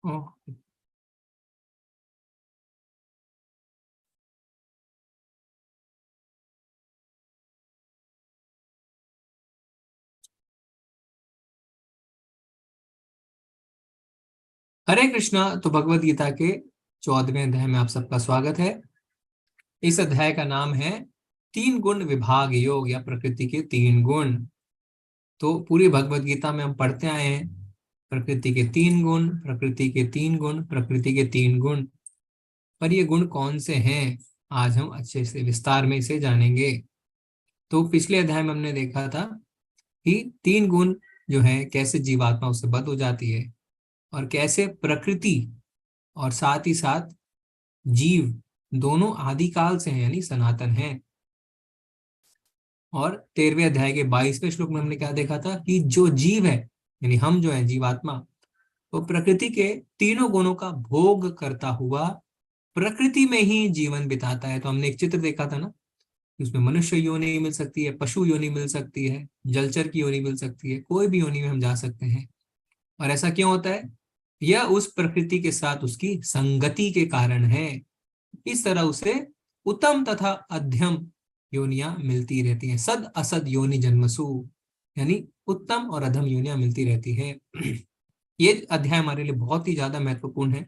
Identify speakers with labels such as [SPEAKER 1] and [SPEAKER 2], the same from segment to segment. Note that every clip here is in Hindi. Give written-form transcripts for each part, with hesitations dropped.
[SPEAKER 1] ओके। हरे कृष्णा। तो भगवत गीता के 14वें अध्याय में आप सबका स्वागत है। इस अध्याय का नाम है तीन गुण विभाग योग, या प्रकृति के तीन गुण। तो पूरी भगवत गीता में हम पढ़ते आए हैं प्रकृति के तीन गुण, प्रकृति के तीन गुण, प्रकृति के तीन गुण। पर ये गुण कौन से हैं, आज हम अच्छे से विस्तार में इसे जानेंगे। तो पिछले अध्याय में हमने देखा था कि तीन गुण जो है कैसे जीवात्मा उससे बद्ध हो जाती है, और कैसे प्रकृति और साथ ही साथ जीव दोनों आदिकाल से हैं, यानी सनातन हैं। और 13वें अध्याय के 22वें श्लोक में हमने क्या देखा था कि जो जीव है, यानी हम जो है जीवात्मा, वो प्रकृति के तीनों गुणों का भोग करता हुआ प्रकृति में ही जीवन बिताता है। तो हमने एक चित्र देखा था ना, उसमें मनुष्य योनि मिल सकती है, पशु योनि मिल सकती है, जलचर की योनि मिल सकती है, कोई भी योनि में हम जा सकते हैं। और ऐसा क्यों होता है? यह उस प्रकृति के साथ उसकी संगति के कारण है। इस तरह उसे उत्तम तथा अध्यम योनियां मिलती रहती हैं। सद असद योनि जन्मसु, यानी उत्तम और अधम योनियां मिलती रहती है। ये अध्याय हमारे लिए बहुत ही ज्यादा महत्वपूर्ण है,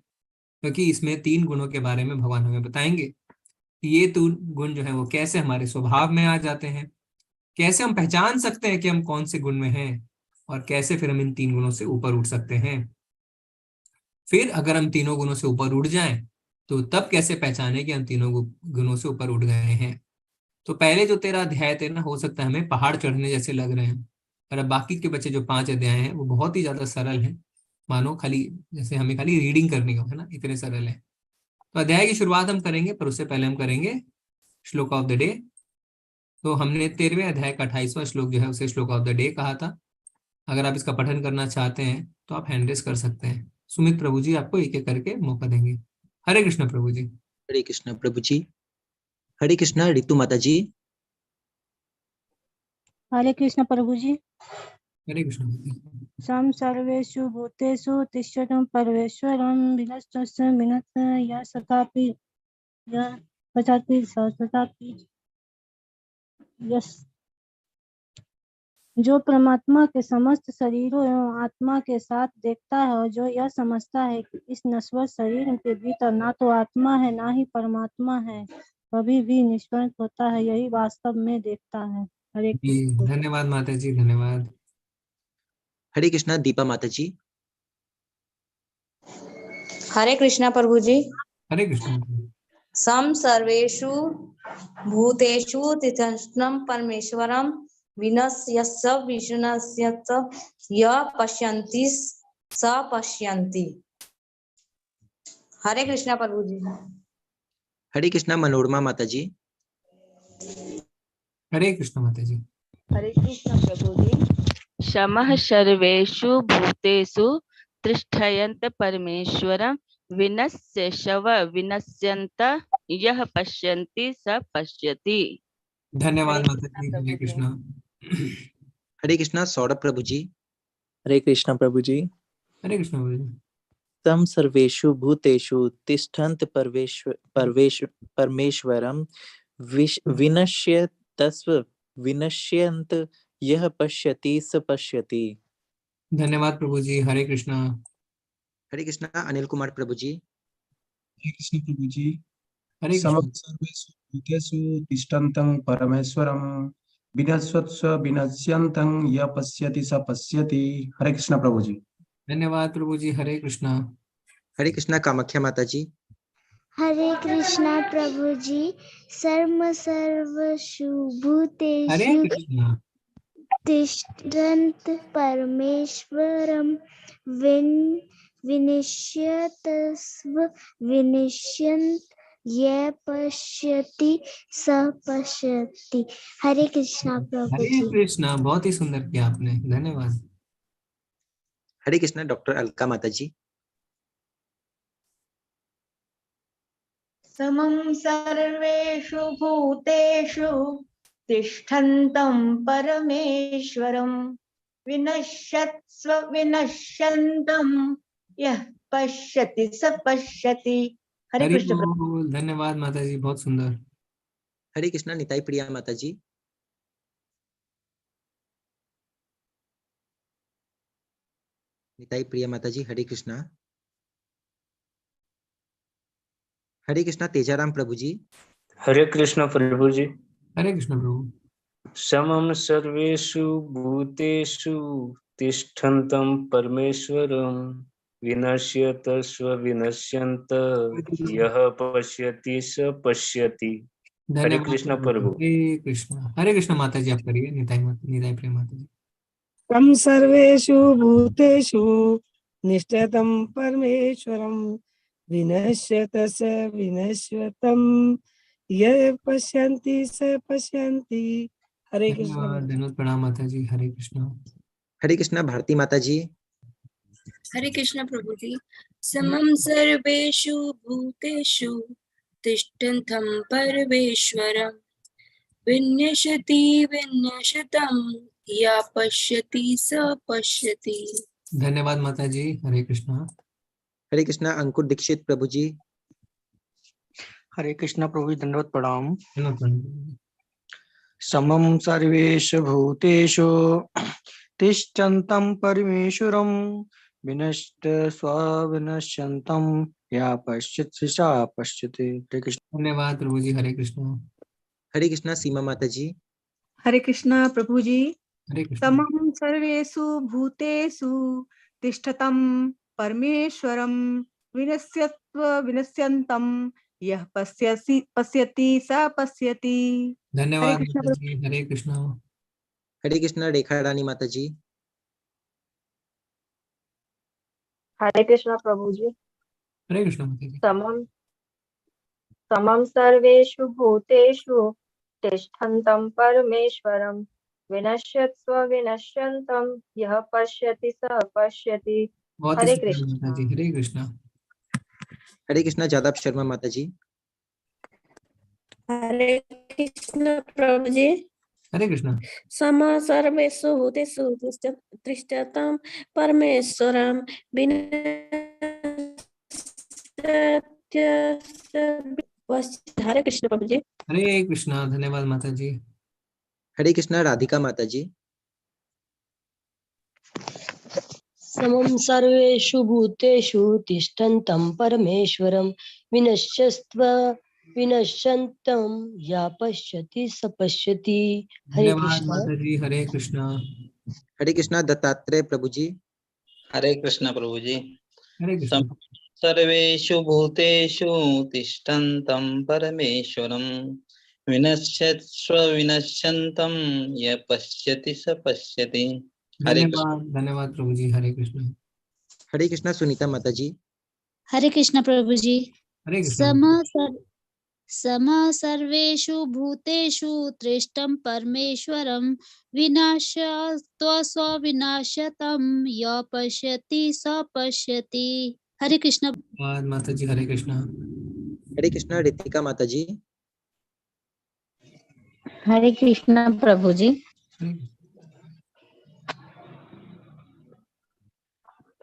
[SPEAKER 1] क्योंकि इसमें तीन गुणों के बारे में भगवान हमें बताएंगे कि ये तीन गुण जो है वो कैसे हमारे स्वभाव में आ जाते हैं, कैसे हम पहचान सकते हैं कि हम कौन से गुण में हैं, और कैसे फिर हम इन तीन गुणों से ऊपर उठ सकते हैं। फिर अगर हम तीनों गुणों से ऊपर उठ जाएं, तो तब कैसे पहचाने कि हम तीनों गुणों से ऊपर उठ गए हैं। तो पहले जो 13 अध्याय थे ना, हो सकता है हमें पहाड़ चढ़ने जैसे लग रहे हैं, और अब बाकी के बचे जो 5 अध्याय हैं वो बहुत ही ज्यादा सरल हैं, मानो खाली जैसे हमें खाली रीडिंग करनी हो, है ना, इतने सरल है। तो अध्याय की शुरुआत हम करेंगे, पर उससे पहले हम करेंगे श्लोक ऑफ द डे। तो हमने 13वें अध्याय का 28वां श्लोक जो है उसे श्लोक ऑफ द डे कहा था। अगर आप इसका पठन करना चाहते हैं तो आप हैंड रेस कर सकते हैं। सुमित प्रभु जी आपको एक एक करके मौका देंगे। हरे कृष्ण प्रभु जी।
[SPEAKER 2] हरे कृष्ण प्रभु जी। हरे कृष्ण ऋतु माता जी।
[SPEAKER 3] हरे कृष्ण प्रभु जी।
[SPEAKER 1] हरे कृष्ण।
[SPEAKER 3] सम सर्वेषु भूतेषु तिष्ठतं परमेश्वरं विनश्च विनत् यः सतापि यः पचाति स तथापि यस्। जो परमात्मा के समस्त शरीरों एवं आत्मा के साथ देखता है, और जो यह समझता है कि इस नश्वर शरीर के भीतर ना तो आत्मा है ना ही परमात्मा है, कभी भी निष्पन्न होता है, यही वास्तव में देखता है। हरे कृष्ण।
[SPEAKER 1] धन्यवाद माता जी, धन्यवाद।
[SPEAKER 2] हरे कृष्ण दीपा माता जी।
[SPEAKER 4] हरे कृष्णा प्रभु जी।
[SPEAKER 1] हरे कृष्ण।
[SPEAKER 4] सम सर्वेषु भूतेषु तिष्ठतं परमेश्वरं विनश्यस्य विष्णुस्य यः पश्यन्ति स पश्यन्ति। हरे कृष्णा प्रभु जी।
[SPEAKER 2] हरे कृष्ण मनोरमा माता जी।
[SPEAKER 1] हरे कृष्ण माता जी।
[SPEAKER 5] हरे कृष्ण प्रभु जी। शमः सर्वेषु भूतेषु तिष्ठयन्त परमेश्वरं विनश्य शव विनश्यन्त यः पश्यन्ति स पश्यति।
[SPEAKER 1] धन्यवाद माता जी। हरे कृष्ण।
[SPEAKER 2] हरे कृष्ण सौरभ प्रभु जी।
[SPEAKER 6] हरे कृष्ण प्रभु जी।
[SPEAKER 1] हरे कृष्ण प्रभु जी।
[SPEAKER 6] तम सर्वेषु भूतेषु तिष्ठन्त परमेश्वरं विनश्य तस्व विनश्यन्त यह पश्यति स पश्यति।
[SPEAKER 1] धन्यवाद प्रभु जी। हरे कृष्ण।
[SPEAKER 2] हरे कृष्ण अनिल कुमार प्रभु जी।
[SPEAKER 7] हरे कृष्ण प्रभु जी।
[SPEAKER 1] हरे कृष्ण।
[SPEAKER 7] सर्वेषु भूतेषु तिष्ठन्तं परमेश्वरं विनश्यत्स्व विनश्यन्तं यः पश्यति स पश्यति। हरे कृष्ण प्रभु जी।
[SPEAKER 1] धन्यवाद प्रभु जी। हरे कृष्ण।
[SPEAKER 2] हरे कृष्ण कामाख्या माता जी।
[SPEAKER 8] हरे कृष्णा प्रभु जी। सर्वसु
[SPEAKER 1] हरे
[SPEAKER 8] भूतेषु
[SPEAKER 1] कृष्ण।
[SPEAKER 8] तिष्ठन्त परमेश्वरं विनश्यत्स्व विनश्यन्त यः पश्यति स पश्यति। हरे कृष्णा प्रभु
[SPEAKER 1] हरे
[SPEAKER 8] जी।
[SPEAKER 1] कृष्ण। बहुत ही सुंदर किया आपने, धन्यवाद।
[SPEAKER 2] हरे कृष्ण डॉक्टर अलका माता जी।
[SPEAKER 5] समं सर्वेषु भूतेषु तिष्ठन्तं परमेश्वरं विनश्यत्स्व विनश्यन्तं यः पश्यति स पश्यति। हरे
[SPEAKER 1] हरि
[SPEAKER 5] कृष्ण प्रभु।
[SPEAKER 1] बोल। धन्यवाद माता जी, बहुत सुंदर।
[SPEAKER 2] हरे कृष्णा निताई प्रिया माता जी। निताई प्रिया माता जी, हरे कृष्णा। हरे कृष्णा तेजाराम प्रभु जी।
[SPEAKER 9] हरे कृष्ण प्रभु जी।
[SPEAKER 1] हरे कृष्ण प्रभु।
[SPEAKER 9] समम सर्वेषु भूतेषु तिष्ठन्तं परमेश्वरं विनश्यत स्वविनश्यन्त यः पश्यति स पश्यति। हरे
[SPEAKER 1] धन्यवाद
[SPEAKER 9] कृष्ण
[SPEAKER 1] प्रभु।
[SPEAKER 9] प्रभु।
[SPEAKER 1] हरे कृष्ण। हरे कृष्ण माता जी, आप करिए। निताई प्रिय माता जी।
[SPEAKER 10] तम सर्वेषु भूतेषु निष्ठतं परमेश्वरं विनश्यत स विनश्यतं ये पश्यन्ति स पश्यन्ति। हरे कृष्ण।
[SPEAKER 1] धन्यवाद, धन्यवाद, प्रणाम माता जी। हरे कृष्ण।
[SPEAKER 2] हरे कृष्णा भारती माता जी।
[SPEAKER 11] हरे कृष्ण प्रभु जी। समम सर्वेषु भूतेषु तिष्ठन्तं परमेश्वरं विनश्यति विनश्यतं या पश्यति स पश्यति।
[SPEAKER 1] धन्यवाद माता जी। हरे कृष्ण।
[SPEAKER 2] हरे कृष्णा अंकुर दीक्षित प्रभु जी।
[SPEAKER 12] हरे कृष्णा प्रभु जी, दंडवत प्रणाम।
[SPEAKER 1] धन्यवाद प्रभु।
[SPEAKER 12] समम सर्वेषु भूतेषु तिष्ठन्तं परमेश्वरं विनश्य स्वविनश्यन्तं या पश्यति सा पश्यति। हरे कृष्ण।
[SPEAKER 1] धन्यवाद प्रभु जी। हरे कृष्ण।
[SPEAKER 2] हरे कृष्णा सीमा माता जी।
[SPEAKER 13] हरे कृष्णा प्रभु जी।
[SPEAKER 1] हरे कृष्ण।
[SPEAKER 13] समं सर्वेषु भूतेषु तिष्ठतं परमेश्वरं विनश्यत्व विनश्यन्तं यः पश्यति स पश्यति। हरे
[SPEAKER 1] धन्यवाद
[SPEAKER 13] कृष्ण
[SPEAKER 1] माता
[SPEAKER 13] प्रभु।
[SPEAKER 1] जी। हरे कृष्ण।
[SPEAKER 2] हरे कृष्णा रेखा रानी माता जी।
[SPEAKER 14] हरे कृष्ण प्रभु जी।
[SPEAKER 1] हरे कृष्ण माता जी।
[SPEAKER 14] समम समम सर्वेषु भूतेषु तिष्ठन्तं परमेश्वरं विनश्यत्स्व विनश्यन्तं यः पश्यति स पश्यति।
[SPEAKER 1] बहुत ही
[SPEAKER 14] हरे
[SPEAKER 1] सुंदर माता
[SPEAKER 14] कृष्ण।
[SPEAKER 1] जी। हरे कृष्ण।
[SPEAKER 2] हरे कृष्णा जादव शर्मा माता जी।
[SPEAKER 15] हरे कृष्ण प्रभु जी।
[SPEAKER 1] हरे कृष्ण।
[SPEAKER 15] सम सर्वेषु भूतेषु तिष्ठतं परमेश्वरं हरे कृष्ण प्रभु जी।
[SPEAKER 1] हरे कृष्ण। धन्यवाद माता जी।
[SPEAKER 2] हरे कृष्णा राधिका माता जी।
[SPEAKER 16] समं सर्वेषु भूतेषु तिष्ठन्तं परमेश्वरं विनश्यस्त्व विनश्यन्तं या पश्यति स पश्यति। हरे
[SPEAKER 1] धन्यवाद
[SPEAKER 16] कृष्णा।
[SPEAKER 1] माता जी। हरे कृष्ण।
[SPEAKER 2] हरे कृष्णा दत्तात्रेय प्रभु जी।
[SPEAKER 17] हरे कृष्ण प्रभु जी।
[SPEAKER 1] हरे कृष्ण।
[SPEAKER 17] सर्वेषु भूतेषु तिष्ठन्तं परमेश्वरं विनश्यत्स्व विनश्यन्तं यः पश्यति स पश्यति। हरे कृष्ण।
[SPEAKER 1] धन्यवाद, धन्यवाद प्रभु जी। हरे कृष्ण।
[SPEAKER 2] हरे कृष्णा सुनीता माता जी।
[SPEAKER 18] हरे कृष्ण प्रभु जी।
[SPEAKER 1] हरे कृष्ण।
[SPEAKER 18] सम सर्वेषु भूतेषु तिष्ठं परमेश्वरं विनाशत्वस्वविनाशतं यः पश्यति स पश्यति। हरे कृष्ण।
[SPEAKER 1] धन्यवाद माता जी। हरे कृष्ण।
[SPEAKER 2] हरे कृष्णा रितिका माता जी।
[SPEAKER 19] हरे कृष्ण प्रभु जी।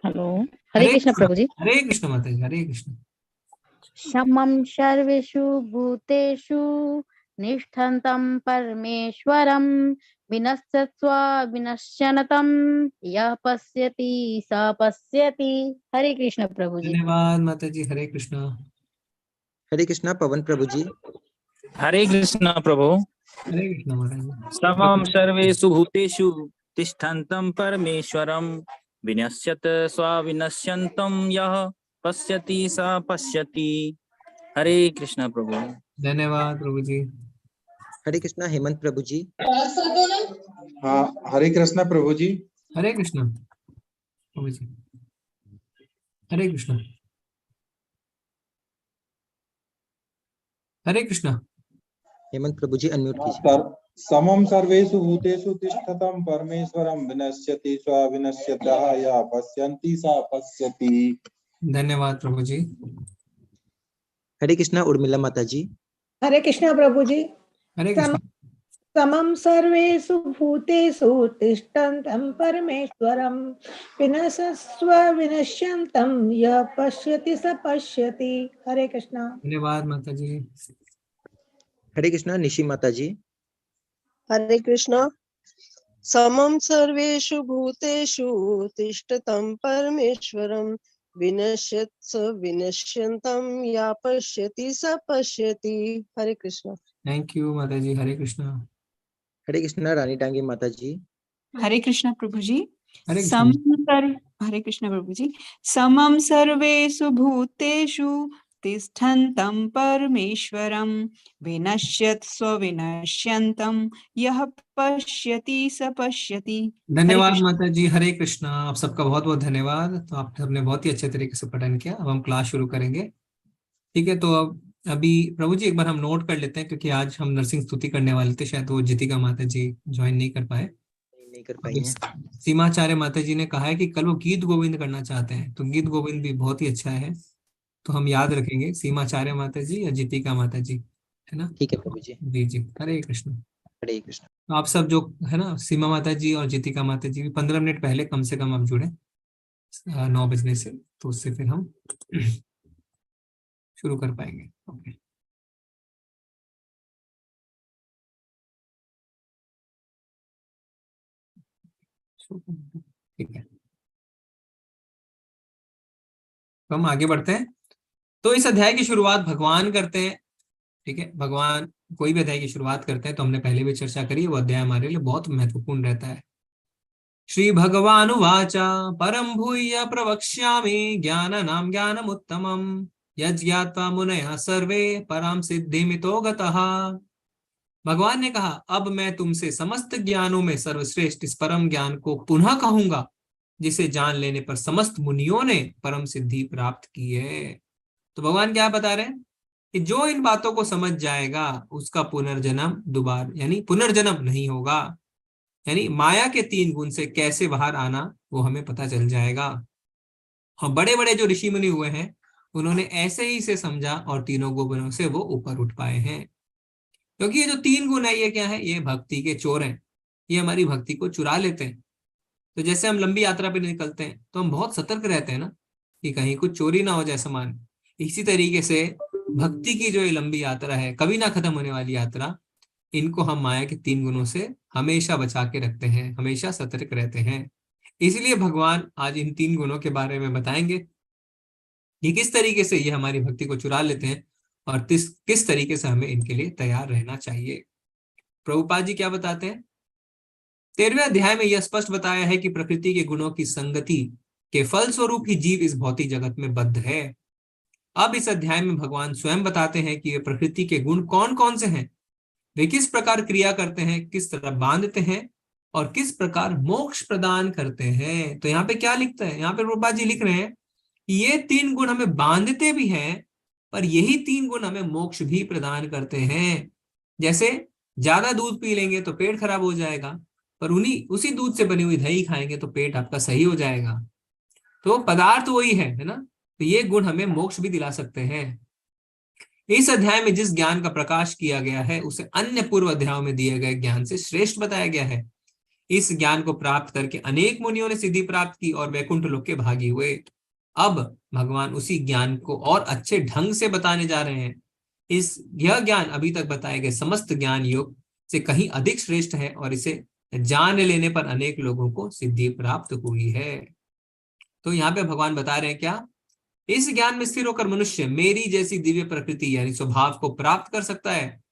[SPEAKER 19] हेलो। हरे कृष्ण प्रभु जी।
[SPEAKER 1] हरे कृष्ण माता जी। हरे कृष्ण।
[SPEAKER 19] समं सर्वेषु भूतेषु निष्ठन्तं परमेश्वरं विनश्यत्स्व विनश्यन्तं यः पश्यति स पश्यति। हरे कृष्ण प्रभु जी।
[SPEAKER 1] धन्यवाद माता जी। हरे कृष्ण।
[SPEAKER 2] हरे कृष्णा पवन प्रभु जी।
[SPEAKER 20] हरे कृष्ण प्रभु।
[SPEAKER 1] हरे कृष्ण महाराज।
[SPEAKER 20] समं सर्वेषु भूतेषु तिष्ठन्तं परमेश्वरं विनश्यत स्वविनश्यन्तं यः पश्यति स पश्यति। हरे कृष्ण प्रभु।
[SPEAKER 1] धन्यवाद प्रभु जी।
[SPEAKER 2] हरे कृष्णा हेमंत प्रभु जी।
[SPEAKER 21] हाँ हरे कृष्णा प्रभु जी।
[SPEAKER 1] हरे कृष्ण प्रभु जी। हरे कृष्ण। हरे कृष्ण।
[SPEAKER 2] हेमंत प्रभु जी अनम्यूट कीजिए।
[SPEAKER 21] समम सर्वेषु भूतेषु तिष्ठतं परमेश्वरं विनश्यति स्व विनश्यतः या पश्यन्ति सा पश्यति।
[SPEAKER 1] धन्यवाद प्रभु जी।
[SPEAKER 2] हरे कृष्णा उर्मिला माता जी।
[SPEAKER 22] हरे कृष्णा प्रभु जी।
[SPEAKER 1] हरे कृष्ण।
[SPEAKER 5] समं सर्वेषु भूतेषु तिष्ठन्तं परमेश्वरं विनश्यस्व विनश्यन्तं यः पश्यति स पश्यति। हरे कृष्णा।
[SPEAKER 1] धन्यवाद माता जी।
[SPEAKER 2] हरे कृष्णा। निशि माता जी।
[SPEAKER 3] हरे कृष्णा। समं सर्वेषु भूतेषु तिष्ठतं परमेश्वरं विनश्यत्स विनश्यन्तं या पश्यति स पश्यति। हरे कृष्णा।
[SPEAKER 1] थैंक यू माता जी। हरे कृष्णा।
[SPEAKER 2] हरे कृष्णा। रानी टांगी माता जी।
[SPEAKER 22] हरे कृष्णा प्रभु जी।
[SPEAKER 1] हरे कृष्णा।
[SPEAKER 22] हरे कृष्णा प्रभु जी। समं सर्वेषु भूतेषु तिष्ठन्तं परमेश्वरं विनश्यत्स्व विनश्यन्तं यः पश्यति स पश्यति।
[SPEAKER 1] धन्यवाद माता जी। हरे कृष्णा। आप सबका बहुत बहुत धन्यवाद। तो आप सबने बहुत ही अच्छे तरीके से पठन किया। अब हम क्लास शुरू करेंगे। ठीक है, तो अब अभी प्रभु जी एक बार हम नोट कर लेते हैं, क्योंकि आज हम नरसिंह स्तुति करने वाले थे, शायद वो जितिका माता जी ज्वाइन नहीं कर पाए।
[SPEAKER 2] नहीं कर पाई हैं।
[SPEAKER 1] सीमाचार्य माता जी ने कहा है कि कल वो गीत गोविंद करना चाहते हैं, तो गीत गोविंद भी बहुत ही अच्छा है, तो हम याद रखेंगे सीमाचार्य माता जी या जितिका माता जी, है ना।
[SPEAKER 2] ठीक है प्रभु जी।
[SPEAKER 1] जी जी। हरे कृष्ण।
[SPEAKER 2] हरे कृष्ण।
[SPEAKER 1] तो आप सब जो है ना, सीमा माता जी और जितिका माता जी भी 15 मिनट पहले कम से कम आप जुड़े 9 बजने से, तो उससे फिर हम शुरू कर पाएंगे। ओके। ठीक है, तो हम आगे बढ़ते हैं। तो इस अध्याय की शुरुआत भगवान करते हैं। ठीक है, भगवान कोई भी अध्याय की शुरुआत करते हैं तो हमने पहले भी चर्चा करी, वो अध्याय हमारे लिए बहुत महत्वपूर्ण रहता है। श्री भगवानुवाच परम भूय प्रवक्ष्यामि ज्ञाननां ज्ञानमुत्तमं यज्ञात्वा मुनयः सर्वे परां सिद्धिमितो गतः। भगवान ने कहा, अब मैं तुमसे समस्त ज्ञानों में सर्वश्रेष्ठ इस परम ज्ञान को पुनः कहूंगा, जिसे जान लेने पर समस्त मुनियों ने परम सिद्धि प्राप्त की है। तो भगवान क्या बता रहे हैं कि जो इन बातों को समझ जाएगा उसका पुनर्जन्म दोबारा यानी पुनर्जन्म नहीं होगा, यानी माया के 3 गुण से कैसे बाहर आना वो हमें पता चल जाएगा। और बड़े बड़े जो ऋषि मुनि हुए हैं उन्होंने ऐसे ही से समझा और तीनों गुणों से वो ऊपर उठ पाए हैं। क्योंकि ये जो 3 गुण है ये क्या है, ये भक्ति के चोर हैं, ये हमारी भक्ति को चुरा लेते हैं। तो जैसे हम लंबी यात्रा पे निकलते हैं तो हम बहुत सतर्क रहते हैं ना कि कहीं कुछ चोरी ना हो जाए सामान। इसी तरीके से भक्ति की जो ये लंबी यात्रा है, कभी ना खत्म होने वाली यात्रा, इनको हम माया के 3 गुणों से हमेशा बचा के रखते हैं, हमेशा सतर्क रहते हैं। इसलिए भगवान आज इन 3 गुणों के बारे में बताएंगे कि किस तरीके से ये हमारी भक्ति को चुरा लेते हैं और किस तरीके से हमें इनके लिए तैयार रहना चाहिए। प्रभुपाद जी क्या बताते हैं, 13वें अध्याय में यह स्पष्ट बताया है कि प्रकृति के गुणों की संगति के फलस्वरूप ही जीव इस भौतिक जगत में बद्ध है। अब इस अध्याय में भगवान स्वयं बताते हैं कि वे प्रकृति के गुण कौन कौन से हैं, वे किस प्रकार क्रिया करते हैं, किस तरह बांधते हैं और किस प्रकार मोक्ष प्रदान करते हैं। तो यहाँ पे क्या लिखता है, यहाँ पे प्रभुपाद जी लिख रहे हैं कि ये 3 गुण हमें बांधते भी हैं, पर यही 3 गुण हमें मोक्ष भी प्रदान करते हैं। जैसे ज्यादा दूध पी लेंगे तो पेट खराब हो जाएगा, पर उसी दूध से बनी हुई दही खाएंगे तो पेट आपका सही हो जाएगा। तो पदार्थ वही है ना। तो ये गुण हमें मोक्ष भी दिला सकते हैं। इस अध्याय में जिस ज्ञान का प्रकाश किया गया है उसे अन्य पूर्व अध्यायों में दिए गए ज्ञान से श्रेष्ठ बताया गया है। इस ज्ञान को प्राप्त करके अनेक मुनियों ने सिद्धि प्राप्त की और वैकुंठ लोक के भागी हुए। अब भगवान उसी ज्ञान को और अच्छे ढंग से बताने जा रहे हैं। यह ज्ञान अभी तक बताए गए समस्त ज्ञान योग से कहीं अधिक श्रेष्ठ है और इसे जान लेने पर अनेक लोगों को सिद्धि प्राप्त हुई है। तो यहाँ पे भगवान बता रहे हैं क्या, इस ज्ञान में स्थिर होकर मनुष्य मेरी जैसी दिव्य प्रकृति यानी स्वभाव को प्राप्त कर सकता है।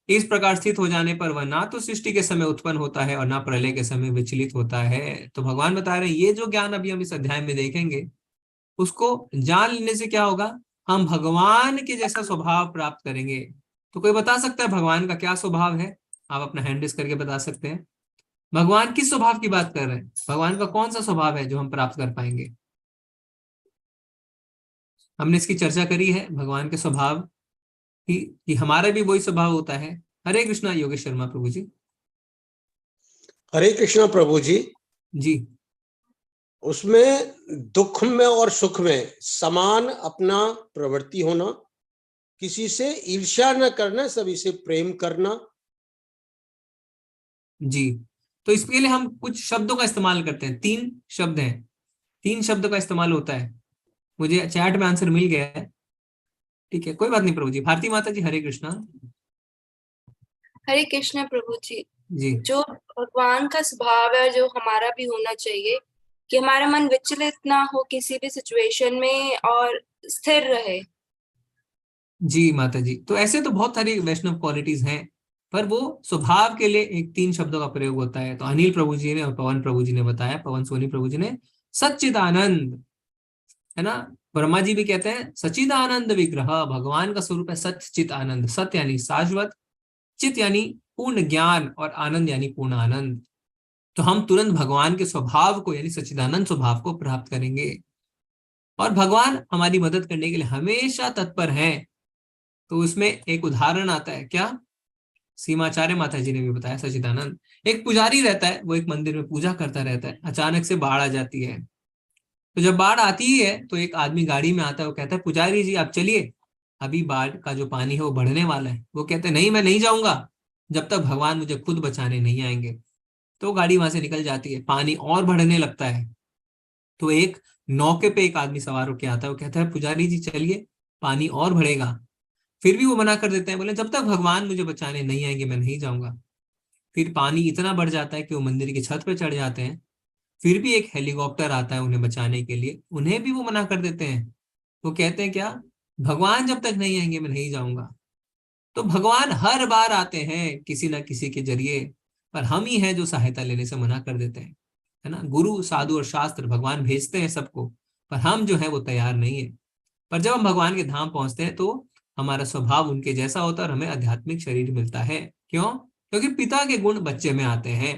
[SPEAKER 1] इस प्रकार स्थित हो जाने पर वह ना तो सृष्टि के समय उत्पन्न होता है और ना प्रलय के समय विचलित होता है। तो भगवान बता रहे हैं ये जो ज्ञान अभी हम इस अध्याय में देखेंगे उसको जान लेने से क्या होगा, हम भगवान के जैसा स्वभाव प्राप्त करेंगे। तो कोई बता सकता है भगवान का क्या स्वभाव है? आप अपना हैंड रेज करके बता सकते हैं। भगवान किस स्वभाव की बात कर रहे हैं? भगवान का कौन सा स्वभाव है जो हम प्राप्त कर पाएंगे? हमने इसकी चर्चा करी है भगवान के स्वभाव कि हमारा भी वही स्वभाव होता है। हरे कृष्णा योगेश शर्मा प्रभु जी।
[SPEAKER 23] हरे कृष्णा प्रभु जी।
[SPEAKER 1] जी।
[SPEAKER 23] उसमें दुख में और सुख में समान अपना प्रवृत्ति होना, किसी से ईर्ष्या न करना, सभी से प्रेम करना,
[SPEAKER 1] जी, तो इसके लिए हम कुछ शब्दों का इस्तेमाल करते हैं। 3 शब्द हैं, 3 शब्दों का इस्तेमाल होता है। मुझे चैट में आंसर मिल गया है, ठीक है, कोई बात नहीं प्रभु जी। भारती माता जी, हरे कृष्णा।
[SPEAKER 11] हरे कृष्ण प्रभु जी।
[SPEAKER 1] जी
[SPEAKER 11] जो भगवान का स्वभाव है, जो हमारा भी होना चाहिए, कि हमारा मन विचलित ना हो किसी भी सिचुएशन में और स्थिर रहे।
[SPEAKER 1] जी माता जी, तो ऐसे तो बहुत सारी वैष्णव क्वालिटीज हैं, पर वो स्वभाव के लिए एक 3 शब्दों का प्रयोग होता है। तो अनिल प्रभु जी ने और पवन प्रभु जी ने बताया, पवन सोनी प्रभु जी ने सच्चिदानंद, है ना। ब्रह्मा जी भी कहते हैं सच्चिदानंद विग्रह, भगवान का स्वरूप है सच्चित आनंद। सत्य यानी शाश्वत, चित यानी पूर्ण ज्ञान, और आनंद यानी पूर्ण आनंद। तो हम तुरंत भगवान के स्वभाव को यानी सच्चिदानंद स्वभाव को प्राप्त करेंगे, और भगवान हमारी मदद करने के लिए हमेशा तत्पर हैं। तो उसमें एक उदाहरण आता है, क्या, सीमाचार्य माता जी ने भी बताया, सच्चिदानंद एक पुजारी रहता है, वो एक मंदिर में पूजा करता रहता है। अचानक से बाढ़ आ जाती है, तो जब बाढ़ आती ही है तो एक आदमी गाड़ी में आता है, वो कहता है पुजारी जी आप चलिए, अभी बाढ़ का जो पानी है वो बढ़ने वाला है। वो कहते हैं नहीं, मैं नहीं जाऊंगा जब तक भगवान मुझे खुद बचाने नहीं आएंगे। तो गाड़ी वहां से निकल जाती है, पानी और बढ़ने लगता है। तो एक नौके पे एक आदमी सवार होकर आता है, वो कहता है पुजारी जी चलिए, पानी और बढ़ेगा। फिर भी वो मना कर देते हैं, बोले जब तक भगवान मुझे बचाने नहीं आएंगे मैं नहीं जाऊंगा। फिर पानी इतना बढ़ जाता है कि वो मंदिर की छत पे चढ़ जाते हैं। फिर भी एक हेलीकॉप्टर आता है उन्हें बचाने के लिए, उन्हें भी वो मना कर देते हैं। वो कहते हैं क्या, भगवान जब तक नहीं आएंगे मैं नहीं जाऊंगा। तो भगवान हर बार आते हैं किसी ना किसी के जरिए, पर हम ही हैं जो सहायता लेने से मना कर देते हैं, है ना। गुरु साधु और शास्त्र भगवान भेजते हैं सबको, पर हम जो है वो तैयार नहीं है। पर जब हम भगवान के धाम पहुंचते हैं तो हमारा स्वभाव उनके जैसा होता है और हमें आध्यात्मिक शरीर मिलता है। क्यों? क्योंकि पिता के गुण बच्चे में आते हैं।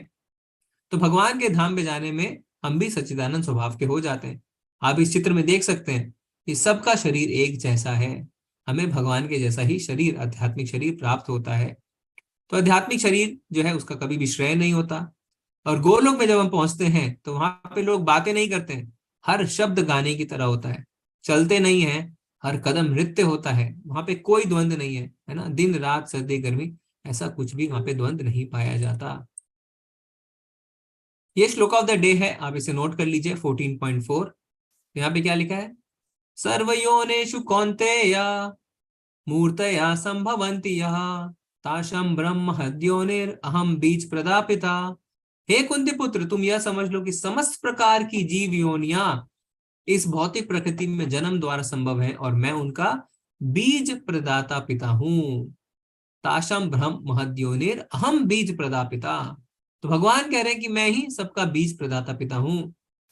[SPEAKER 1] तो भगवान के धाम में जाने में हम भी सच्चिदानंद स्वभाव के हो जाते हैं। आप इस चित्र में देख सकते हैं कि सबका शरीर एक जैसा है, हमें भगवान के जैसा ही शरीर, आध्यात्मिक शरीर प्राप्त होता है। तो आध्यात्मिक शरीर जो है उसका कभी भी श्रेय नहीं होता। और गोलोक में जब हम पहुंचते हैं तो वहां पे लोग बातें नहीं करते हैं, हर शब्द गाने की तरह होता है, चलते नहीं है, हर कदम नृत्य होता है। वहां पे कोई द्वंद नहीं है ना, दिन रात सर्दी गर्मी ऐसा कुछ भी वहां पे द्वंद नहीं पाया जाता। ये श्लोक ऑफ द डे है, आप इसे नोट कर लीजिए 14.4। यहाँ पे क्या लिखा है, सर्वयोनेषु कौन्तेय मूर्तया संभवन्ति यः तासां ब्रह्म हद्योनिर अहम बीज प्रदापिता। हे कुंती पुत्र, तुम यह समझ लो कि समस्त प्रकार की जीव योनियां इस भौतिक प्रकृति में जन्म द्वारा संभव है, और मैं उनका बीज प्रदाता पिता हूं। ताशम ब्रह्म महद्योनिर अहम बीज प्रदापिता। तो भगवान कह रहे हैं कि मैं ही सबका बीज प्रदाता पिता हूं।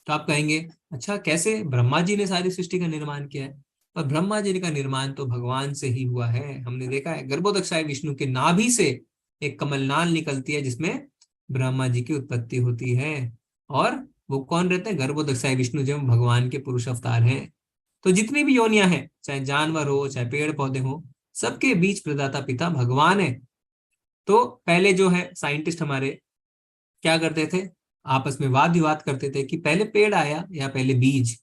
[SPEAKER 1] तो आप कहेंगे अच्छा कैसे, ब्रह्मा जी ने सारी सृष्टि का निर्माण किया है। पर ब्रह्मा जी का निर्माण तो भगवान से ही हुआ है। हमने देखा है गर्भोदक्षाय विष्णु के नाभि से एक कमलनाल निकलती है जिसमें ब्रह्मा जी की उत्पत्ति होती है। और वो कौन रहते हैं, गर्भोदक्षाय विष्णु जो भगवान के पुरुष अवतार हैं। तो जितनी भी योनियां हैं, चाहे जानवर हो चाहे पेड़ पौधे हो, सबके बीज प्रदाता पिता भगवान है। तो पहले जो है साइंटिस्ट हमारे क्या करते थे, आपस में वाद विवाद करते थे कि पहले पेड़ आया या पहले बीज।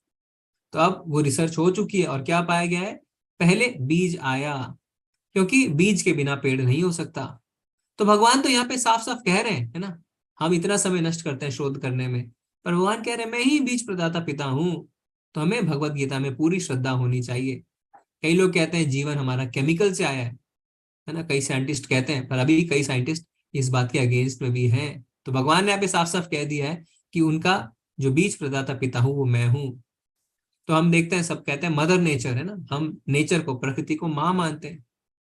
[SPEAKER 1] तो अब वो रिसर्च हो चुकी है और क्या पाया गया है, पहले बीज आया, क्योंकि बीज के बिना पेड़ नहीं हो सकता। तो भगवान तो यहाँ पे साफ साफ कह रहे हैं, है ना। हम इतना समय नष्ट करते हैं शोध करने में, पर भगवान कह रहे हैं मैं ही बीज प्रदाता पिता हूं। तो हमें भगवत गीता में पूरी श्रद्धा होनी चाहिए। कई लोग कहते हैं जीवन हमारा केमिकल से आया है ना, कई साइंटिस्ट कहते हैं, पर अभी कई साइंटिस्ट इस बात के अगेंस्ट में भी हैं। तो भगवान ने यहाँ पे साफ साफ कह दिया है कि उनका जो बीज प्रदाता पिता हूं वो मैं हूं। तो हम देखते हैं सब कहते हैं मदर नेचर, है ना, हम नेचर को, प्रकृति को माँ मानते हैं,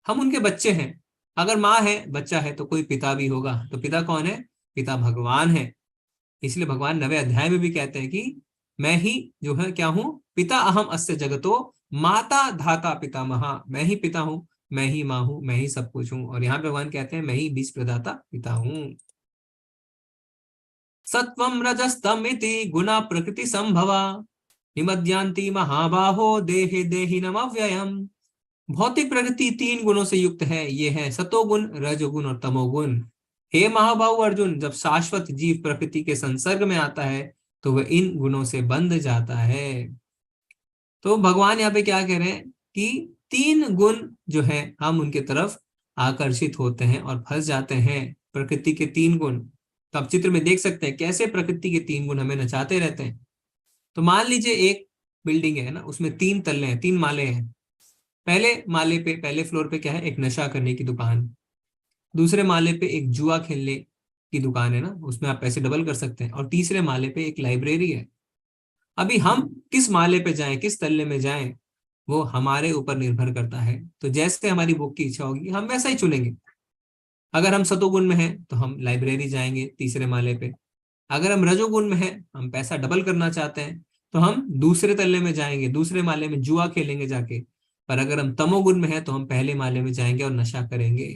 [SPEAKER 1] हम उनके बच्चे हैं। अगर माँ है बच्चा है तो कोई पिता भी होगा। तो पिता कौन है, पिता भगवान है। इसलिए भगवान 9वें अध्याय में भी कहते हैं कि मैं ही जो है क्या हूं, पिता अहम अस्य जगतो माता धाता पिता महा। मैं ही पिता हूं, मैं ही माँ हूं, मैं ही सब कुछ हूं। और यहाँ भगवान कहते हैं मैं ही बीज प्रदाता पिता हूं। सत्वम रजस्तम इति गुणा प्रकृति संभवा निमद्यांति महाबाहो देहे देहिनम अव्ययम। भौतिक प्रकृति 3 गुणों से युक्त है, ये है सतोगुण, रजोगुण और तमोगुण। हे महाबाहु अर्जुन, जब शाश्वत जीव प्रकृति के संसर्ग में आता है तो वह इन गुणों से बंध जाता है। तो भगवान यहाँ पे क्या कह रहे हैं कि 3 गुण जो है हम उनके तरफ आकर्षित होते हैं और फंस जाते हैं। प्रकृति के 3 गुण, तो आप चित्र में देख सकते हैं कैसे प्रकृति के 3 गुण हमें नचाते रहते हैं। तो मान लीजिए एक बिल्डिंग है ना, उसमें 3 तल्ले हैं, 3 माले हैं। पहले माले पे, पहले फ्लोर पे क्या है, एक नशा करने की दुकान। दूसरे माले पे एक जुआ खेलने की दुकान है ना, उसमें आप पैसे डबल कर सकते हैं। और तीसरे माले पे एक लाइब्रेरी है। अभी हम किस माले पे जाएं, किस तल्ले में जाएं, वो हमारे ऊपर निर्भर करता है। तो जैसे हमारी भोग की इच्छा होगी हम वैसा ही चुनेंगे। अगर हम सतोगुण में हैं तो हम लाइब्रेरी जाएंगे तीसरे माले पे। अगर हम रजोगुण में हैं, हम पैसा डबल करना चाहते हैं, तो हम दूसरे तल्ले में जाएंगे, दूसरे माले में जुआ खेलेंगे जाके। पर अगर हम तमोगुण में हैं तो हम पहले माले में जाएंगे और नशा करेंगे।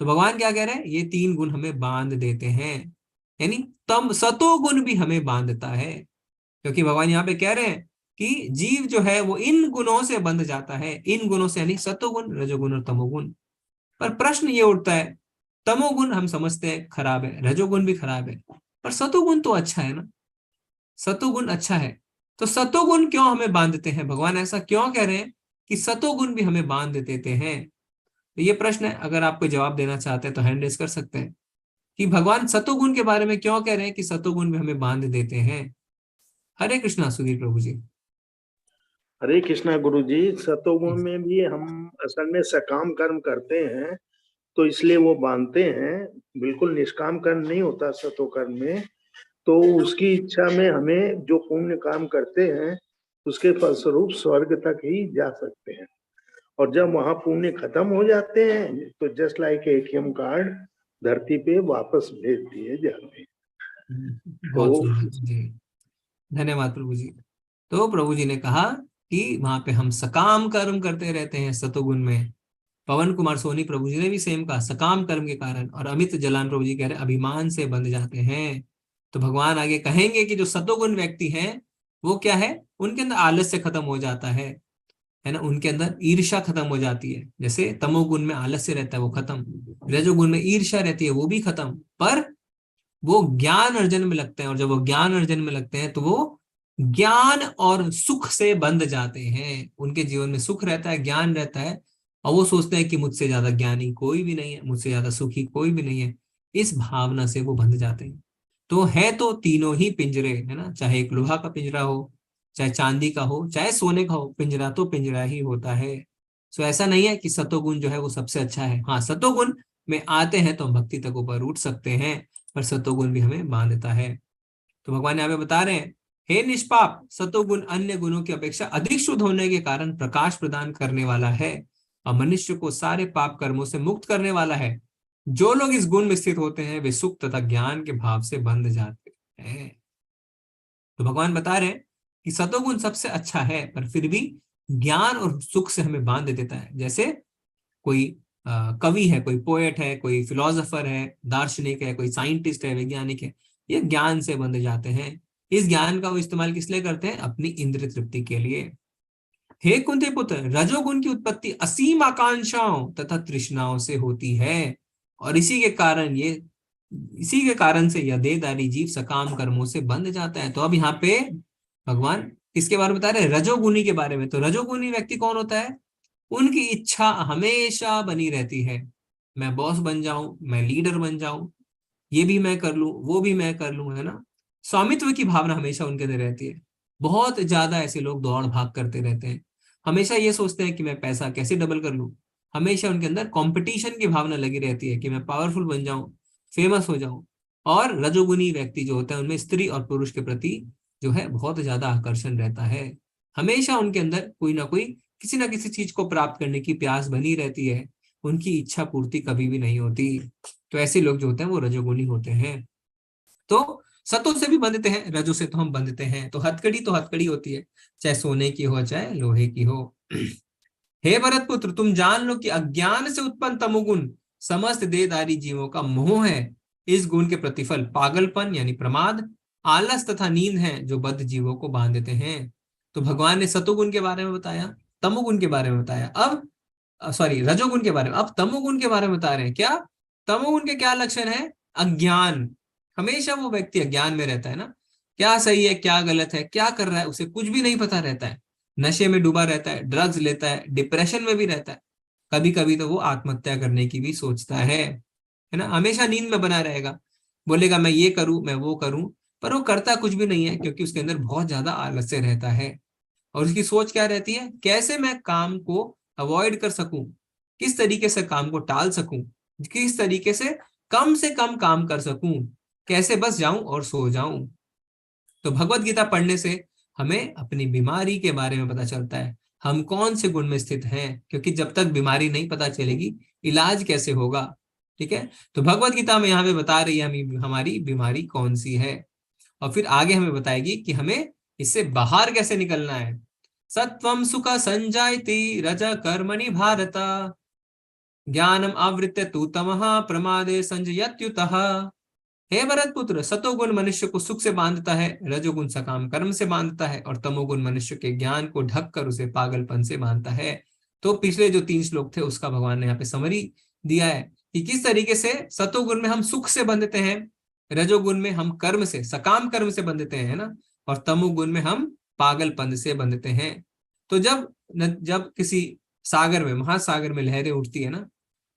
[SPEAKER 1] तो भगवान क्या कह रहे हैं, ये 3 गुण हमें बांध देते हैं, यानी सतोगुण भी हमें बांधता है। क्योंकि भगवान यहाँ पे कह रहे हैं कि जीव जो है वो इन गुणों से बंध जाता है, इन गुणों से, यानी सतोगुण, रजोगुण और तमोगुण। पर प्रश्न ये उठता है, तमोगुण हम समझते हैं खराब है, रजोगुण भी खराब है, पर सतोगुण तो अच्छा है ना, सतोगुण अच्छा है। तो सतोगुण क्यों हमें बांधते हैं, भगवान ऐसा क्यों कह रहे हैं कि सतोगुण भी हमें बांध देते हैं। तो ये प्रश्न है, अगर आप कोई जवाब देना चाहते हैं तो हैंड रेज कर सकते हैं कि भगवान सतोगुण के बारे में क्यों कह रहे हैं कि सतोगुण भी हमें बांध देते हैं। हरे कृष्णा सुधीर प्रभु जी।
[SPEAKER 4] हरे कृष्णा गुरु जी। सतोगुण में भी हम असल में सकाम कर्म करते हैं, तो इसलिए वो बांधते हैं। बिल्कुल निष्काम कर्म नहीं होता सतो कर्म में। तो उसकी इच्छा में हमें जो पुण्य काम करते हैं उसके फलस्वरूप स्वर्ग तक ही जा सकते हैं। और जब वहां पुण्य खत्म हो जाते हैं तो जस्ट लाइक एटीएम कार्ड धरती पे वापस भेज दिए जाते हैं।
[SPEAKER 1] बहुत सुंदर जी, धन्यवाद प्रभु जी। तो प्रभु जी ने कहा कि वहां पे हम सकाम कर्म करते रहते हैं सतोगुण में। पवन कुमार सोनी प्रभु जी ने भी सेम कहा, सकाम कर्म के कारण। और अमित जलान प्रभु जी कह रहे अभिमान से बंध जाते हैं। तो भगवान आगे कहेंगे कि जो सतोगुण व्यक्ति हैं वो क्या है, उनके अंदर आलस्य खत्म हो जाता है ना, उनके अंदर ईर्ष्या खत्म हो जाती है। जैसे तमोगुण में आलस्य रहता है वो खत्म, रजोगुण में ईर्ष्या रहती है वो भी खत्म। पर वो ज्ञान अर्जन में लगते हैं, और जब वो ज्ञान अर्जन में लगते हैं तो वो ज्ञान और सुख से बंध जाते हैं। उनके जीवन में सुख रहता है, ज्ञान रहता है, और वो सोचते हैं कि मुझसे ज्यादा ज्ञानी कोई भी नहीं है, मुझसे ज्यादा सुखी कोई भी नहीं है। इस भावना से वो बंध जाते हैं। तो है तो तीनों ही पिंजरे है ना, चाहे एक लोहा का पिंजरा हो, चाहे चांदी का हो, चाहे सोने का हो, पिंजरा तो पिंजरा ही होता है। सो ऐसा नहीं है कि सतोगुण जो है वो सबसे अच्छा है। हाँ, सतोगुण में आते हैं तो हम भक्ति तक ऊपर उठ सकते हैं, पर सतोगुण भी हमें बांधता है। तो भगवान यहाँ पे बता रहे हैं, हे निष्पाप, सतोगुण अन्य गुणों की अपेक्षा अधिक शुद्ध होने के कारण प्रकाश प्रदान करने वाला है और मनुष्य को सारे पाप कर्मों से मुक्त करने वाला है। जो लोग इस गुण में स्थित होते हैं वे सुख तथा ज्ञान के भाव से बंध जाते हैं। तो भगवान बता रहे हैं कि सतोगुण सबसे अच्छा है, पर फिर भी ज्ञान और सुख से हमें बांध देता है। जैसे कोई कवि है, कोई पोएट है, कोई फिलोसोफर है, दार्शनिक है, कोई साइंटिस्ट है, वैज्ञानिक है, ये ज्ञान से बंध जाते हैं। इस ज्ञान का वो इस्तेमाल किस लिए करते हैं, अपनी इंद्रिय तृप्ति के लिए। हे कुंती पुत्र, रजोगुण की उत्पत्ति असीम आकांक्षाओं तथा तृष्णाओं से होती है, और इसी के कारण से यह देहधारी जीव सकाम कर्मों से बंध जाता है। तो अब यहाँ पे भगवान किसके बारे में बता रहे हैं, रजोगुणी के बारे में। तो रजोगुणी व्यक्ति कौन होता है, उनकी इच्छा हमेशा बनी रहती है, मैं बॉस बन जाऊं, मैं लीडर बन जाऊं, ये भी मैं कर लूं, वो भी मैं कर लूं, है ना। स्वामित्व की भावना हमेशा उनके अंदर रहती है। बहुत ज्यादा ऐसे लोग दौड़ भाग करते रहते हैं, हमेशा ये सोचते हैं कि मैं पैसा कैसे डबल कर लूं। हमेशा उनके अंदर कंपटीशन की भावना लगी रहती है कि मैं पावरफुल बन जाऊं, फेमस हो जाऊं। और रजोगुणी व्यक्ति जो होता है उनमें स्त्री और पुरुष के प्रति जो है बहुत ज्यादा आकर्षण रहता है। हमेशा उनके अंदर कोई ना कोई किसी ना किसी चीज को प्राप्त करने की प्यास बनी रहती है, उनकी इच्छा पूर्ति कभी भी नहीं होती। तो ऐसे लोग जो होते हैं वो रजोगुणी होते हैं। तो सतों से भी बंधते हैं, रजो से तो हम बंधते हैं। तो हथकड़ी होती है, चाहे सोने की हो चाहे लोहे की हो। हे भरत पुत्र, तुम जान लो कि अज्ञान से उत्पन्न तमोगुण समस्त देहधारी जीवों का मोह है। इस गुण के प्रतिफल पागलपन यानी प्रमाद, आलस तथा नींद है जो बद्ध जीवों को बांध देते हैं। तो भगवान ने सतोगुण के बारे में बताया, तमोगुण के बारे में बताया, अब रजोगुण के बारे में, अब तमोगुण के बारे में बता रहे हैं। क्या तमोगुण के क्या लक्षण है, अज्ञान। हमेशा वो व्यक्ति अज्ञान में रहता है ना, क्या सही है क्या गलत है, क्या कर रहा है उसे कुछ भी नहीं पता रहता है। नशे में डूबा रहता है, ड्रग्स लेता है, डिप्रेशन में भी रहता है, कभी कभी तो वो आत्महत्या करने की भी सोचता है ना। हमेशा नींद में बना रहेगा। बोलेगा मैं ये करूं, मैं वो करूं, पर वो करता कुछ भी नहीं है, क्योंकि उसके अंदर बहुत ज्यादा आलस्य रहता है। और उसकी सोच क्या रहती है, कैसे मैं काम को अवॉइड कर सकूं, किस तरीके से काम को टाल सकूं, किस तरीके से कम काम कर सकूं, कैसे बस जाऊं और सो जाऊं। तो भगवत गीता पढ़ने से हमें अपनी बीमारी के बारे में पता चलता है, हम कौन से गुण में स्थित हैं, क्योंकि जब तक बीमारी नहीं पता चलेगी इलाज कैसे होगा। ठीक है, तो भगवत गीता में यहाँ पे बता रही है हमें हमारी बीमारी कौन सी है, और फिर आगे हमें बताएगी कि हमें इससे बाहर कैसे निकलना है। सत्वम सुख संजायति रज कर्मणि भारत, ज्ञानम आवृत्य तु तमः प्रमादे संजयत्युतः। हे भरत पुत्र, सतोगुण मनुष्य को सुख से बांधता है, रजोगुण सकाम कर्म से बांधता है, और तमोगुण मनुष्य के ज्ञान को ढककर उसे पागलपन से बांधता है। तो पिछले जो 3 श्लोक थे उसका भगवान ने यहाँ पे समरी दिया है कि किस तरीके से सतोगुण में हम सुख से बंधते हैं, रजोगुण में हम कर्म से, सकाम कर्म से बंधते हैं ना, और तमोगुण में हम पागलपन से बंधते हैं। तो जब किसी सागर में, महासागर में लहरें उठती है ना,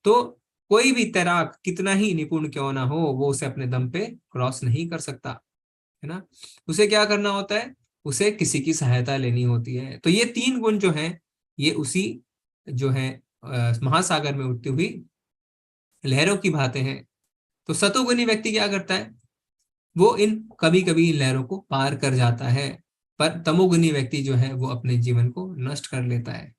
[SPEAKER 1] तो कोई भी तैराक कितना ही निपुण क्यों ना हो, वो उसे अपने दम पे क्रॉस नहीं कर सकता, है ना। उसे क्या करना होता है, उसे किसी की सहायता लेनी होती है। तो ये 3 गुण जो हैं, ये उसी जो है महासागर में उठती हुई लहरों की भांति हैं। तो सतोगुणी व्यक्ति क्या करता है, वो कभी कभी इन लहरों को पार कर जाता है, पर तमोगुणी व्यक्ति जो है वो अपने जीवन को नष्ट कर लेता है।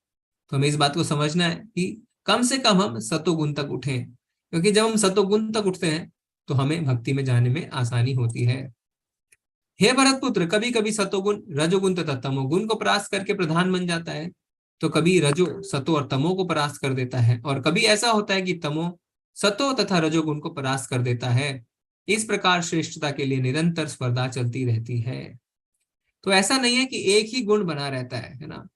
[SPEAKER 1] तो हमें इस बात को समझना है कि कम से कम हम सतोगुण तक उठें, क्योंकि जब हम सतोगुण तक उठते हैं तो हमें भक्ति में जाने में आसानी होती है। हे भरत पुत्र, कभी कभी सतोगुण रजोगुण तथा तमोगुण को परास्त करके प्रधान बन जाता है, तो कभी रजो सतो और तमो को परास्त कर देता है, और कभी ऐसा होता है कि तमो सतो तथा रजोगुण को परास्त कर देता है। इस प्रकार श्रेष्ठता के लिए निरंतर स्पर्धा चलती रहती है। तो ऐसा नहीं है कि एक ही गुण बना रहता है ना।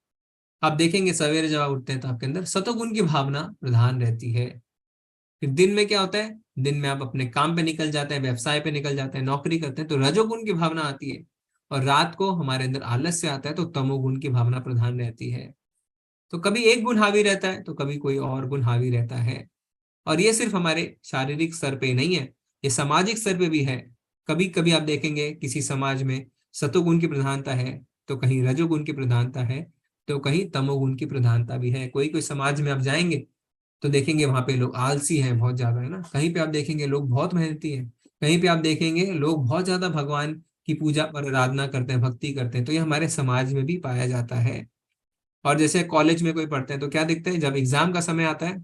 [SPEAKER 1] आप देखेंगे सवेरे जब आप उठते हैं तो आपके अंदर सतोगुण की भावना प्रधान रहती है। फिर दिन में क्या होता है, दिन में आप अपने काम पे निकल जाते हैं, व्यवसाय पे निकल जाते हैं, नौकरी करते हैं, तो रजोगुण की भावना आती है, और रात को हमारे अंदर आलस्य आता है तो तमोगुण की भावना प्रधान रहती है। तो कभी एक गुण हावी रहता है तो कभी कोई और गुण हावी रहता है। और ये सिर्फ हमारे शारीरिक स्तर पे नहीं है, ये सामाजिक स्तर पे भी है। कभी कभी आप देखेंगे किसी समाज में सतोगुण की प्रधानता है, तो कहीं रजोगुण की प्रधानता है, तो कहीं तमोगुण की प्रधानता भी है। कोई समाज में आप जाएंगे तो देखेंगे वहां पे लोग आलसी हैं बहुत ज्यादा, है ना। कहीं पे आप देखेंगे लोग बहुत मेहनती हैं, कहीं पे आप देखेंगे लोग बहुत ज्यादा भगवान की पूजा पर आराधना करते हैं, भक्ति करते हैं। तो ये हमारे समाज में भी पाया जाता है। और जैसे कॉलेज में कोई पढ़ते हैं तो क्या दिखता है, जब एग्जाम का समय आता है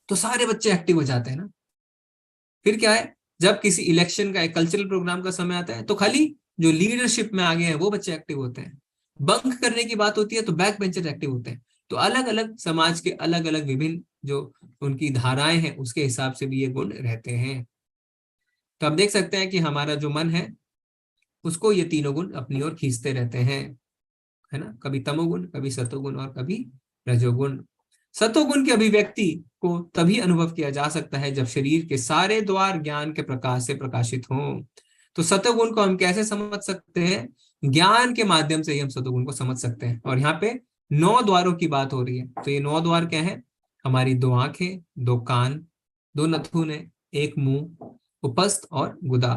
[SPEAKER 1] तो सारे बच्चे एक्टिव हो जाते हैं ना। फिर क्या है, जब किसी इलेक्शन का एक कल्चरल प्रोग्राम का समय आता है तो खाली जो लीडरशिप में आगे हैं वो बच्चे एक्टिव होते हैं। बंक करने की बात होती है तो बैक बेंचर एक्टिव होते हैं। तो अलग अलग समाज के अलग अलग विभिन्न जो उनकी धाराएं हैं उसके हिसाब से भी ये गुण रहते हैं। तो आप देख सकते हैं कि हमारा जो मन है उसको ये तीनों गुण अपनी ओर खींचते रहते हैं, है ना। कभी तमोगुण, कभी सतोगुण और कभी रजोगुण। सतोगुण की अभिव्यक्ति को तभी अनुभव किया जा सकता है जब शरीर के सारे द्वार ज्ञान के प्रकाश से प्रकाशित हों। तो सतोगुण को हम कैसे समझ सकते हैं, ज्ञान के माध्यम से ही हम सतोगुण को समझ सकते हैं। और यहाँ पे 9 द्वारों की बात हो रही है। तो ये 9 द्वार क्या है, हमारी 2 आंखें, 2 कान, 2 नथुने, 1 मुंह, उपस्थ और गुदा।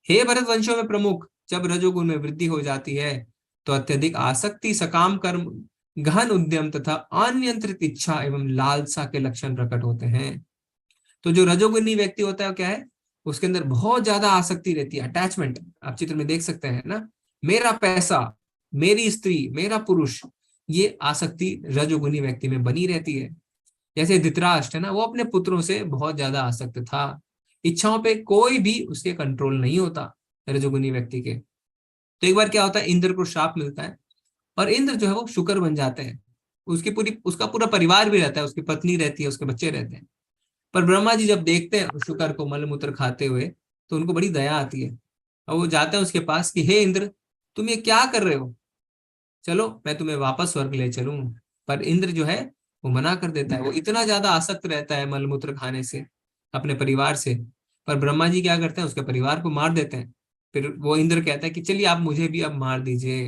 [SPEAKER 1] हे भरत वंशों में प्रमुख, जब रजोगुण में वृद्धि हो जाती है तो अत्यधिक आसक्ति, सकाम कर्म, गहन उद्यम तथा अनियंत्रित इच्छा एवं लालसा के लक्षण प्रकट होते हैं। तो जो रजोगुणी व्यक्ति होता है क्या है, उसके अंदर बहुत ज्यादा आसक्ति रहती है, अटैचमेंट। आप चित्र में देख सकते हैं ना, मेरा पैसा, मेरी स्त्री, मेरा पुरुष, ये आसक्ति रजोगुणी व्यक्ति में बनी रहती है। जैसे धृतराष्ट्र है ना, वो अपने पुत्रों से बहुत ज्यादा आसक्त था। इच्छाओं पे कोई भी उसके कंट्रोल नहीं होता रजोगुणी व्यक्ति के। तो एक बार क्या होता है, इंद्र को श्राप मिलता है और इंद्र जो है वो शुकर बन जाते हैं। उसका पूरा परिवार भी रहता है, उसकी पत्नी रहती है, उसके बच्चे रहते हैं। पर ब्रह्मा जी जब देखते हैं शुकर को मलमूत्र खाते हुए तो उनको बड़ी दया आती है, और वो जाते हैं उसके पास कि हे इंद्र, तुम ये क्या कर रहे हो, चलो मैं तुम्हें वापस स्वर्ग ले चलूं। पर इंद्र जो है वो मना कर देता है, वो इतना ज्यादा आसक्त रहता है मलमूत्र खाने से अपने परिवार से। पर ब्रह्मा जी क्या करते हैं, उसके परिवार को मार देते हैं। फिर वो इंद्र कहता है कि चलिए आप मुझे भी अब मार दीजिए।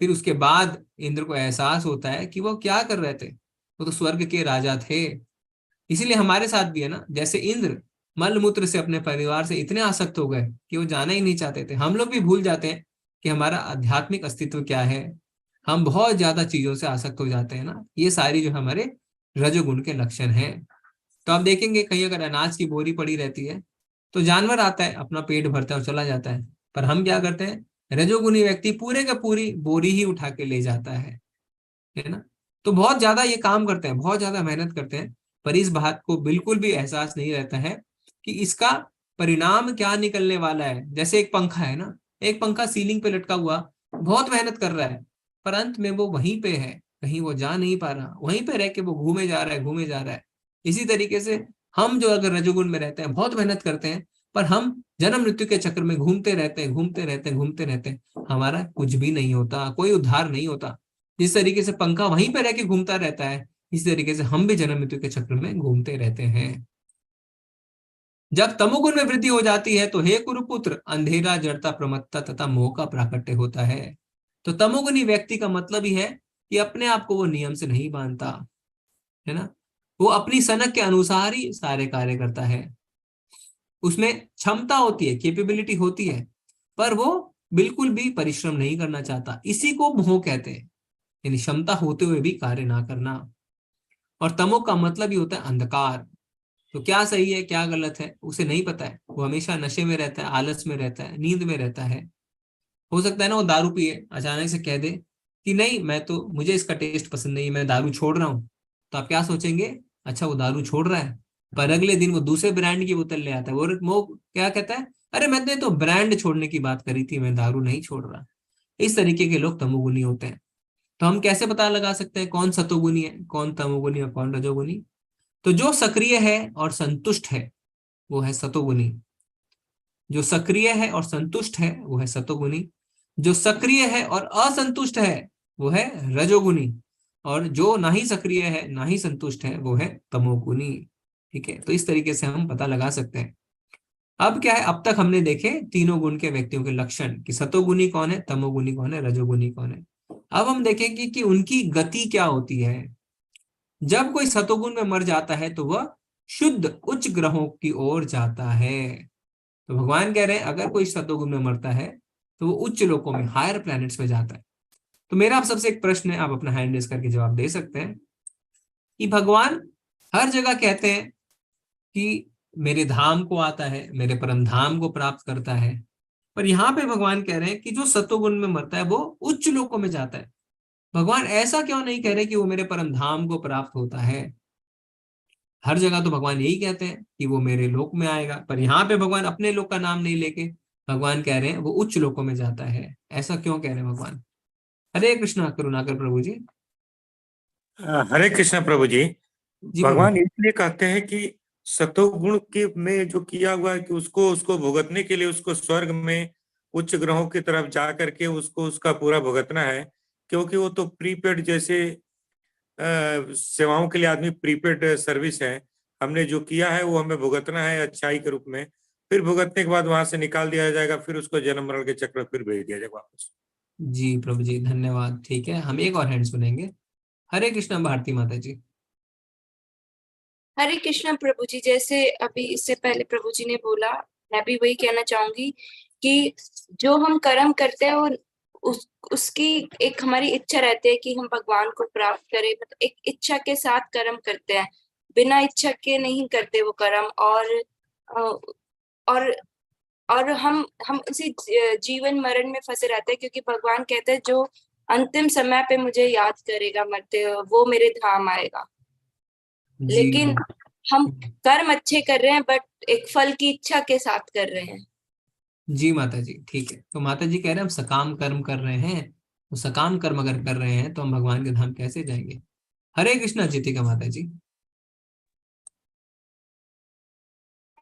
[SPEAKER 1] फिर उसके बाद इंद्र को एहसास होता है कि वो क्या कर रहे थे, वो तो स्वर्ग के राजा थे। इसीलिए हमारे साथ भी है ना, जैसे इंद्र मल मूत्र से अपने परिवार से इतने आसक्त हो गए कि वो जाना ही नहीं चाहते थे। हम लोग भी भूल जाते हैं कि हमारा आध्यात्मिक अस्तित्व क्या है। हम बहुत ज्यादा चीजों से आसक्त हो जाते हैं ना। ये सारी जो हमारे रजोगुण के लक्षण हैं। तो आप देखेंगे कहीं अगर अनाज की बोरी पड़ी रहती है तो जानवर आता है, अपना पेट भरता है और चला जाता है। पर हम क्या करते हैं, रजोगुणी व्यक्ति पूरे का पूरी बोरी ही उठा के ले जाता है ना। तो बहुत ज्यादा ये काम करते हैं, बहुत ज्यादा मेहनत करते हैं, पर इस बात को बिल्कुल भी एहसास नहीं रहता है कि इसका परिणाम क्या निकलने वाला है। जैसे एक पंखा है ना, एक पंखा सीलिंग पे लटका हुआ बहुत मेहनत कर रहा है, पर अंत में वो वहीं पे है, कहीं वो जा नहीं पा रहा, वहीं पे रह के वो घूमे जा रहा है, घूमे जा रहा है। इसी तरीके से हम जो अगर रजोगुण में रहते हैं, बहुत मेहनत करते हैं, पर हम जन्म मृत्यु के चक्र में घूमते रहते हैं, घूमते रहते हैं, घूमते रहते हैं, हमारा कुछ भी नहीं होता, कोई उद्धार नहीं होता। जिस तरीके से पंखा वहीं पर रह के घूमता रहता है, इस तरीके से हम भी जन्म मृत्यु के चक्र में घूमते रहते हैं। जब तमोगुण में वृद्धि हो जाती है तो हे कुरुपुत्र, अंधेरा, जड़ता, प्रमत्ता तथा मोह का प्राकट्य होता है। तो तमोगुणी व्यक्ति का मतलब ही है कि अपने आप को वो नियम से नहीं बांधता है ना। वो अपनी सनक के अनुसार ही सारे कार्य करता है। उसमें क्षमता होती है, कैपेबिलिटी होती है, पर वो बिल्कुल भी परिश्रम नहीं करना चाहता। इसी को मोह कहते हैं, यानी क्षमता होते हुए भी कार्य ना करना। और तमो का मतलब ही होता है अंधकार। तो क्या सही है क्या गलत है उसे नहीं पता है, वो हमेशा नशे में रहता है, आलस में रहता है, नींद में रहता है। हो सकता है ना वो दारू पिए, अचानक से कह दे कि नहीं मुझे इसका टेस्ट पसंद नहीं है, मैं दारू छोड़ रहा हूँ। तो आप क्या सोचेंगे, अच्छा वो दारू छोड़ रहा है, पर अगले दिन वो दूसरे ब्रांड की बोतल ले आता है। वो क्या कहता है, अरे मैंने तो ब्रांड छोड़ने की बात करी थी, मैं दारू नहीं छोड़ रहा। इस तरीके के लोग तमोगुनी होते हैं। तो हम कैसे पता लगा सकते हैं कौन सतोगुनी है, कौन तमोगुनी और कौन रजोगुनी? तो जो सक्रिय है और संतुष्ट है वो है सतोगुनी। जो सक्रिय है और संतुष्ट है वो है सतोगुनी। जो सक्रिय है और असंतुष्ट है वो है रजोगुनी। और जो ना ही सक्रिय है ना ही संतुष्ट है वो है तमोगुनी। ठीक है, तो इस तरीके से हम पता लगा सकते हैं। अब क्या है, अब तक हमने देखे तीनों गुण के व्यक्तियों के लक्षण कि सतोगुनी कौन है, तमोगुनी कौन है, रजोगुनी कौन है। अब हम देखेंगे कि उनकी गति क्या होती है। जब कोई सतोगुण में मर जाता है तो वह शुद्ध उच्च ग्रहों की ओर जाता है। तो भगवान कह रहे हैं अगर कोई सतोगुण में मरता है तो वो उच्च लोकों में, हायर प्लैनेट्स में जाता है। तो मेरा आप सबसे एक प्रश्न है, आप अपना हैंड रेज करके जवाब दे सकते हैं कि भगवान हर जगह कहते हैं कि मेरे धाम को आता है, मेरे परम धाम को प्राप्त करता है, पर यहाँ पे भगवान कह रहे हैं कि जो सतोगुण में मरता है वो उच्च लोकों में जाता है। भगवान ऐसा क्यों नहीं कह रहे कि वो मेरे परम धाम को प्राप्त होता है? हर जगह तो भगवान यही कहते हैं कि वो मेरे लोक में आएगा, पर यहाँ पे भगवान अपने लोक का नाम नहीं लेके भगवान कह रहे हैं वो उच्च लोकों में जाता है। ऐसा क्यों कह रहे हैं भगवान? हरे कृष्णा करुणाकर प्रभु जी।
[SPEAKER 6] हरे कृष्णा प्रभु जी।
[SPEAKER 1] जी
[SPEAKER 6] भगवान इसलिए कहते हैं कि सतोगुण के में जो किया हुआ है कि उसको भुगतने के लिए उसको स्वर्ग में उच्च ग्रहों की तरफ जा करके उसको उसका पूरा भुगतना है, क्योंकि वो तो प्रीपेड जैसे सेवाओं के लिए आदमी प्रीपेड सर्विस है। हमने जो किया है वो हमें भुगतना है अच्छाई के रूप में, फिर भुगतने के बाद वहां से निकाल दिया जाएगा, फिर उसको जन्म मरण के चक्र फिर भेज दिया जाएगा वापस।
[SPEAKER 1] जी प्रभु जी धन्यवाद। ठीक है, हम एक और हैंड सुनेंगे। हरे कृष्णा भारती माता जी।
[SPEAKER 11] हरे कृष्ण प्रभु जी। जैसे अभी इससे पहले प्रभु जी ने बोला, मैं भी वही कहना चाहूंगी कि जो हम कर्म करते हैं वो उसकी एक हमारी इच्छा रहती है कि हम भगवान को प्राप्त करें। मतलब एक इच्छा के साथ कर्म करते हैं, बिना इच्छा के नहीं करते वो कर्म। और हम उसी जीवन मरण में फंसे रहते हैं, क्योंकि भगवान कहते हैं जो अंतिम समय पे मुझे याद करेगा मरते हुए वो मेरे धाम आएगा। लेकिन हम कर्म अच्छे कर रहे हैं बट एक फल की इच्छा के साथ कर रहे हैं।
[SPEAKER 1] जी माता जी ठीक है। तो माता जी कह रहे हैं हम सकाम कर्म कर रहे हैं, तो सकाम कर्म अगर कर रहे हैं तो हम भगवान के धाम कैसे जाएंगे? हरे कृष्णा जीतिका माता जी।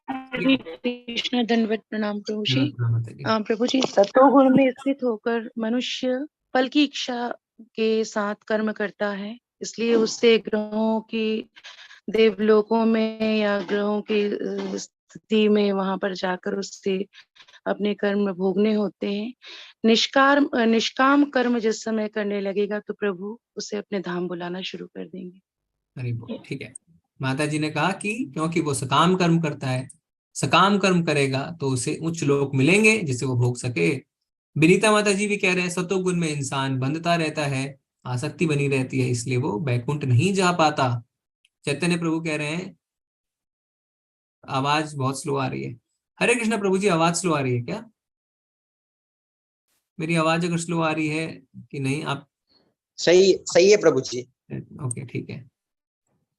[SPEAKER 7] हरे कृष्ण, दंडवत प्रणाम प्रभु जी।
[SPEAKER 1] माता जी।
[SPEAKER 7] प्रभु जी, सतोगुण में स्थित होकर मनुष्य फल की इच्छा के साथ कर्म करता है, इसलिए उससे ग्रहों की देवलोकों में या ग्रहों की स्थिति में वहां पर जाकर उससे अपने कर्म भोगने होते हैं। निष्काम कर्म जिस समय करने लगेगा तो प्रभु उसे अपने धाम बुलाना शुरू कर देंगे।
[SPEAKER 1] हरि बोल। ठीक है, माता जी ने कहा कि क्योंकि वो सकाम कर्म करता है सकाम कर्म करेगा तो उसे उच्च लोक मिलेंगे जिसे वो भोग सके। विनीता माता जी भी कह रहे हैं सतोगुण में इंसान बंधता रहता है, आसक्ति बनी रहती है, इसलिए वो बैकुंठ नहीं जा पाता। चैतन्य प्रभु कह रहे हैं आवाज बहुत स्लो आ रही है। हरे कृष्णा प्रभु जी, आवाज स्लो आ रही है क्या? मेरी आवाज अगर स्लो आ रही है कि नहीं आप?
[SPEAKER 2] सही सही है प्रभु जी।
[SPEAKER 1] ओके ठीक है।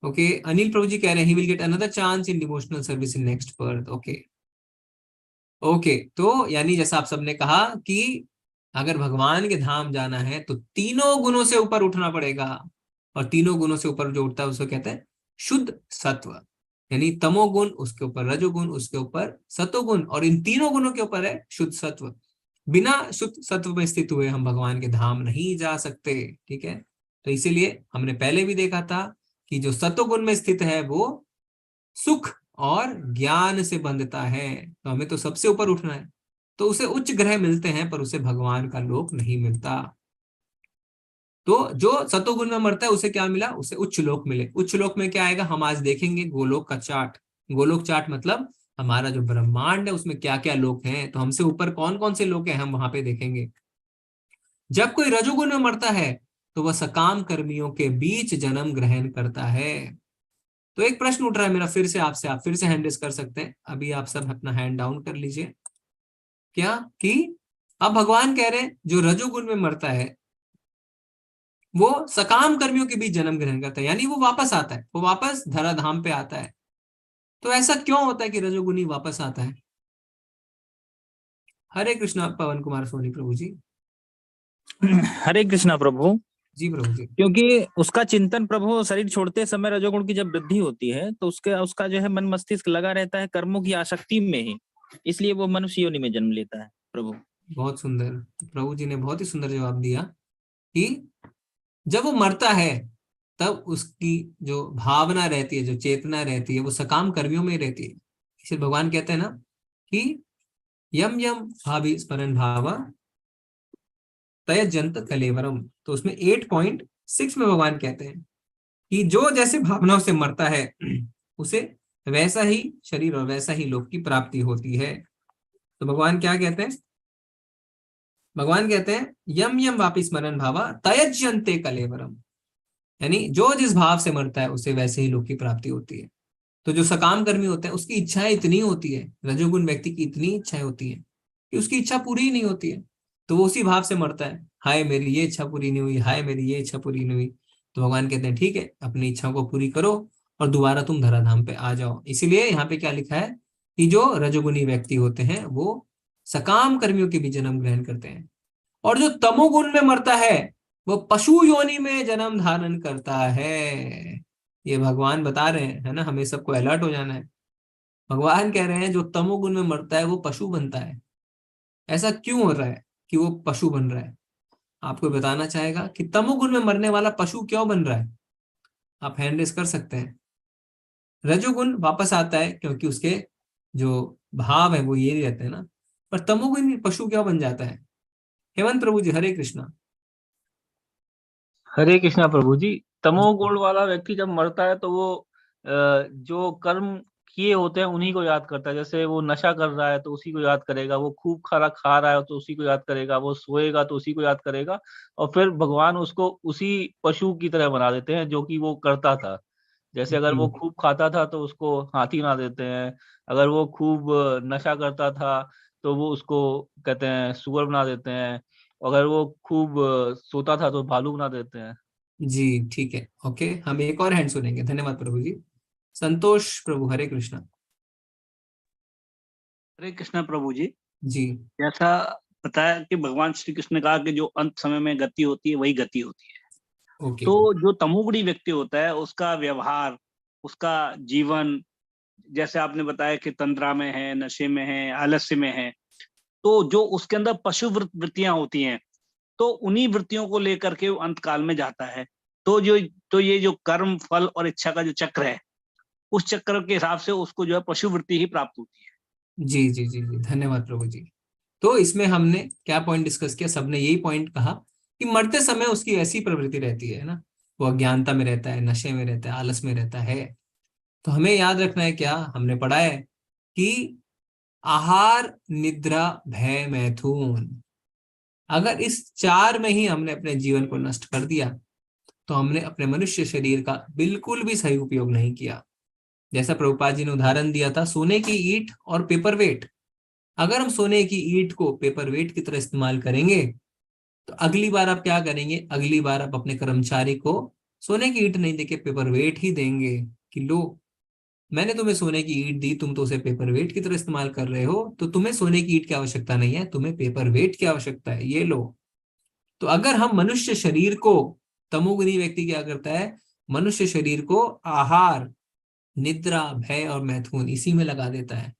[SPEAKER 1] ओके अनिल प्रभु जी कह रहे हैं he will get another chance in devotional service in next birth. Okay okay, तो यानी जैसा आप सबने कहा कि अगर भगवान के धाम जाना है तो तीनों गुणों से ऊपर उठना पड़ेगा, और तीनों गुणों से ऊपर जो उठता है उसको कहते हैं शुद्ध सत्व, यानी तमोगुण, उसके ऊपर रजोगुण, उसके ऊपर सतोगुण, और इन तीनों गुणों के ऊपर है शुद्ध सत्व। बिना शुद्ध सत्व में स्थित हुए हम भगवान के धाम नहीं जा सकते। ठीक है, तो इसीलिए हमने पहले भी देखा था कि जो सतोगुण में स्थित है वो सुख और ज्ञान से बंधता है, तो हमें तो सबसे ऊपर उठना है, तो उसे उच्च ग्रह मिलते हैं पर उसे भगवान का लोक नहीं मिलता। तो जो सतोगुण में मरता है उसे क्या मिला? उसे उच्च लोक मिले। उच्च लोक में क्या आएगा हम आज देखेंगे, गोलोक का चार्ट। गोलोक चार्ट मतलब हमारा जो ब्रह्मांड है उसमें क्या क्या लोक हैं, तो हमसे ऊपर कौन कौन से लोक हैं हम वहां पे देखेंगे। जब कोई रजोगुण में मरता है तो वह सकाम कर्मियों के बीच जन्म ग्रहण करता है। तो एक प्रश्न उठ रहा है मेरा फिर से आपसे, आप फिर से हैंड रेज कर सकते हैं। अभी आप सब अपना हैंड डाउन कर लीजिए। क्या कि अब भगवान कह रहे हैं जो रजोगुण में मरता है वो सकाम कर्मियों के बीच जन्म ग्रहण करता है, यानी वो वापस आता है, वो वापस धराधाम पे आता है। तो ऐसा क्यों होता है कि रजोगुणी वापस आता है? हरे कृष्णा पवन कुमार सोनी प्रभु जी।
[SPEAKER 20] हरे कृष्णा प्रभु
[SPEAKER 1] जी प्रभु जी।
[SPEAKER 20] क्योंकि उसका चिंतन प्रभु शरीर छोड़ते समय रजोगुण की जब वृद्धि होती है तो उसका जो है मन मस्तिष्क लगा रहता है कर्मों की आसक्ति में ही, इसलिए वो मनुष्य योनि में जन्म लेता है प्रभु।
[SPEAKER 1] बहुत सुंदर, प्रभु जी ने बहुत ही सुंदर जवाब दिया कि जब वो मरता है तब उसकी जो भावना रहती है, जो चेतना रहती है, वो सकाम कर्मियों में रहती है। इसलिए भगवान कहते हैं ना कि यम यम भावी स्मरण भावा तयजंत कलेवरम। तो उसमें 8.6 में भगवान कहते हैं कि जो जैसे भावनाओं से मरता है उसे वैसा ही शरीर और वैसा ही लोक की प्राप्ति होती है। तो भगवान क्या कहते हैं? भगवान कहते हैं यम यम वापि स्मरण भावा तयजंते कलेवरम, यानी जो जिस भाव से मरता है उसे वैसे ही लोक की प्राप्ति होती है। तो जो सकाम कर्मी होते हैं उसकी इच्छाएं इतनी होती है, रजोगुण व्यक्ति की इतनी इच्छाएं होती है कि उसकी इच्छा पूरी ही नहीं होती है, तो वो उसी भाव से मरता है, हाय मेरी ये इच्छा पूरी नहीं हुई, हाय मेरी ये इच्छा पूरी नहीं हुई। तो भगवान कहते हैं ठीक है, अपनी इच्छाओं को पूरी करो और दोबारा तुम धराधाम पे आ जाओ। इसीलिए यहाँ पे क्या लिखा है कि जो रजोगुणी व्यक्ति होते हैं वो सकाम कर्मियों के भी जन्म ग्रहण करते हैं, और जो तमोगुण में मरता है वो पशु योनि में जन्म धारण करता है। ये भगवान बता रहे हैं, है ना, हमें सबको अलर्ट हो जाना है। भगवान कह रहे हैं जो तमोगुण में मरता है वो पशु बनता है। ऐसा क्यों हो रहा है कि वो पशु बन रहा है? आपको बताना चाहेगा कि तमोगुण में मरने वाला पशु क्यों बन रहा है? आप हैंड रेस कर सकते हैं। रजोगुण वापस आता है क्योंकि उसके जो भाव है वो ये रहते हैं ना, पर तमोगुण पशु क्यों बन जाता है? हेमंत प्रभु जी हरे कृष्णा।
[SPEAKER 8] हरे कृष्णा प्रभु जी। तमोगुण वाला व्यक्ति जब मरता है तो वो जो कर्म किए होते हैं उन्हीं को याद करता है। जैसे वो नशा कर रहा है तो उसी को याद करेगा, वो खूब खाना खा रहा है तो उसी को याद करेगा, वो सोएगा तो उसी को याद करेगा, और फिर भगवान उसको उसी पशु की तरह बना देते हैं जो कि वो करता था। जैसे अगर वो खूब खाता था तो उसको हाथी बना देते हैं, अगर वो खूब नशा करता था तो वो उसको कहते हैं सुअर बना देते हैं, अगर वो खूब सोता था तो भालू बना देते हैं।
[SPEAKER 1] जी ठीक है, ओके, हम एक और हैंड सुनेंगे। धन्यवाद प्रभु जी। संतोष प्रभु हरे कृष्णा।
[SPEAKER 9] हरे कृष्णा प्रभु जी।
[SPEAKER 1] जी
[SPEAKER 9] जैसा बताया कि भगवान श्री कृष्ण ने कहा कि जो अंत समय में गति होती है वही गति होती है।
[SPEAKER 1] ओके।
[SPEAKER 9] तो जो तमोगुणी व्यक्ति होता है उसका व्यवहार, उसका जीवन, जैसे आपने बताया कि तंद्रा में है, नशे में है, आलस्य में है, तो जो उसके अंदर पशु वृत्तियां होती हैं तो उन्हीं वृत्तियों को लेकर के वो अंत काल में जाता है। तो ये जो कर्म फल और इच्छा का जो चक्र है उस चक्र के हिसाब से उसको जो है पशु वृत्ति ही प्राप्त होती है।
[SPEAKER 1] जी जी जी जी, धन्यवाद प्रभु जी। तो इसमें हमने क्या पॉइंट डिस्कस किया? सबने यही पॉइंट कहा कि मरते समय उसकी ऐसी प्रवृत्ति रहती है ना, वो अज्ञानता में रहता है, नशे में रहता है, आलस में रहता है। तो हमें याद रखना है, क्या हमने पढ़ा है कि आहार, निद्रा, भय, मैथुन, अगर इस 4 में ही हमने अपने जीवन को नष्ट कर दिया तो हमने अपने मनुष्य शरीर का बिल्कुल भी सही उपयोग नहीं किया। जैसा प्रभुपाद जी ने उदाहरण दिया था सोने की ईंट और पेपर वेट, अगर हम सोने की ईंट को पेपर वेट की तरह इस्तेमाल करेंगे तो अगली बार आप क्या करेंगे, अगली बार आप अपने कर्मचारी को सोने की ईंट नहीं देके पेपर वेट ही देंगे कि लो, मैंने तुम्हें सोने की ईंट दी, तुम तो उसे पेपर वेट की तरह इस्तेमाल कर रहे हो, तो तुम्हें सोने की ईंट की आवश्यकता नहीं है, तुम्हें पेपर वेट की आवश्यकता है, ये लो। तो अगर हम मनुष्य शरीर को, तमोगुनी व्यक्ति क्या करता है, मनुष्य शरीर को आहार, निद्रा, भय और मैथुन इसी में लगा देता है।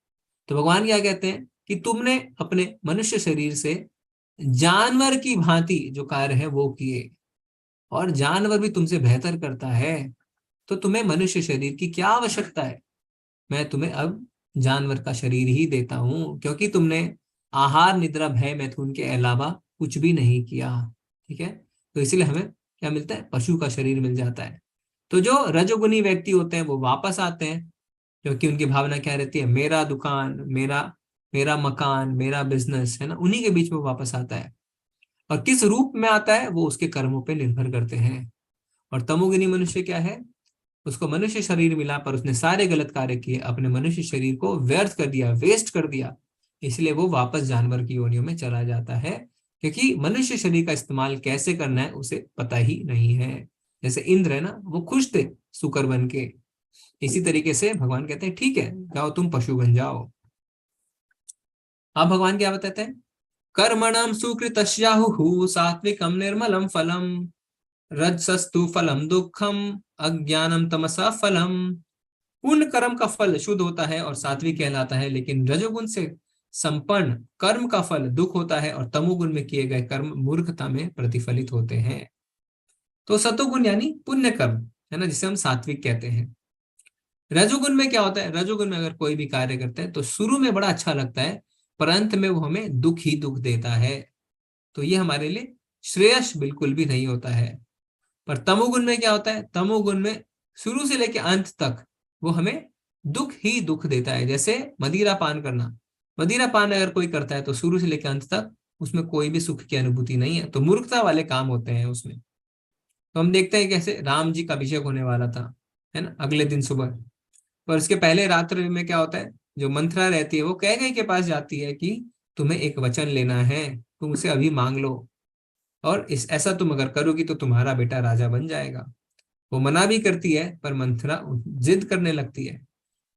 [SPEAKER 1] तो भगवान क्या कहते हैं कि तुमने अपने मनुष्य शरीर से जानवर की भांति जो कार्य है वो किए, और जानवर भी तुमसे बेहतर करता है, तो तुम्हें मनुष्य शरीर की क्या आवश्यकता है, मैं तुम्हें अब जानवर का शरीर ही देता हूं, क्योंकि तुमने आहार, निद्रा, भय, मैथुन के अलावा कुछ भी नहीं किया। ठीक है, तो इसलिए हमें क्या मिलता है, पशु का शरीर मिल जाता है। तो जो रजोगुनी व्यक्ति होते हैं वो वापस आते हैं, क्योंकि उनकी भावना क्या रहती है, मेरा दुकान, मेरा मकान, मेरा बिजनेस है ना, उन्हीं के बीच में वापस आता है। और किस रूप में आता है वो उसके कर्मों पे निर्भर करते हैं। और तमोगुनी मनुष्य क्या है, उसको मनुष्य शरीर मिला पर उसने सारे गलत कार्य किए, अपने मनुष्य शरीर को व्यर्थ कर दिया, वेस्ट कर दिया, इसलिए वो वापस जानवर की योनियों में चला जाता है, क्योंकि मनुष्य शरीर का इस्तेमाल कैसे करना है उसे पता ही नहीं है। जैसे इंद्र है ना, वो खुश थे सुकर बन के, इसी तरीके से भगवान कहते हैं ठीक है जाओ तुम पशु बन जाओ। अब भगवान क्या बताते हैं, कर्मणम सुकृतस्याहुः सात्विकम निर्मलम फलम रजसस्तु फलम दुखम अज्ञानम तमसा फलम। पुण्य कर्म का फल शुद्ध होता है और सात्विक कहलाता है, लेकिन रजोगुण से संपन्न कर्म का फल दुख होता है और तमोगुण में किए गए कर्म मूर्खता में प्रतिफलित होते हैं। तो सतोगुण यानी पुण्य कर्म है ना, जिसे हम सात्विक कहते हैं। रजोगुण में क्या होता है, रजोगुण में अगर कोई भी कार्य करते हैं तो शुरू में बड़ा अच्छा लगता है पर अंत में वो हमें दुख ही दुख देता है, तो ये हमारे लिए श्रेयस बिल्कुल भी नहीं होता है। पर तमोगुण में क्या होता है, तमोगुण में शुरू से लेकर अंत तक वो हमें दुख ही दुख देता है। जैसे मदिरा पान करना, मदिरा पान अगर कोई करता है तो शुरू से लेकर अंत तक उसमें कोई भी सुख की अनुभूति नहीं है, तो मूर्खता वाले काम होते हैं उसमें। तो हम देखते हैं कैसे राम जी का अभिषेक होने वाला था है ना अगले दिन सुबह, पर उसके पहले रात्रि में क्या होता है, जो मंत्रा रहती है वो कैकेयी के पास जाती है कि तुम्हें एक वचन लेना है, तुम उसे अभी मांग लो, और ऐसा तुम अगर करोगी तो तुम्हारा बेटा राजा बन जाएगा। वो मना भी करती है पर मंथरा जिद करने लगती है।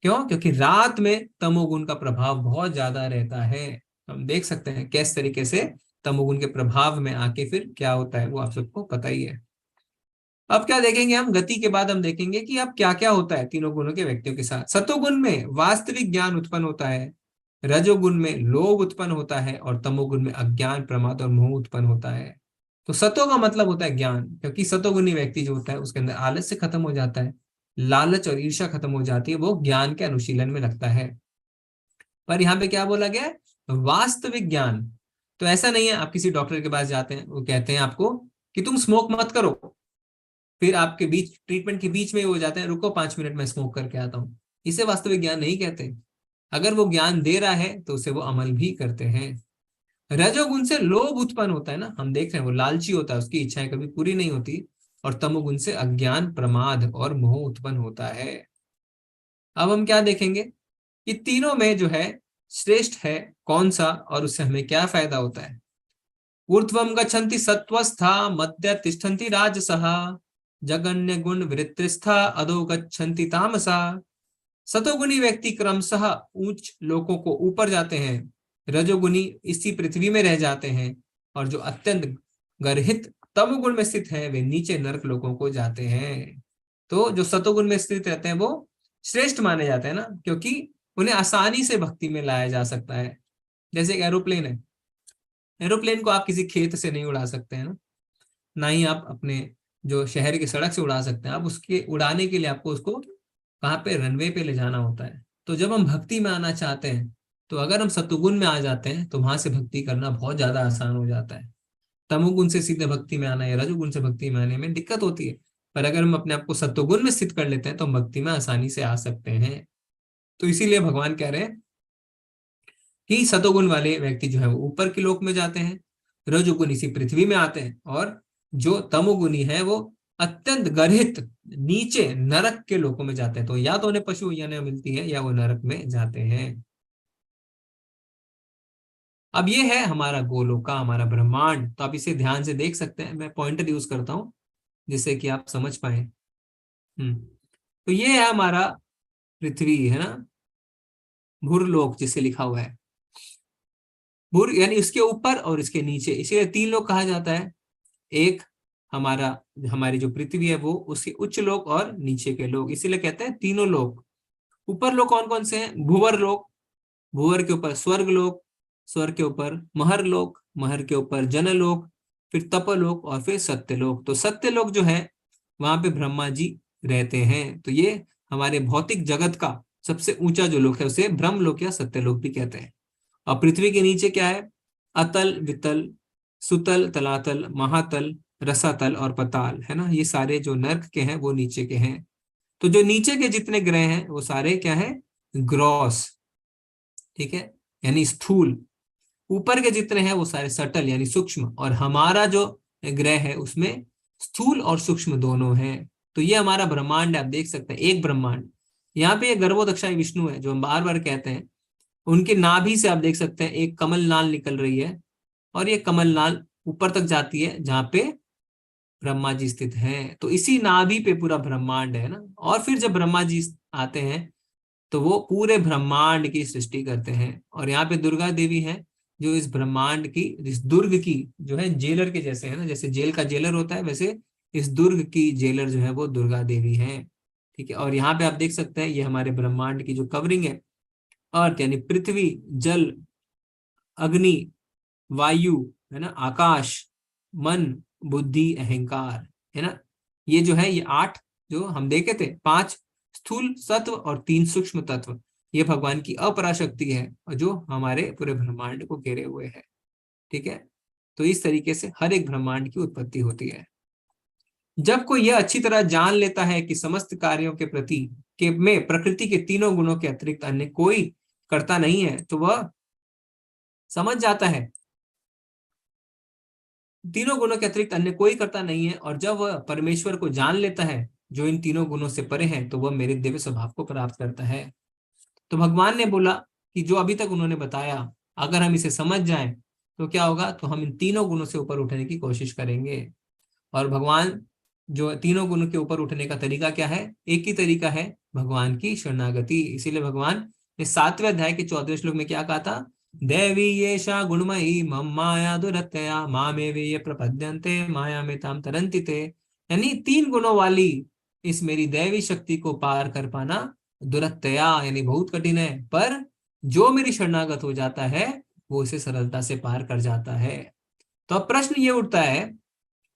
[SPEAKER 1] क्यों? क्योंकि रात में तमोगुण का प्रभाव बहुत ज्यादा रहता है। हम देख सकते हैं किस तरीके से तमोगुण के प्रभाव में आके फिर क्या होता है वो आप सबको पता ही है। अब क्या देखेंगे हम, गति के बाद हम देखेंगे कि अब क्या क्या होता है तीनों गुणों के व्यक्तियों के साथ। सतोगुण में वास्तविक ज्ञान उत्पन्न होता है, रजोगुण में लोभ उत्पन्न होता है और तमोगुण में अज्ञान, प्रमाद और मोह उत्पन्न होता है। तो सतो का मतलब होता है ज्ञान, क्योंकि सतोगुणी व्यक्ति जो होता है उसके अंदर आलस्य खत्म हो जाता है, लालच और ईर्ष्या खत्म हो जाती है, वो ज्ञान के अनुशीलन में लगता है। पर यहाँ पे क्या बोला गया है, वास्तविक ज्ञान। तो ऐसा नहीं है आप किसी डॉक्टर के पास जाते हैं, वो कहते हैं आपको कि तुम स्मोक मत करो, फिर आपके बीच ट्रीटमेंट के बीच में हो जाते हैं रुको 5 मिनट में स्मोक करके आता हूँ। इसे वास्तविक ज्ञान नहीं कहते। अगर वो ज्ञान दे रहा है तो उसे वो अमल भी करते हैं। रजोगुण से लोभ उत्पन्न होता है ना, हम देख रहे हैं वो लालची होता है, उसकी इच्छाएं कभी पूरी नहीं होती। और तमोगुण से अज्ञान, प्रमाद और मोह उत्पन्न होता है। अब हम क्या देखेंगे कि तीनों में जो है श्रेष्ठ है कौन सा और उससे हमें क्या फायदा होता है। ऊर्ध्वम गच्छन्ति सत्वस्था मध्य तिष्ठन्ति राजसः जगन्य गुण वृत्तिस्था अधो गच्छन्ति तामसा। सतोगुणी व्यक्ति क्रमशः उच्च लोकों को ऊपर जाते हैं, रजोगुणी इसी पृथ्वी में रह जाते हैं, और जो अत्यंत गर्हित तमोगुण में स्थित है वे नीचे नरक लोकों को जाते हैं। तो जो सतोगुण में स्थित रहते हैं वो श्रेष्ठ माने जाते हैं ना, क्योंकि उन्हें आसानी से भक्ति में लाया जा सकता है। जैसे एक एरोप्लेन है, एरोप्लेन को आप किसी खेत से नहीं उड़ा सकते हैं ना ही आप अपने जो शहर की सड़क से उड़ा सकते हैं। आप उसके उड़ाने के लिए आपको उसको कहाँ पे, रनवे पे ले जाना होता है। तो जब हम भक्ति में आना चाहते हैं तो अगर हम सतोगुण में आ जाते हैं तो वहां से भक्ति करना बहुत ज्यादा आसान हो जाता है। तमोगुण से सीधे भक्ति में आना या रजोगुण से भक्ति में आने में दिक्कत होती है, पर अगर हम अपने आप को सतोगुण में स्थित कर लेते हैं तो हम भक्ति में आसानी से आ सकते हैं। तो इसीलिए भगवान कह रहे हैं कि सतोगुण वाले व्यक्ति जो है वो ऊपर के लोक में जाते हैं, रजोगुण इसी पृथ्वी में आते हैं, और जो तमोगुणी है वो अत्यंत गर्हित नीचे नरक के लोकों में जाते हैं। तो या तो उन्हें पशु योनियां मिलती है या वो नरक में जाते हैं। अब ये है हमारा गोलोका, हमारा ब्रह्मांड। तो आप इसे ध्यान से देख सकते हैं, मैं पॉइंटर यूज करता हूं जिससे कि आप समझ पाए। तो ये है हमारा पृथ्वी, है ना, भूरलोक जिसे लिखा हुआ है। भूर यानी इसके ऊपर और इसके नीचे, इसीलिए 3 लोक कहा जाता है। एक हमारी जो पृथ्वी है वो उसके उच्च लोक और नीचे के लोक, इसीलिए कहते हैं तीनों लोक। ऊपर लोक कौन कौन से हैं? भूवर लोक, भूवर के ऊपर स्वर्ग लोक, स्वर्ग के ऊपर महर लोक, महर के ऊपर जनलोक, फिर तपलोक और फिर सत्यलोक। तो सत्यलोक जो है वहां पे ब्रह्मा जी रहते हैं। तो ये हमारे भौतिक जगत का सबसे ऊंचा जो लोक है उसे ब्रह्मलोक या सत्यलोक भी कहते हैं। और पृथ्वी के नीचे क्या है? अतल, वितल, सुतल, तलातल, महातल, रसातल और पताल, है ना। ये सारे जो नर्क के हैं वो नीचे के हैं। तो जो नीचे के जितने ग्रह हैं वो सारे क्या है? ग्रॉस, ठीक है, यानी स्थूल। ऊपर के जितने हैं वो सारे सटल यानी सूक्ष्म, और हमारा जो ग्रह है उसमें स्थूल और सूक्ष्म दोनों हैं। तो ये हमारा ब्रह्मांड है, आप देख सकते हैं एक ब्रह्मांड। यहाँ पे ये गर्भोदक्षाई विष्णु है जो हम बार बार कहते हैं, उनके नाभि से आप देख सकते हैं एक कमल नाल निकल रही है, और ये कमल नाल ऊपर तक जाती है जहां पे ब्रह्मा जी स्थित हैं। तो इसी नाभि पे पूरा ब्रह्मांड है ना। और फिर जब ब्रह्मा जी आते हैं तो वो पूरे ब्रह्मांड की सृष्टि करते हैं। और यहाँ पे दुर्गा देवी है जो इस ब्रह्मांड की, इस दुर्ग की जो है जेलर के जैसे है ना, जैसे जेल का जेलर होता है वैसे इस दुर्ग की जेलर जो है वो दुर्गा देवी है, ठीक है। और यहाँ पे आप देख सकते हैं ये हमारे ब्रह्मांड की जो कवरिंग है, अर्थ यानी पृथ्वी, जल, अग्नि, वायु, है ना, आकाश, मन, बुद्धि, अहंकार, है ना। ये जो है ये 8 जो हम देखे थे, 5 स्थूल तत्व और 3 सूक्ष्म तत्व, ये भगवान की अपराशक्ति है और जो हमारे पूरे ब्रह्मांड को घेरे हुए है, ठीक है। तो इस तरीके से हर एक ब्रह्मांड की उत्पत्ति होती है। जब कोई यह अच्छी तरह जान लेता है कि समस्त कार्यों के प्रति के में प्रकृति के तीनों गुणों के अतिरिक्त अन्य कोई करता नहीं है, तो वह समझ जाता है तीनों गुणों के अतिरिक्त अन्य कोई करता नहीं है। और जब वह परमेश्वर को जान लेता है जो इन तीनों गुणों से परे हैं, तो वह मेरे दिव्य स्वभाव को प्राप्त करता है। तो भगवान ने बोला कि जो अभी तक उन्होंने बताया, अगर हम इसे समझ जाएं तो क्या होगा? तो हम इन तीनों गुणों से ऊपर उठने की कोशिश करेंगे। और भगवान जो तीनों गुणों के ऊपर उठने का तरीका क्या है? एक ही तरीका है, भगवान की शरणागति। इसीलिए भगवान ने 7वें अध्याय के 14वें श्लोक में क्या कहा था? देवी येषा गुणमयी मम माया दुरत्यया मामेव ये प्रपद्यन्ते मायामेतां तरन्ति ते। यानी 3 गुणों वाली इस मेरी दैवी शक्ति को पार कर पाना दुरत्यया यानी बहुत कठिन है, पर जो मेरी शरणागत हो जाता है वो इसे सरलता से पार कर जाता है। तो अब प्रश्न ये उठता है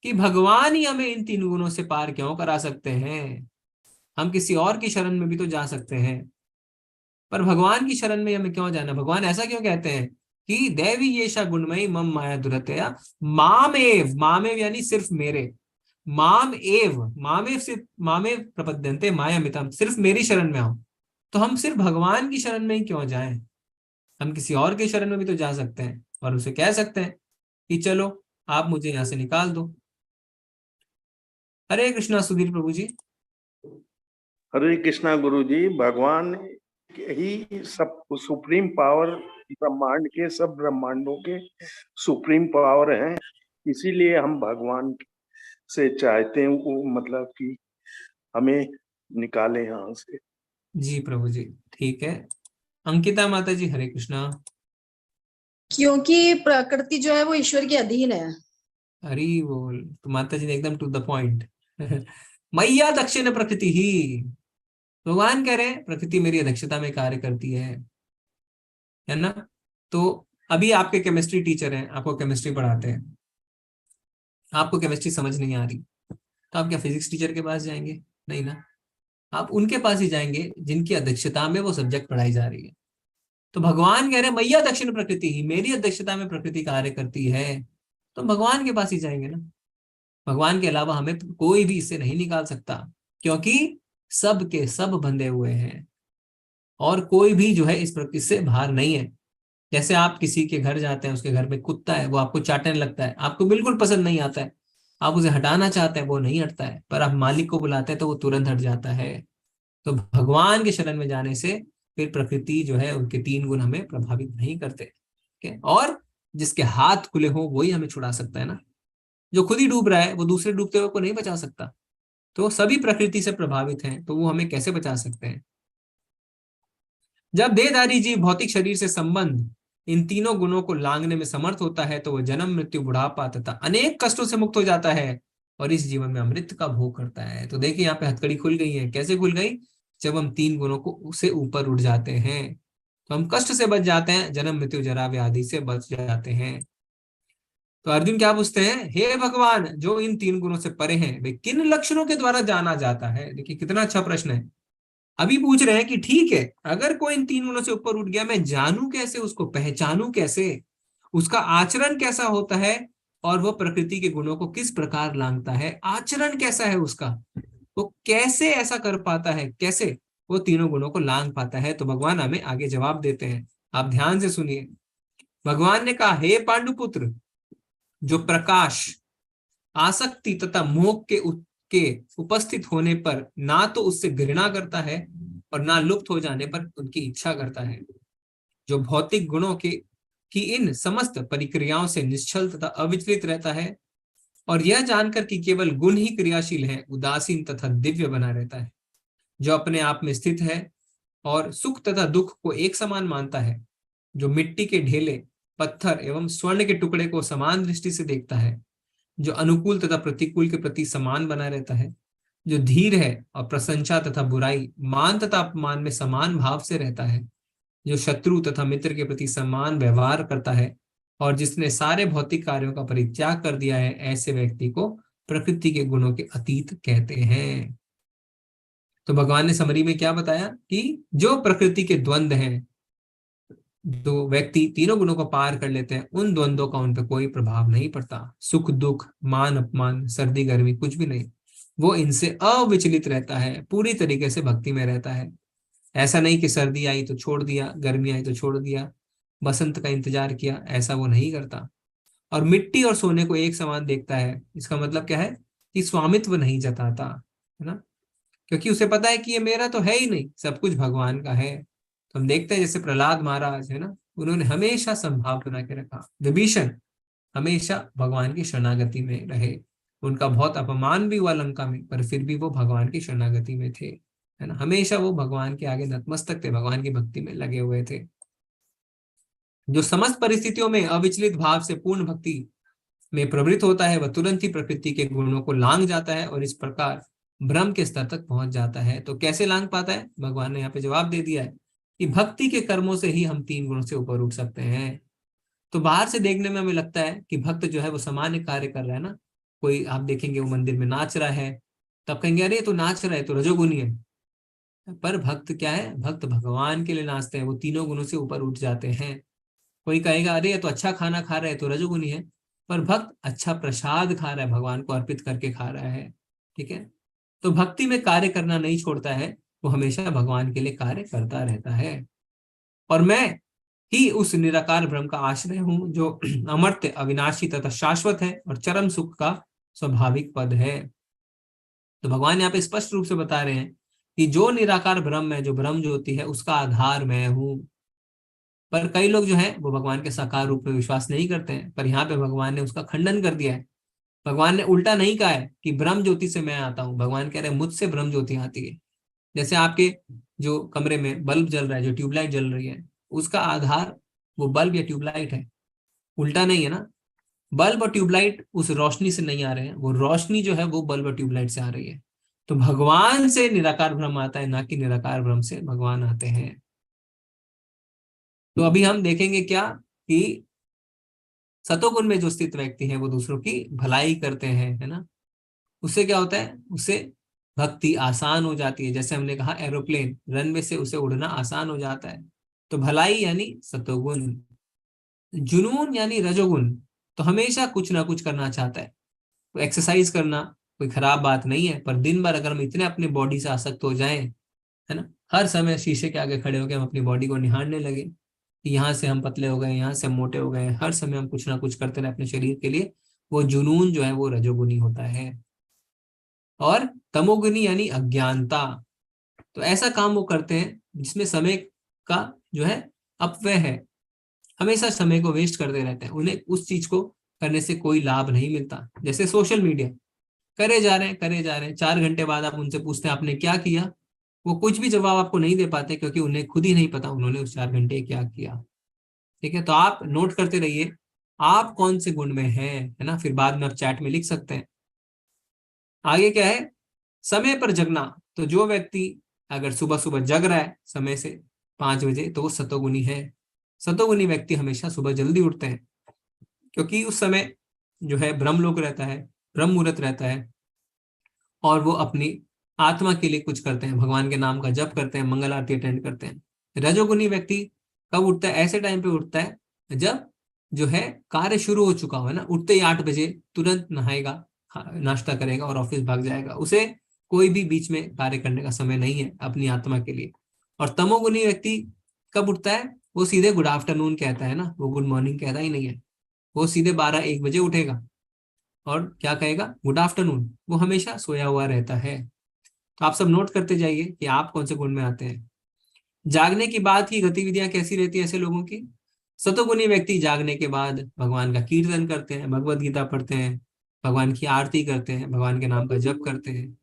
[SPEAKER 1] कि भगवान ही हमें इन 3 गुणों से पार क्यों करा सकते हैं? हम किसी और की शरण में भी तो जा सकते हैं, पर भगवान की शरण में हमें क्यों जाना? भगवान ऐसा क्यों कहते हैं कि दैवी येषा गुणमयी मम माया दुरत्यया मामेव, मामेव यानी सिर्फ मेरे, मामेव सिर्फ मामेव प्रपद्यन्ते मायामिताम, सिर्फ मेरी शरण में आओ। तो हम सिर्फ भगवान की शरण में ही क्यों जाएं? हम किसी और की शरण में भी तो जा सकते हैं और उसे कह सकते हैं कि चलो आप मुझे यहाँ से निकाल दो। हरे कृष्णा सुधीर प्रभु जी।
[SPEAKER 4] हरे कृष्णा गुरु जी। भगवान ही सब सुप्रीम पावर, ब्रह्मांड के सब ब्रह्मांडों के सुप्रीम पावर हैं, इसीलिए हम भगवान से चाहते हैं वो, मतलब कि हमें निकाले यहाँ से।
[SPEAKER 1] जी प्रभु जी, ठीक है। अंकिता माता जी, हरे कृष्णा।
[SPEAKER 10] क्योंकि प्रकृति जो है वो ईश्वर के अधीन है।
[SPEAKER 1] हरी बोल। तो माता जी ने एकदम टू द पॉइंट मैया दक्षिण प्रकृति ही, भगवान कह रहे हैं प्रकृति मेरी अध्यक्षता में कार्य करती है ना। तो अभी आपके केमिस्ट्री टीचर हैं, आपको केमिस्ट्री पढ़ाते हैं, आपको केमिस्ट्री समझ नहीं आ रही, तो आप क्या फिजिक्स टीचर के पास जाएंगे? नहीं ना, आप उनके पास ही जाएंगे जिनकी अध्यक्षता में वो सब्जेक्ट पढ़ाई जा रही है। तो भगवान कह रहे हैं मैया दक्षिण प्रकृति ही, मेरी अध्यक्षता में प्रकृति कार्य करती है, तो भगवान के पास ही जाएंगे ना। भगवान के अलावा हमें कोई भी इससे नहीं निकाल सकता, क्योंकि सब के सब बंधे हुए हैं और कोई भी जो है इस प्रकृति से बाहर नहीं है। जैसे आप किसी के घर जाते हैं, उसके घर में कुत्ता है, वो आपको चाटने लगता है, आपको बिल्कुल पसंद नहीं आता है, आप उसे हटाना चाहते हैं, वो नहीं हटता है, पर आप मालिक को बुलाते हैं तो वो तुरंत हट जाता है। तो भगवान के शरण में जाने से फिर प्रकृति जो है, उनके 3 गुण हमें प्रभावित नहीं करते। ठीक है? और जिसके हाथ खुले हो वही हमें छुड़ा सकता है ना। जो खुद ही डूब रहा है वो दूसरे डूबते हुए को नहीं बचा सकता। तो सभी प्रकृति से प्रभावित हैं, तो वो हमें कैसे बचा सकते हैं। जब देहधारी जीव भौतिक शरीर से संबंध इन तीनों गुणों को लांघने में समर्थ होता है तो वह जन्म, मृत्यु, बुढ़ापा तथा अनेक कष्टों से मुक्त हो जाता है और इस जीवन में अमृत का भोग करता है। तो देखिए यहाँ पे हथकड़ी खुल गई है। कैसे खुल गई? जब हम 3 गुणों को से ऊपर उठ जाते हैं तो हम कष्ट से बच जाते हैं, जन्म, मृत्यु, जरा, व्याधि से बच जाते हैं। तो अर्जुन क्या पूछते हैं? हे भगवान, जो इन 3 गुणों से परे हैं वे किन लक्षणों के द्वारा जाना जाता है? देखिए कितना अच्छा प्रश्न है। अभी पूछ रहे हैं कि ठीक है, अगर कोई इन 3 गुणों से ऊपर उठ गया, मैं जानूं कैसे, उसको पहचानूं कैसे, उसका आचरण कैसा होता है और वो प्रकृति के गुणों को किस प्रकार लांघता है, आचरण कैसा है उसका, वो कैसे ऐसा कर पाता है, कैसे वो तीनों गुणों को लांघ पाता है। तो भगवान हमें आगे जवाब देते हैं, आप ध्यान से सुनिए। भगवान ने कहा, हे पांडुपुत्र, जो प्रकाश, आसक्ति तथा मोह के उपस्थित होने पर ना तो उससे घृणा करता है और ना लुप्त हो जाने पर उनकी इच्छा करता है, जो भौतिक गुणों की इन समस्त परिक्रियाओं से निश्चल तथा अविचलित रहता है और यह जानकर कि केवल गुण ही क्रियाशील है, उदासीन तथा दिव्य बना रहता है, जो अपने आप में स्थित है और सुख तथा दुख को एक समान मानता है, जो मिट्टी के ढेले, पत्थर एवं स्वर्ण के टुकड़े को समान दृष्टि से देखता है, जो अनुकूल तथा प्रतिकूल के प्रति समान बना रहता है, जो धीर है और प्रशंसा तथा बुराई, मान तथा अपमान में समान भाव से रहता है, जो शत्रु तथा मित्र के प्रति समान व्यवहार करता है और जिसने सारे भौतिक कार्यों का परित्याग कर दिया है, ऐसे व्यक्ति को प्रकृति के गुणों के अतीत कहते हैं। तो भगवान ने समरी में क्या बताया कि जो प्रकृति के द्वंद्व हैं, जो व्यक्ति तीनों गुणों को पार कर लेते हैं, उन द्वंद्वों का उन पर कोई प्रभाव नहीं पड़ता। सुख दुख, मान अपमान, सर्दी गर्मी, कुछ भी नहीं, वो इनसे अविचलित रहता है, पूरी तरीके से भक्ति में रहता है। ऐसा नहीं कि सर्दी आई तो छोड़ दिया, गर्मी आई तो छोड़ दिया, बसंत का इंतजार किया, ऐसा वो नहीं करता। और मिट्टी और सोने को एक समान देखता है। इसका मतलब क्या है कि स्वामित्व नहीं जताता, है ना, क्योंकि उसे पता है कि ये मेरा तो है ही नहीं, सब कुछ भगवान का है। तो हम देखते हैं जैसे प्रहलाद महाराज है ना, उन्होंने हमेशा संभाव बना के रखा। विभीषण हमेशा भगवान की शरणागति में रहे, उनका बहुत अपमान भी हुआ लंका में, पर फिर भी वो भगवान की शरणागति में थे, है ना, हमेशा वो भगवान के आगे नतमस्तक थे, भगवान की भक्ति में लगे हुए थे। जो समस्त परिस्थितियों में अविचलित भाव से पूर्ण भक्ति में प्रवृत्त होता है, वह तुरंत ही प्रकृति के गुणों को लांघ जाता है और इस प्रकार ब्रह्म के स्तर तक पहुंच जाता है। तो कैसे लांघ पाता है? भगवान ने यहाँ पे जवाब दे दिया है कि भक्ति के कर्मों से ही हम 3 गुणों से ऊपर उठ सकते हैं। तो बाहर से देखने में हमें लगता है कि भक्त जो है वो सामान्य कार्य कर रहा है ना, कोई आप देखेंगे वो मंदिर में नाच रहा है, तब कहेंगे अरे तो नाच रहा है तो रजोगुणी है। पर भक्त क्या है? भक्त भगवान के लिए नाचते हैं, वो तीनों गुणों से ऊपर उठ जाते हैं। कोई कहेगा अरे तो अच्छा खाना खा रहा है तो रजोगुणी है, पर भक्त अच्छा प्रसाद खा रहा है, भगवान को अर्पित करके खा रहा है। ठीक है, तो भक्ति में कार्य करना नहीं छोड़ता है, वो हमेशा भगवान के लिए कार्य करता रहता है। और मैं ही उस निराकार ब्रह्म का आश्रय हूं, जो अमर्त्य, अविनाशी तथा शाश्वत है और चरम सुख का स्वाभाविक पद है। तो भगवान यहाँ पे स्पष्ट रूप से बता रहे हैं कि जो निराकार ब्रह्म है, जो ब्रह्म ज्योति है, उसका आधार मैं हूं। पर कई लोग जो है वो भगवान के साकार रूप में विश्वास नहीं करते हैं, पर यहाँ पे भगवान ने उसका खंडन कर दिया है। भगवान ने उल्टा नहीं कहा है कि ब्रह्म ज्योति से मैं आता हूँ, भगवान कह रहे हैं मुझसे ब्रह्म ज्योति आती है। जैसे आपके जो कमरे में बल्ब जल रहा है, जो ट्यूबलाइट जल रही है, उसका आधार वो बल्ब या ट्यूबलाइट है, उल्टा नहीं है ना। बल्ब और ट्यूबलाइट उस रोशनी से नहीं आ रहे हैं, वो रोशनी जो है वो बल्ब और ट्यूबलाइट से आ रही है। तो भगवान से निराकार ब्रह्म आता है, ना कि निराकार ब्रह्म से भगवान आते हैं। तो अभी हम देखेंगे क्या कि सतोगुण में जो स्थित व्यक्ति है वो दूसरों की भलाई करते हैं, है ना, उससे क्या होता है, उससे भक्ति आसान हो जाती है। जैसे हमने कहा एरोप्लेन रनवे से उसे उड़ना आसान हो जाता है। तो भलाई यानी सतोगुण, जुनून यानी रजोगुण, तो हमेशा कुछ ना कुछ करना चाहता है। तो एक्सरसाइज करना कोई खराब बात नहीं है, पर दिन भर अगर हम इतने अपने बॉडी से आसक्त हो जाएं, है ना, हर समय शीशे के आगे खड़े होकर हम अपनी बॉडी को निहारने लगे, कि यहाँ से हम पतले हो गए, यहाँ से हम मोटे हो गए, हर समय हम कुछ ना कुछ करते रहे अपने शरीर के लिए, वो जुनून जो है वो रजोगुनी होता है। और तमोगुनी यानी अज्ञानता, तो ऐसा काम वो करते हैं जिसमें समय का जो है अपव्यय है, हमेशा समय को वेस्ट करते रहते हैं, उन्हें उस चीज को करने से कोई लाभ नहीं मिलता। जैसे सोशल मीडिया करे जा रहे हैं, 4 घंटे बाद आप उनसे पूछते हैं आपने क्या किया, वो कुछ भी जवाब आपको नहीं दे पाते, क्योंकि उन्हें खुद ही नहीं पता उन्होंने उस 4 घंटे क्या किया। ठीक है, तो आप नोट करते रहिए आप कौन से गुण में हैं, है ना, फिर बाद में आप चैट में लिख सकते हैं। आगे क्या है, समय पर जगना, तो जो व्यक्ति अगर सुबह सुबह जग रहा है समय से 5 बजे तो वो सतोगुनी है। सतोगुनी व्यक्ति हमेशा सुबह जल्दी उठते हैं, क्योंकि उस समय जो है ब्रह्मलोक रहता है, ब्रह्म मुहूर्त रहता है, और वो अपनी आत्मा के लिए कुछ करते हैं, भगवान के नाम का जप करते हैं, मंगल आरती अटेंड करते हैं। रजोगुनी व्यक्ति कब उठता है, ऐसे टाइम पे उठता है जब जो है कार्य शुरू हो चुका हो, है ना, उठते ही 8 बजे तुरंत नहाएगा, नाश्ता करेगा और ऑफिस भाग जाएगा, उसे कोई भी बीच में कार्य करने का समय नहीं है अपनी आत्मा के लिए। और तमोगुनी व्यक्ति कब उठता है, वो सीधे गुड आफ्टरनून कहता है ना, वो गुड मॉर्निंग कहता ही नहीं है, वो सीधे 12-1 बजे उठेगा और क्या कहेगा, गुड आफ्टरनून, वो हमेशा सोया हुआ रहता है। तो आप सब नोट करते जाइए कि आप कौन से गुण में आते हैं। जागने की बाद की गतिविधियां कैसी रहती है ऐसे लोगों की, सतोगुनी व्यक्ति जागने के बाद भगवान का कीर्तन करते हैं, भगवत गीता पढ़ते हैं, भगवान की आरती करते हैं, भगवान के नाम का जप करते हैं,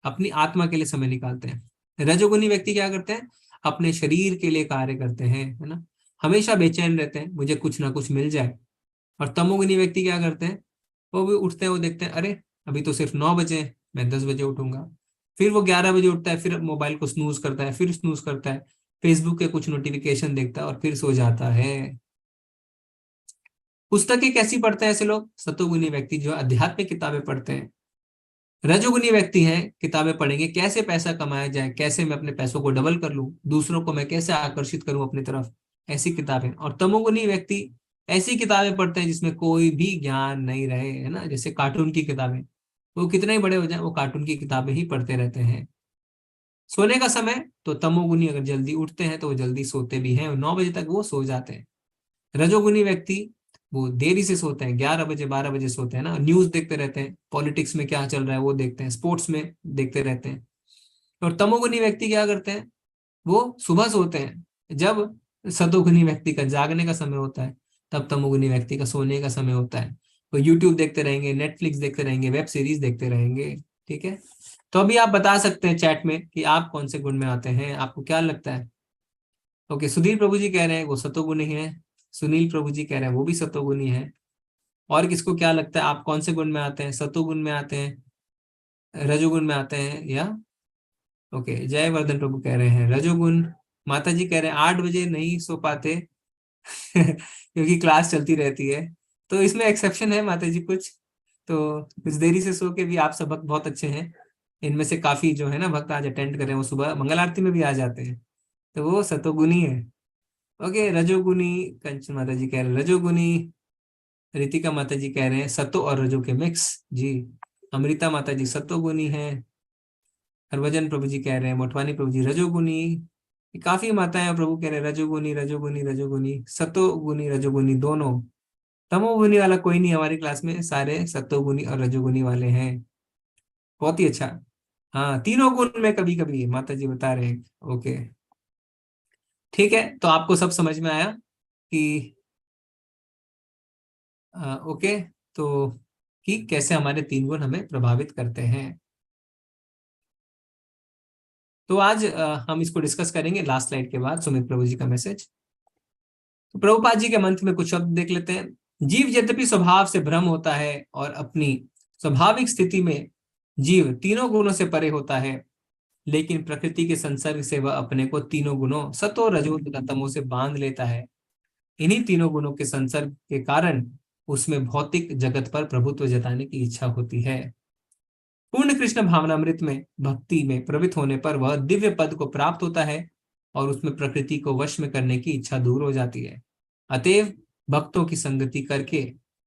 [SPEAKER 1] अपनी आत्मा के लिए समय निकालते हैं। रजोगुनी व्यक्ति क्या करते हैं, अपने शरीर के लिए कार्य करते हैं, है ना, हमेशा बेचैन रहते हैं, मुझे कुछ ना कुछ मिल जाए। और तमोगुनी व्यक्ति क्या करते हैं, वो भी उठते हैं, वो देखते हैं अरे अभी तो सिर्फ 9 बजे, मैं 10 बजे उठूंगा, फिर वो 11 बजे उठता है, फिर मोबाइल को स्नूज करता है, फिर स्नूज करता है, फेसबुक के कुछ नोटिफिकेशन देखता है और फिर सो जाता है। पुस्तकें कैसी पढ़ते हैं ऐसे लोग, सतोगुनी व्यक्ति जो आध्यात्मिक किताबें पढ़ते हैं। रजोगुनी व्यक्ति हैं, किताबें पढ़ेंगे कैसे पैसा कमाया जाए, कैसे मैं अपने पैसों को डबल कर लूं, दूसरों को मैं कैसे आकर्षित करूं अपनी तरफ, ऐसी किताबें। और तमोगुनी व्यक्ति ऐसी किताबें पढ़ते हैं जिसमें कोई भी ज्ञान नहीं रहे, है ना, जैसे कार्टून की किताबें, वो कितने ही बड़े हो जाए वो कार्टून की किताबें ही पढ़ते रहते हैं। सोने का समय, तो तमोगुनी अगर जल्दी उठते हैं तो वो जल्दी सोते भी हैं, 9 बजे तक वो सो जाते हैं। रजोगुनी व्यक्ति वो देरी से सोते हैं, 11 बजे 12 बजे सोते हैं ना, न्यूज देखते रहते हैं, पॉलिटिक्स में क्या चल रहा है वो देखते हैं, स्पोर्ट्स में देखते रहते हैं। और तमोगुनी व्यक्ति क्या करते हैं, वो सुबह सोते हैं, जब सतोगुनी व्यक्ति का जागने का समय होता है तब तमोगुनी व्यक्ति का सोने का समय होता है। तो यूट्यूब देखते रहेंगे, नेटफ्लिक्स देखते रहेंगे, वेब सीरीज देखते रहेंगे। ठीक है, तो अभी आप बता सकते हैं चैट में कि आप कौन से गुण में आते हैं, आपको क्या लगता है। ओके, सुधीर प्रभु जी कह रहे हैं वो सतोगुनी है, सुनील प्रभु जी कह रहे हैं वो भी सतोगुनी है। और किसको क्या लगता है आप कौन से गुण में आते हैं, सतोगुण में आते हैं, रजोगुण में आते हैं, या ओके जयवर्धन प्रभु कह रहे हैं रजोगुण। माता जी कह रहे हैं 8 बजे नहीं सो पाते क्योंकि क्लास चलती रहती है, तो इसमें एक्सेप्शन है माता जी कुछ, तो कुछ देरी से सो के भी आप सब भक्त बहुत अच्छे हैं। इनमें से काफी जो है ना भक्त आज अटेंड कर रहे हैं, वो सुबह मंगल आरती में भी आ जाते हैं, तो वो सतोगुनी है। ओके, रजोगुनी कंचन माता जी कह रहे हैं रजोगुनी, रितिका माता जी कह रहे हैं सतो और रजो के मिक्स जी। अमृता माता जी सतोगुनी है। हरभजन प्रभु जी कह रहे हैं, मोटवानी प्रभु जी रजोगुनी, काफी माताएं हैं, प्रभु कह रहे हैं रजोगुनी रजोगुनी रजोगुनी, सतोगुनी रजोगुनी दोनों। तमोगुनी वाला कोई नहीं हमारी क्लास में, सारे सतोगुनी और रजोगुनी वाले हैं। बहुत ही अच्छा, हाँ तीनों गुण में कभी कभी माता जी बता रहे हैं। ओके ठीक है, तो आपको सब समझ में आया कि ओके, तो कि कैसे हमारे 3 गुण हमें प्रभावित करते हैं। तो आज हम इसको डिस्कस करेंगे लास्ट स्लाइड के बाद, सुमित प्रभु जी का मैसेज। तो प्रभुपाद जी के मंत्र में कुछ शब्द देख लेते हैं। जीव यद्यपि स्वभाव से भ्रम होता है और अपनी स्वाभाविक स्थिति में जीव तीनों गुणों से परे होता है, लेकिन प्रकृति के संसर्ग से वह अपने को तीनों गुणों सतो रजो तथा तमो से बांध लेता है। इन्हीं तीनों गुणों के संसर्ग के कारण उसमें भौतिक जगत पर प्रभुत्व जताने की इच्छा होती है। पूर्ण कृष्ण भावनामृत में भक्ति में प्रवृत्त होने पर वह दिव्य पद को प्राप्त होता है और उसमें प्रकृति को वश में करने की इच्छा दूर हो जाती है। अतएव भक्तों की संगति करके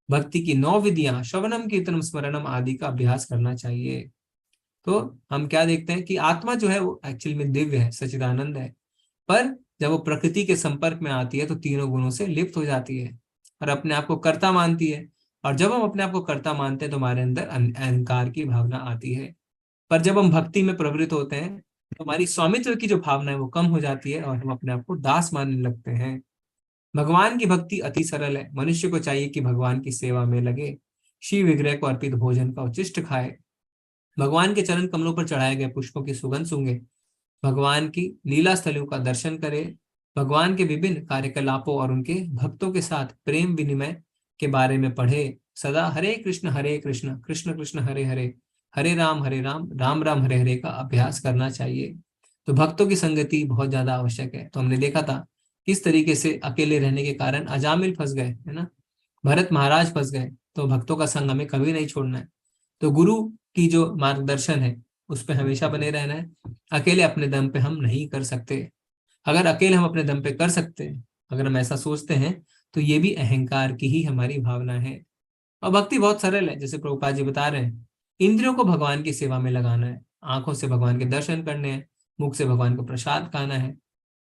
[SPEAKER 1] भक्ति की 9 विधियां श्रवणम कीर्तनम स्मरणम आदि का अभ्यास करना चाहिए। तो हम क्या देखते हैं कि आत्मा जो है वो एक्चुअली में दिव्य है, सच्चिदानंद है, पर जब वो प्रकृति के संपर्क में आती है तो तीनों गुणों से लिप्त हो जाती है और अपने आप को कर्ता मानती है। और जब हम अपने आप को कर्ता मानते हैं तो हमारे अंदर अहंकार की भावना आती है। पर जब हम भक्ति में प्रवृत्त होते हैं तो हमारी स्वामित्व की जो भावना है वो कम हो जाती है और हम अपने आप को दास मानने लगते हैं। भगवान की भक्ति अति सरल है। मनुष्य को चाहिए कि भगवान की सेवा में लगे, श्री विग्रह को अर्पित भोजन का उच्चिष्ट खाए, भगवान के चरण कमलों पर चढ़ाए गए पुष्पों की सुगंध सूंघे, भगवान की लीला स्थलों का दर्शन करे, भगवान के विभिन्न कार्यकलापों और उनके भक्तों के साथ प्रेम विनिमय के बारे में पढ़े, सदा हरे कृष्ण कृष्ण कृष्ण हरे हरे, हरे राम राम राम हरे हरे का अभ्यास करना चाहिए। तो भक्तों की संगति बहुत ज्यादा आवश्यक है। तो हमने देखा था किस तरीके से अकेले रहने के कारण अजामिल फंस गए, है ना, भरत महाराज फंस गए। तो भक्तों का संग हमें कभी नहीं छोड़ना है। तो गुरु की जो मार्गदर्शन है उस पर हमेशा बने रहना है। अकेले अपने दम पे हम नहीं कर सकते। अगर अकेले हम अपने दम पे कर सकते हैं, अगर हम ऐसा सोचते हैं, तो ये भी अहंकार की ही हमारी भावना है। और भक्ति बहुत सरल है, जैसे प्रभुपाद जी बता रहे हैं, इंद्रियों को भगवान की सेवा में लगाना है, आंखों से भगवान के दर्शन करने हैं, मुख से भगवान को प्रसाद खाना है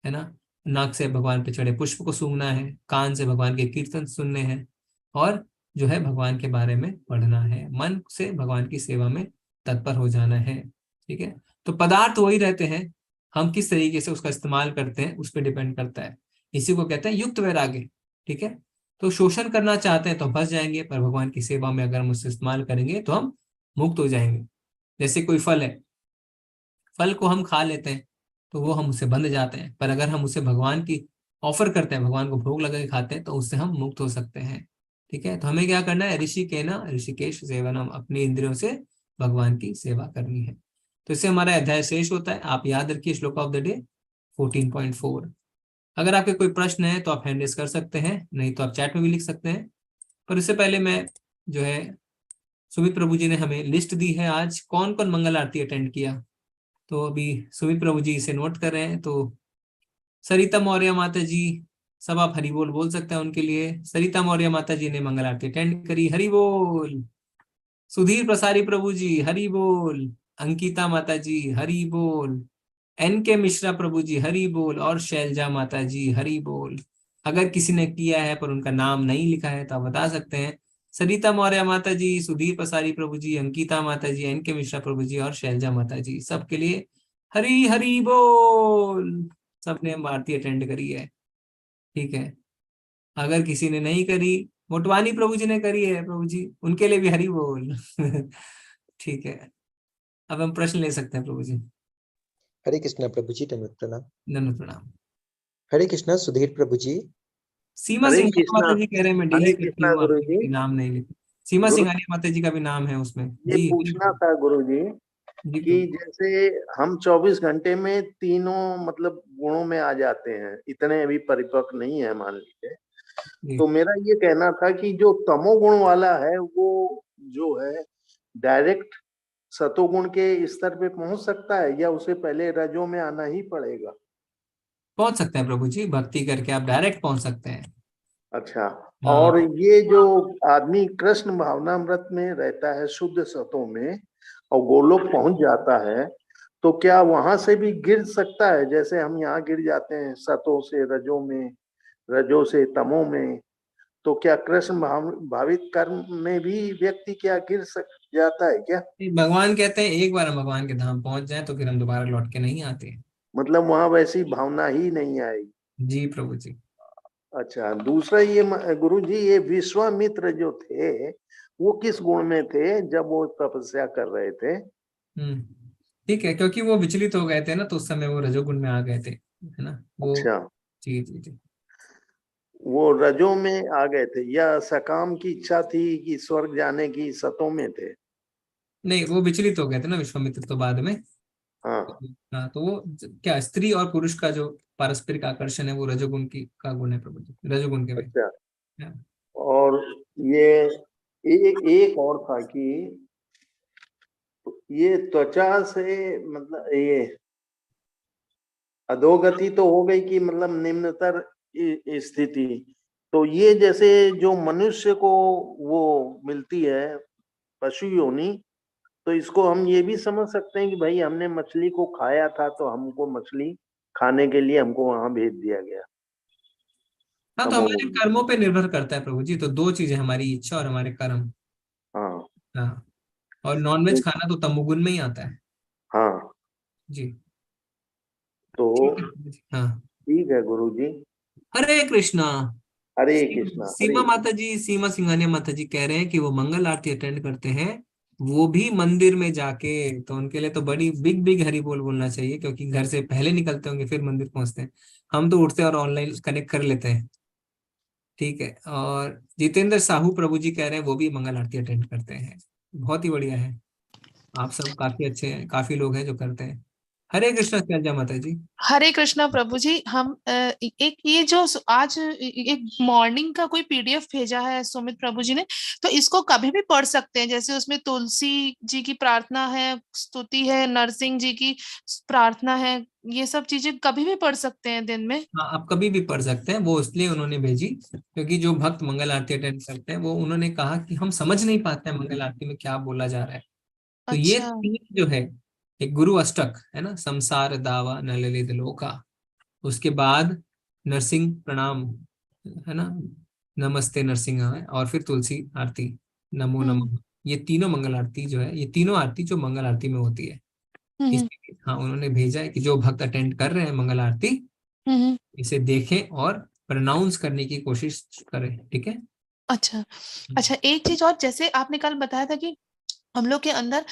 [SPEAKER 1] ना, नाक से भगवान पे चढ़े पुष्प को सूंघना है, कान से भगवान के कीर्तन सुनने हैं, और जो है भगवान के बारे में पढ़ना है, मन से भगवान की सेवा में तत्पर हो जाना है। ठीक है, तो पदार्थ वही रहते हैं, हम किस तरीके से उसका इस्तेमाल करते हैं उस पर डिपेंड करता है। इसी को कहते हैं युक्त वैराग्य। ठीक है, तो शोषण करना चाहते हैं तो फंस जाएंगे, पर भगवान की सेवा में अगर हम उससे इस्तेमाल करेंगे तो हम मुक्त हो जाएंगे। जैसे कोई फल है, फल को हम खा लेते हैं तो वो हम उससे बंध जाते हैं, पर अगर हम उसे भगवान की ऑफर करते हैं, भगवान को भोग लगा के खाते हैं, तो उससे हम मुक्त हो सकते हैं। ठीक है, तो हमें क्या करना है, ऋषिकेश सेवनम, अपनी इंद्रियों से भगवान की सेवा करनी है। तो इससे हमारा अध्याय शेष होता है। आप याद रखिए श्लोक ऑफ द डे 14.4। अगर आपके कोई प्रश्न है तो आप हैंड रेज कर सकते हैं, नहीं तो आप चैट में भी लिख सकते हैं। पर इससे पहले मैं जो है, सुमित प्रभु जी ने हमें लिस्ट दी है आज कौन कौन मंगल आरती अटेंड किया। तो अभी सुमित प्रभु जी इसे नोट कर रहे हैं। तो सरिता मौर्य माता जी, सब आप हरि बोल बोल सकते हैं उनके लिए। सरिता मौर्य माता जी ने मंगल आरती अटेंड करी, हरि बोल। सुधीर प्रसारी प्रभु जी हरि बोल। अंकिता माता जी हरि बोल। NK मिश्रा प्रभु जी हरि बोल। और शैलजा माता जी हरि बोल। अगर किसी ने किया है पर उनका नाम नहीं लिखा है तो आप बता सकते हैं। सरिता मौर्य माता जी, सुधीर प्रसारी प्रभु जी, अंकिता माता जी, NK मिश्रा प्रभु जी और शैलजा माता जी, सबके लिए हरि हरि बोल। सबने आरती अटेंड करी है। ठीक है, अगर किसी ने नहीं करी, मोटवानी प्रभु जी ने करी है प्रभु जी, उनके लिए भी हरि बोल। ठीक है, अब हम प्रश्न ले सकते हैं प्रभु जी।
[SPEAKER 2] हरे कृष्णा प्रभु जी, दंडवत प्रणाम।
[SPEAKER 1] दंडवत प्रणाम।
[SPEAKER 2] हरे कृष्णा सुधीर प्रभु जी।
[SPEAKER 1] सीमा सिंघानिया माता जी कह रहे हैं मैं डेली करती हूँ,
[SPEAKER 4] गुरु
[SPEAKER 1] आपने
[SPEAKER 4] जी।
[SPEAKER 1] नाम नहीं लिखा। सीमा
[SPEAKER 4] गुरु
[SPEAKER 1] सिंघानिया माता जी का भी नाम है उसमें
[SPEAKER 4] ये
[SPEAKER 1] जी।
[SPEAKER 4] पूछना था गुरु जी कि जैसे हम 24 घंटे में तीनों मतलब गुणों में आ जाते हैं, इतने अभी परिपक्व नहीं है मान लीजिए, तो मेरा ये कहना था कि जो तमोगुण वाला है वो जो है डायरेक्ट सतोगुण के स्तर पे पहुंच सकता है या उसे पहले रजो में आना ही पड़ेगा?
[SPEAKER 1] पहुंच सकते हैं प्रभु जी, भक्ति करके आप डायरेक्ट पहुंच सकते हैं।
[SPEAKER 4] अच्छा, और ये जो आदमी कृष्ण भावनामृत में रहता है शुद्ध सतों में और गोलोक पहुंच जाता है, तो क्या वहां से भी गिर सकता है जैसे हम यहाँ गिर जाते हैं सतों से रजों में, रजों से तमों में? तो क्या कृष्ण भावित कर्म में भी व्यक्ति क्या गिर जाता है क्या?
[SPEAKER 1] भगवान कहते हैं एक बार हम भगवान के धाम पहुंच जाएं तो फिर हम दोबारा लौट के नहीं आते।
[SPEAKER 4] मतलब वहां वैसी भावना ही नहीं आएगी?
[SPEAKER 1] जी प्रभु जी। अच्छा,
[SPEAKER 4] दूसरा ये गुरु जी, ये विश्वामित्र जो थे वो किस गुण में थे जब वो तपस्या कर रहे थे?
[SPEAKER 1] ठीक है, क्योंकि वो विचलित हो गए थे ना, तो उस समय वो रजोगुण में आ गए थे, है ना वो।
[SPEAKER 4] अच्छा,
[SPEAKER 1] जी जी जी,
[SPEAKER 4] वो रजों में आ गए थे या सकाम की इच्छा थी कि स्वर्ग जाने की सतों में थे?
[SPEAKER 1] नहीं, वो विचलित हो गए थे ना विश्वामित्र तो बाद में। हाँ, तो वो क्या स्त्री और पुरुष का जो पारस्परिक आकर्षण है वो रजोगुण का गुण है प्रभु जी, रजोगुण के में।
[SPEAKER 4] अच्छा, और ये एक और था कि ये त्वचा से मतलब ये अधोगति तो हो गई कि मतलब निम्नतर स्थिति, तो ये जैसे जो मनुष्य को वो मिलती है पशु योनि, तो इसको हम ये भी समझ सकते हैं कि भाई हमने मछली को खाया था तो हमको मछली खाने के लिए हमको वहां भेज दिया गया।
[SPEAKER 1] हाँ, तो हमारे कर्मों पे निर्भर करता है प्रभु जी। तो दो चीजें, हमारी इच्छा और हमारे कर्म।
[SPEAKER 4] हाँ
[SPEAKER 1] हाँ, और नॉनवेज खाना तो तमोगुण में ही आता है।
[SPEAKER 4] हाँ
[SPEAKER 1] जी,
[SPEAKER 4] तो
[SPEAKER 1] ठीक है प्रभु जी। हाँ,
[SPEAKER 4] ठीक है गुरु जी।
[SPEAKER 1] हरे कृष्णा।
[SPEAKER 4] हरे कृष्णा।
[SPEAKER 1] सीमा माता जी, सीमा सिंघानिया माता जी कह रहे हैं कि वो मंगल आरती अटेंड करते हैं, वो भी मंदिर में जाके। तो उनके लिए तो बड़ी बिग बिग हरी बोल बोलना चाहिए, क्योंकि घर से पहले निकलते होंगे फिर मंदिर पहुंचते हैं। हम तो उठते हैं और ऑनलाइन कनेक्ट कर लेते हैं। ठीक है। और जितेंद्र साहू प्रभु जी कह रहे हैं वो भी मंगल आरती अटेंड करते हैं। बहुत ही बढ़िया है, आप सब काफी अच्छे हैं, काफी लोग हैं जो करते हैं। हरे कृष्णा संजय माता जी।
[SPEAKER 12] हरे कृष्णा प्रभु जी। हम एक ये जो आज एक मॉर्निंग का कोई पीडीएफ भेजा है सुमित प्रभु जी ने, तो इसको कभी भी पढ़ सकते हैं। जैसे उसमें तुलसी जी की प्रार्थना है, स्तुति है, नरसिंह जी की प्रार्थना है, ये सब चीजें कभी भी पढ़ सकते हैं दिन में।
[SPEAKER 1] हाँ, आप कभी भी पढ़ सकते हैं। वो इसलिए उन्होंने भेजी क्योंकि जो भक्त मंगल आरती अटेंड करते हैं, वो उन्होंने कहा कि हम समझ नहीं पाते हैं मंगल आरती में क्या बोला जा रहा है। तो ये
[SPEAKER 12] अच्छा।
[SPEAKER 1] तीन जो है, एक गुरु अष्टक है ना, संसार दावा न ललित लोका, उसके बाद नरसिंह प्रणाम है ना, नमस्ते नरसिंह है, और फिर तुलसी आरती, नमो नमः। ये तीनों मंगल आरती जो है, ये तीनों आरती जो मंगल आरती में होती है, इसलिए हाँ उन्होंने भेजा है कि जो भक्त अटेंड कर रहे हैं मंगल आरती, इसे देखें और प्रोनाउंस करने की कोशिश करें। ठीक है।
[SPEAKER 12] अच्छा अच्छा, एक चीज और, जैसे आपने कल बताया था कि हम लोग के अंदर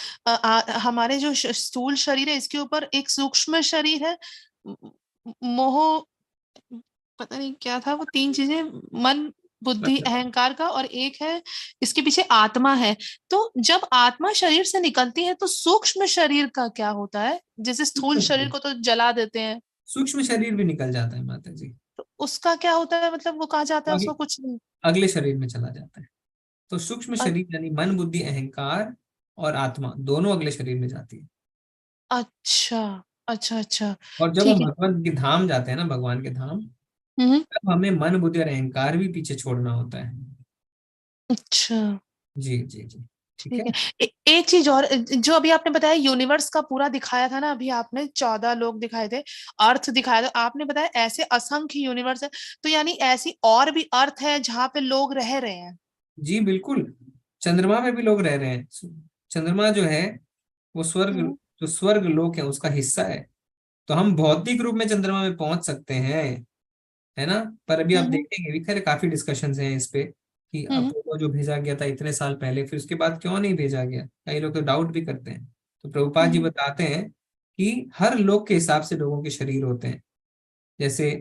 [SPEAKER 12] हमारे जो स्थूल शरीर है, इसके ऊपर एक सूक्ष्म शरीर है, मोह, पता नहीं क्या था वो, तीन चीजें, मन बुद्धि अहंकार का, और एक है इसके पीछे आत्मा है। तो जब आत्मा शरीर से निकलती है तो सूक्ष्म शरीर का क्या होता है? जैसे स्थूल शरीर को तो जला देते हैं,
[SPEAKER 1] सूक्ष्म शरीर भी निकल जाता है माता जी।
[SPEAKER 12] तो उसका क्या होता है? मतलब वो कहा जाता है उसको कुछ नहीं,
[SPEAKER 1] अगले शरीर में चला जाता है। तो सूक्ष्म शरीर यानी मन बुद्धि अहंकार और आत्मा दोनों अगले शरीर में जाती है।
[SPEAKER 12] अच्छा अच्छा अच्छा,
[SPEAKER 1] और जब हम
[SPEAKER 12] ठीक है।
[SPEAKER 1] भगवान के धाम जाते हैं ना, भगवान के धाम, तब हमें मन बुद्धि और अहंकार भी पीछे छोड़ना होता है।
[SPEAKER 12] अच्छा,
[SPEAKER 1] जी जी जी, ठीक
[SPEAKER 12] ठीक
[SPEAKER 1] है।
[SPEAKER 12] है। एक चीज और, जो अभी आपने बताया यूनिवर्स का पूरा दिखाया था ना, अभी आपने 14 लोग दिखाए थे, अर्थ दिखाया था, आपने बताया ऐसे असंख्य यूनिवर्स है, तो यानी ऐसी और भी अर्थ है जहाँ पे लोग रह रहे हैं?
[SPEAKER 1] जी बिल्कुल, चंद्रमा में भी लोग रह रहे हैं। चंद्रमा जो है वो स्वर्ग, जो स्वर्ग लोक है उसका हिस्सा है। तो हम भौतिक रूप में चंद्रमा में पहुंच सकते हैं, है ना। पर अभी आप देखेंगे भी, खैर काफी डिस्कशंस हैं इस पे कि अपोलो जो भेजा गया था इतने साल पहले, फिर उसके बाद क्यों नहीं भेजा गया, कई लोग तो डाउट भी करते हैं। तो प्रभुपाद जी बताते हैं कि हर लोक के हिसाब से लोगों के शरीर होते हैं। जैसे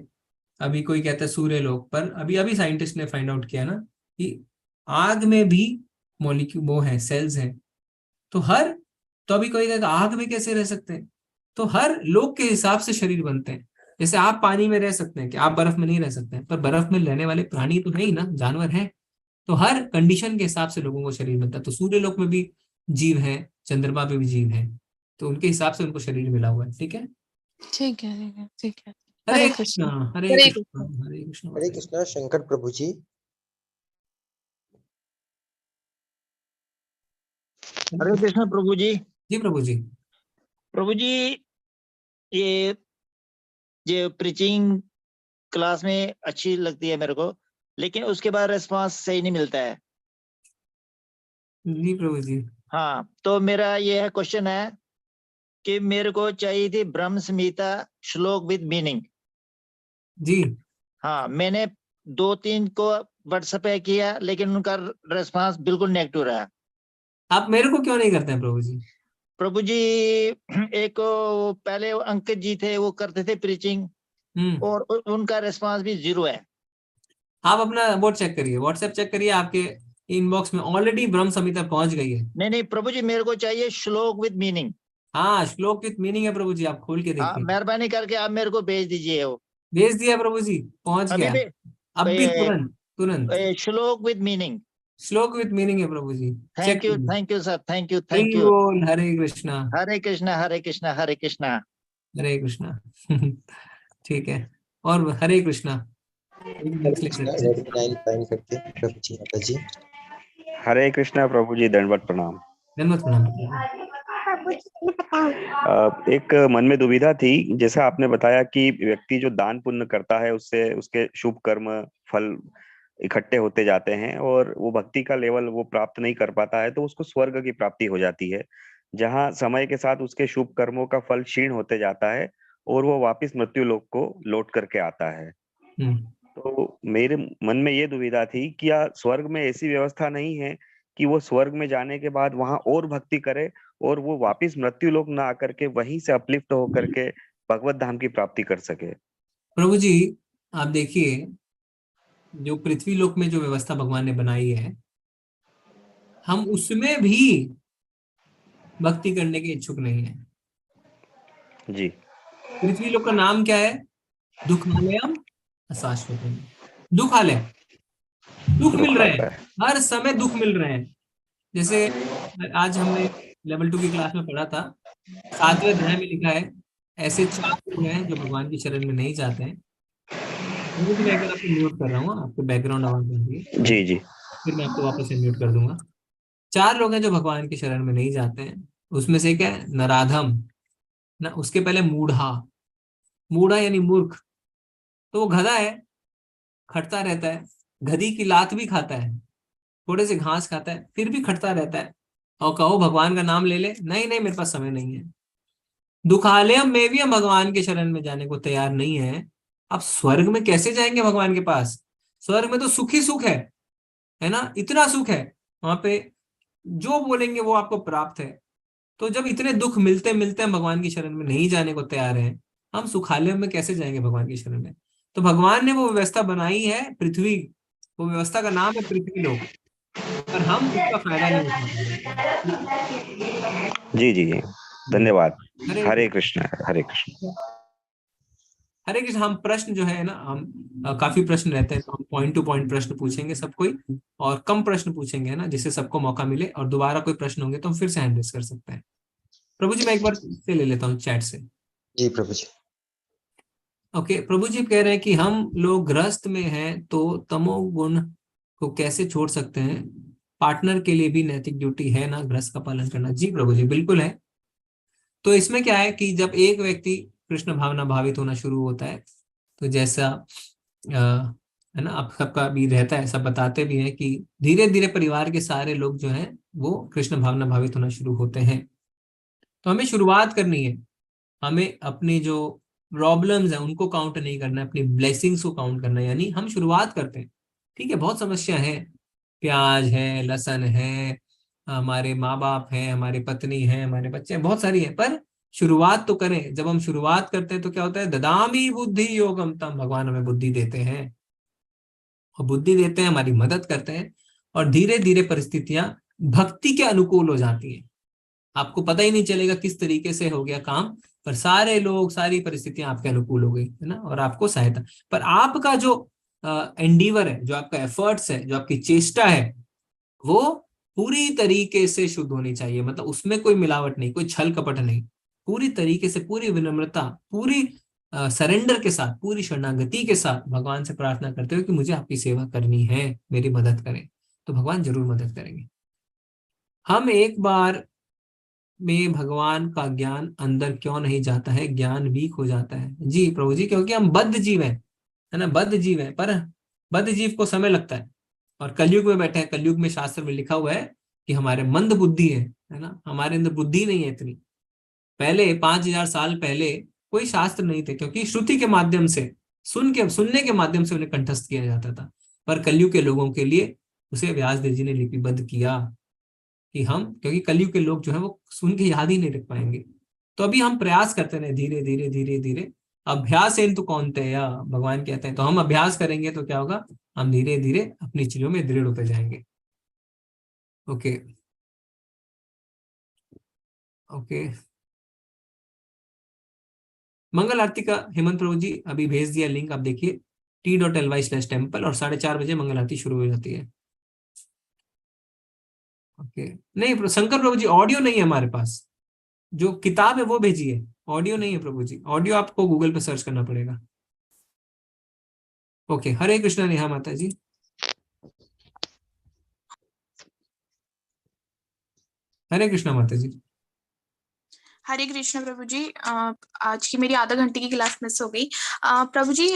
[SPEAKER 1] अभी कोई कहता है सूर्य लोक पर, अभी अभी साइंटिस्ट ने फाइंड आउट किया ना कि आग में भी मॉलिक्यूल वो है, सेल्स हैं। तो हर, तो अभी कोई कहेगा आग में कैसे रह सकते हैं, तो हर लोक के हिसाब से शरीर बनते हैं। जैसे आप पानी में रह सकते हैं, कि आप बर्फ में नहीं रह सकते हैं, पर बर्फ में रहने वाले प्राणी तो है ही ना, जानवर है। तो हर कंडीशन के हिसाब से लोगों को शरीर बनता है। तो सूर्य लोक में भी जीव है, चंद्रमा पे भी जीव है, तो उनके हिसाब से उनको शरीर मिला हुआ है। ठीक है,
[SPEAKER 12] ठीक है ठीक है ठीक है।
[SPEAKER 1] हरे कृष्णा हरे
[SPEAKER 12] हरे
[SPEAKER 1] कृष्णा हरे कृष्णा।
[SPEAKER 2] हरे कृष्णा शंकर प्रभु जी।
[SPEAKER 20] हरे कृष्णा प्रभु जी।
[SPEAKER 1] जी प्रभु जी।
[SPEAKER 20] प्रभु जी, ये प्रीचिंग क्लास में अच्छी लगती है मेरे को, लेकिन उसके बाद रिस्पांस सही नहीं मिलता है।
[SPEAKER 1] जी प्रभु जी।
[SPEAKER 20] हाँ, तो मेरा ये है क्वेश्चन है कि मेरे को चाहिए थी ब्रह्म संहिता श्लोक विद मीनिंग।
[SPEAKER 1] जी
[SPEAKER 20] हाँ, मैंने 2-3 को व्हाट्सएप पे किया, लेकिन उनका रेस्पॉन्स बिल्कुल नेगेटिव रहा।
[SPEAKER 1] आप मेरे को क्यों नहीं करते हैं प्रभु जी?
[SPEAKER 20] प्रभु जी, एक पहले अंकित जी थे, वो करते थे प्रीचिंग, और उनका रेस्पॉन्स भी 0 है।
[SPEAKER 1] आप अपना वो चेक करिए, व्हाट्सएप चेक करिए, आपके इनबॉक्स में ऑलरेडी ब्रह्म संहिता पहुंच गई है।
[SPEAKER 20] नहीं प्रभु जी, मेरे को चाहिए श्लोक विद मीनिंग।
[SPEAKER 1] हाँ, श्लोक विद मीनिंग है प्रभु जी, आप खोल के देखिए।
[SPEAKER 20] मेहरबानी करके आप मेरे को भेज दीजिए। वो
[SPEAKER 1] भेज दिया प्रभु जी, पहुंच गया अब भी, तुरंत तुरंत।
[SPEAKER 20] Shlok with meaning,
[SPEAKER 1] shlok with meaning है प्रभु जी।
[SPEAKER 20] Thank you sir, thank you.
[SPEAKER 1] Hare Krishna
[SPEAKER 20] Hare Krishna Hare Krishna Hare Krishna
[SPEAKER 1] Hare Krishna. ठीक है, और हरे कृष्णा।
[SPEAKER 13] हरे कृष्णा प्रभु जी, दंडवत प्रणाम।
[SPEAKER 1] दंडवत प्रणाम।
[SPEAKER 13] एक मन में दुविधा थी, जैसा आपने बताया कि व्यक्ति जो दान पुण्य करता है उससे उसके शुभ कर्म फल इकट्ठे होते जाते हैं और वो भक्ति का लेवल वो प्राप्त नहीं कर पाता है तो उसको स्वर्ग की प्राप्ति हो जाती है, जहाँ समय के साथ उसके शुभ कर्मों का फल क्षीण होते जाता है और वो वापस मृत्यु लोक को लौट करके आता है। तो मेरे मन में ये दुविधा थी कि क्या स्वर्ग में ऐसी व्यवस्था नहीं है कि वो स्वर्ग में जाने के बाद वहां और भक्ति करे और वो वापस मृत्यु लोक ना आकर के वहीं से अपलिफ्ट होकर के भगवत धाम की प्राप्ति कर सके?
[SPEAKER 1] प्रभु जी आप देखिए, जो पृथ्वी लोक में जो व्यवस्था भगवान ने बनाई है, हम उसमें भी भक्ति करने के इच्छुक नहीं है
[SPEAKER 13] जी।
[SPEAKER 1] पृथ्वी लोक का नाम क्या है? दुखालयम अशाश्वतम, दुखालय, दुख मिल रहे हैं, हर समय दुख मिल रहे हैं। जैसे आज हमने लेवल 2 की क्लास में पढ़ा था, 7वें अध्याय में लिखा है ऐसे 4 लोग हैं जो भगवान की शरण में नहीं जाते हैं। मैं एक बार आपको म्यूट कर रहा हूँ, आपको बैकग्राउंड आवाज आ रही है।
[SPEAKER 13] जी जी।
[SPEAKER 1] फिर मैं आपको वापस से म्यूट कर दूंगा। 4 लोग हैं जो भगवान की शरण में नहीं जाते हैं। उसमें से क्या है? नराधम ना, उसके पहले मूढ़ा, मूढ़ा यानी मूर्ख, तो वो गधा है, खटता रहता है, गधी की लात भी खाता है, थोड़े से घास खाता है, फिर भी खटता रहता है। और कहो भगवान का नाम ले ले, नहीं नहीं मेरे पास समय नहीं है। दुखालयम में भी हम भगवान के शरण में जाने को तैयार नहीं है। अब स्वर्ग में कैसे जाएंगे भगवान के पास? स्वर्ग में तो सुख ही सुख है ना, इतना सुख है वहां पे, जो बोलेंगे वो आपको प्राप्त है। तो जब इतने दुख मिलते मिलते हम भगवान की शरण में नहीं जाने को तैयार हैं, हम सुखालय में कैसे जाएंगे भगवान की शरण में? तो भगवान ने वो व्यवस्था बनाई है पृथ्वी, वो व्यवस्था का नाम है पृथ्वी लोक, पर हम उसका फायदा नहीं उठा रहे।
[SPEAKER 13] जी जी, धन्यवाद।
[SPEAKER 1] हरे
[SPEAKER 13] हरे कृष्ण, हरे कृष्ण।
[SPEAKER 1] हरे कृष्ण। हम प्रश्न जो है ना, हम काफी प्रश्न रहते हैं तो हम पॉइंट टू पॉइंट प्रश्न पूछेंगे सब कोई, और कम प्रश्न पूछेंगे ना, जिससे सबको मौका मिले, और दोबारा कोई प्रश्न होंगे तो हम फिर से हैंड रेज कर सकते हैं। प्रभु जी मैं एक बार से ले लेता हूँ चैट से।
[SPEAKER 2] जी प्रभु जी।
[SPEAKER 1] ओके, प्रभु जी कह रहे हैं कि हम लोग गृहस्थ में हैं तो तमोगुण को कैसे छोड़ सकते हैं? पार्टनर के लिए भी नैतिक ड्यूटी है ना गृहस्थ का पालन करना। जी प्रभु जी बिल्कुल है। तो इसमें क्या है कि जब एक व्यक्ति कृष्ण भावना भावित होना शुरू होता है, तो जैसा है ना, आप सबका भी रहता है, सब बताते भी हैं कि धीरे धीरे परिवार के सारे लोग जो हैं वो कृष्ण भावना भावित होना शुरू होते हैं। तो हमें शुरुआत करनी है, हमें अपनी जो प्रॉब्लम्स है उनको काउंट नहीं करना है, अपनी ब्लेसिंग्स को काउंट करना है। यानी हम शुरुआत करते हैं, ठीक है, बहुत समस्या है, प्याज है, लहसुन है, हमारे माँ बाप हैं, हमारी पत्नी है, हमारे बच्चे हैं, बहुत सारी है, पर शुरुआत तो करें। जब हम शुरुआत करते हैं तो क्या होता है? ददामी बुद्धि योगम तम, भगवान हमें बुद्धि देते हैं, और बुद्धि देते हैं, हमारी मदद करते हैं, और धीरे धीरे परिस्थितियां भक्ति के अनुकूल हो जाती हैं। आपको पता ही नहीं चलेगा किस तरीके से हो गया काम, पर सारे लोग, सारी परिस्थितियां आपके अनुकूल हो गई है ना, और आपको सहायता। पर आपका जो एंडीवर है, जो आपका एफर्ट्स है, जो आपकी चेष्टा है, वो पूरी तरीके से शुद्ध होनी चाहिए। मतलब उसमें कोई मिलावट नहीं, कोई छल कपट नहीं, पूरी तरीके से, पूरी विनम्रता, पूरी सरेंडर के साथ, पूरी शरणागति के साथ भगवान से प्रार्थना करते हो कि मुझे आपकी सेवा करनी है, मेरी मदद करें, तो भगवान जरूर मदद करेंगे। हम एक बार में भगवान का ज्ञान अंदर क्यों नहीं जाता है? ज्ञान वीक हो जाता है। जी प्रभु जी, क्योंकि हम बद्ध जीव हैं, है ना, बद्ध जीव है, पर बद्ध जीव को समय लगता है, और कलयुग में बैठे हैं। कलयुग में शास्त्र में लिखा हुआ है कि हमारे मंद बुद्धि है ना, हमारे अंदर बुद्धि नहीं है इतनी। पहले 5000 साल पहले कोई शास्त्र नहीं थे, क्योंकि श्रुति के माध्यम से, सुनने के माध्यम से उन्हें कंठस्थ किया जाता था। पर कलयुग के लोगों के लिए उसे व्यासदेव जी ने लिपिबद्ध किया कि हम, क्योंकि कलयुग के लोग जो है वो सुन के याद ही नहीं रख पाएंगे। तो अभी हम प्रयास करते रहे, धीरे धीरे धीरे धीरे, अभ्यास तो कौन्तेय, भगवान कहते हैं। तो हम अभ्यास करेंगे तो क्या होगा? हम धीरे धीरे अपनी चीजों में दृढ़ होते जाएंगे। ओके ओके, मंगल आरती का हेमंत प्रभु जी अभी भेज दिया लिंक, आप देखिए t.ly/temple, और 4:30 बजे मंगल आरती शुरू हो जाती है। ओके, नहीं शंकर प्रभु जी ऑडियो नहीं है हमारे पास, जो किताब है वो भेजिए, ऑडियो नहीं है प्रभु जी, ऑडियो आपको गूगल पे सर्च करना पड़ेगा। ओके, हरे कृष्णा नेहा माता जी। हरे कृष्णा माता जी।
[SPEAKER 14] हरे कृष्ण प्रभु जी। आज की मेरी आधा घंटे की क्लास मिस हो गई। प्रभु जी,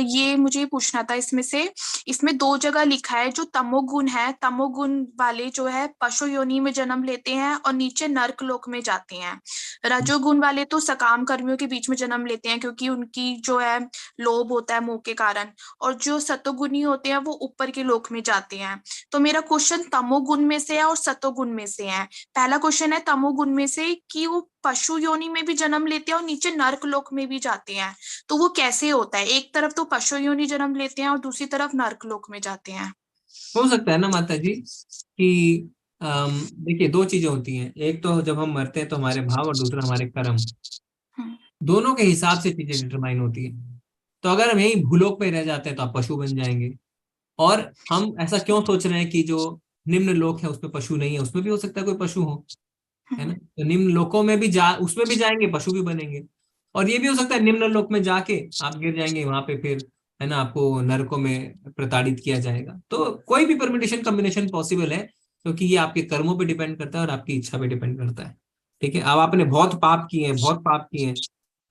[SPEAKER 14] ये मुझे पूछना था, इसमें 2 जगह लिखा है जो तमोगुण है, तमोगुण वाले जो है पशु योनि में जन्म लेते हैं और नीचे नर्क लोक में जाते हैं। रजोगुण वाले तो सकाम कर्मियों के बीच में जन्म लेते हैं क्योंकि उनकी जो है लोभ होता है मोह के कारण, और जो सतोगुणी होते हैं वो ऊपर के लोक में जाते हैं। तो मेरा क्वेश्चन तमोगुण में से है और सतोगुण में से है। पहला क्वेश्चन है तमोगुण में से कि वो पशु योनि में भी जन्म लेते हैं और नीचे नर्क लोक में भी जाते हैं, तो वो कैसे होता है? एक तरफ तो पशु योनि जन्म लेते हैं और दूसरी तरफ नर्क लोक में जाते हैं।
[SPEAKER 1] हो सकता है ना माता जी कि देखिए 2 चीजें होती हैं, एक तो जब हम मरते हैं तो हमारे भाव और दूसरा हमारे कर्म, दोनों के हिसाब से चीजें डिटरमाइन होती है। तो अगर हम यही भूलोक पे रह जाते हैं तो आप पशु बन जाएंगे, और हम ऐसा क्यों सोच रहे हैं कि जो निम्न लोक है उसमें पशु नहीं है, उसमें भी हो सकता है कोई पशु हो, है ना। तो निम्न लोकों में भी उसमें भी जाएंगे, पशु भी बनेंगे। और ये भी हो सकता है निम्न लोक में जाके आप गिर जाएंगे, वहां पे फिर है ना आपको नरकों में प्रताड़ित किया जाएगा। तो कोई भी परम्यूटेशन कॉम्बिनेशन पॉसिबल है, क्योंकि ये आपके कर्मों पे डिपेंड करता है और आपकी इच्छा पे डिपेंड करता है। ठीक है, अब आपने बहुत पाप किए हैं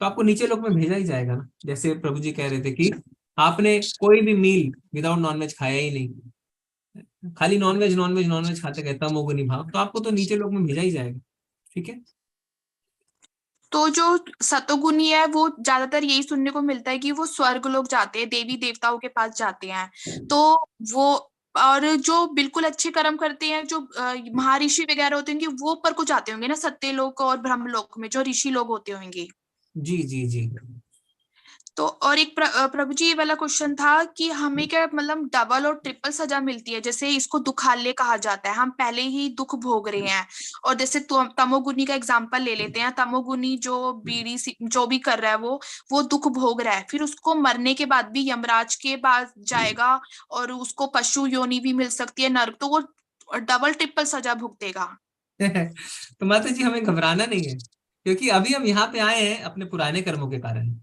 [SPEAKER 1] तो आपको नीचे लोक में भेजा ही जाएगा ना। जैसे प्रभु जी कह रहे थे कि आपने कोई भी मील विदाउट नॉनवेज खाया ही नहीं, खाली नॉनवेज खाते गए, तमोगुनी भाव, तो आपको तो नीचे लोक में भेजा ही जाएगा। ठीक है,
[SPEAKER 14] तो जो सतोगुणी है वो ज्यादातर यही सुनने को मिलता है कि वो स्वर्ग लोग जाते हैं, देवी देवताओं के पास जाते हैं। तो वो, और जो बिल्कुल अच्छे कर्म करते हैं, जो महर्षि वगैरह होते होंगे, वो ऊपर को जाते होंगे ना सत्यलोक और ब्रह्मलोक में, जो ऋषि लोग होते होंगे।
[SPEAKER 1] जी जी जी।
[SPEAKER 14] तो और एक प्रभु जी ये वाला क्वेश्चन था कि हमें क्या मतलब डबल और ट्रिपल सजा मिलती है? जैसे इसको दुखालय कहा जाता है, हम पहले ही दुख भोग रहे हैं। और जैसे तमोगुनी का एग्जांपल ले लेते हैं, तमोगुनी जो बीड़ी जो भी कर रहा है वो दुख भोग रहा है, फिर उसको मरने के बाद भी यमराज के पास जाएगा और उसको पशु योनि भी मिल सकती है, नर्क, तो वो डबल ट्रिपल सजा भुगतेगा।
[SPEAKER 1] तो माता जी हमें घबराना नहीं है, क्योंकि अभी हम यहाँ पे आए हैं अपने पुराने कर्मों के कारण,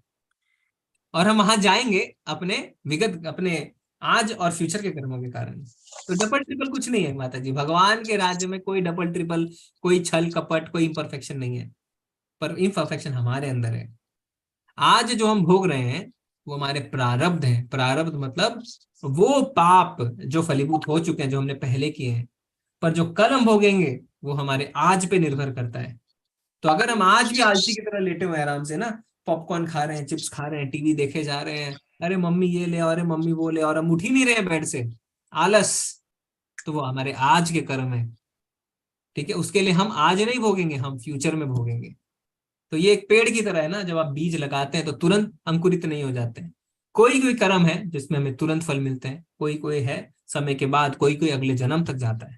[SPEAKER 1] और हम वहां जाएंगे अपने आज और फ्यूचर के कर्मों के कारण। तो डबल ट्रिपल कुछ नहीं है माता जी, भगवान के राज्य में कोई डबल ट्रिपल, कोई छल कपट, कोई इम्परफेक्शन नहीं है, पर इम्परफेक्शन हमारे अंदर है। आज जो हम भोग रहे हैं वो हमारे प्रारब्ध हैं। प्रारब्ध मतलब वो पाप जो फलीभूत हो चुके हैं, जो हमने पहले किए हैं, पर जो कल हम भोगेंगे वो हमारे आज पे निर्भर करता है। तो अगर हम आज भी आलसी की तरह लेटे हुए आराम से ना, पॉपकॉर्न खा रहे हैं, चिप्स खा रहे हैं, टीवी देखे जा रहे हैं, अरे मम्मी ये ले, अरे मम्मी वो ले, और हम उठ ही नहीं रहे बेड से, आलस, तो वो हमारे आज के कर्म है। ठीक है, उसके लिए हम आज नहीं भोगेंगे, हम फ्यूचर में भोगेंगे। तो ये एक पेड़ की तरह है ना, जब आप बीज लगाते हैं तो तुरंत अंकुरित नहीं हो जाते हैं। कोई कर्म है जिसमें हमें तुरंत फल मिलते हैं, कोई है समय के बाद, कोई अगले जन्म तक जाता है।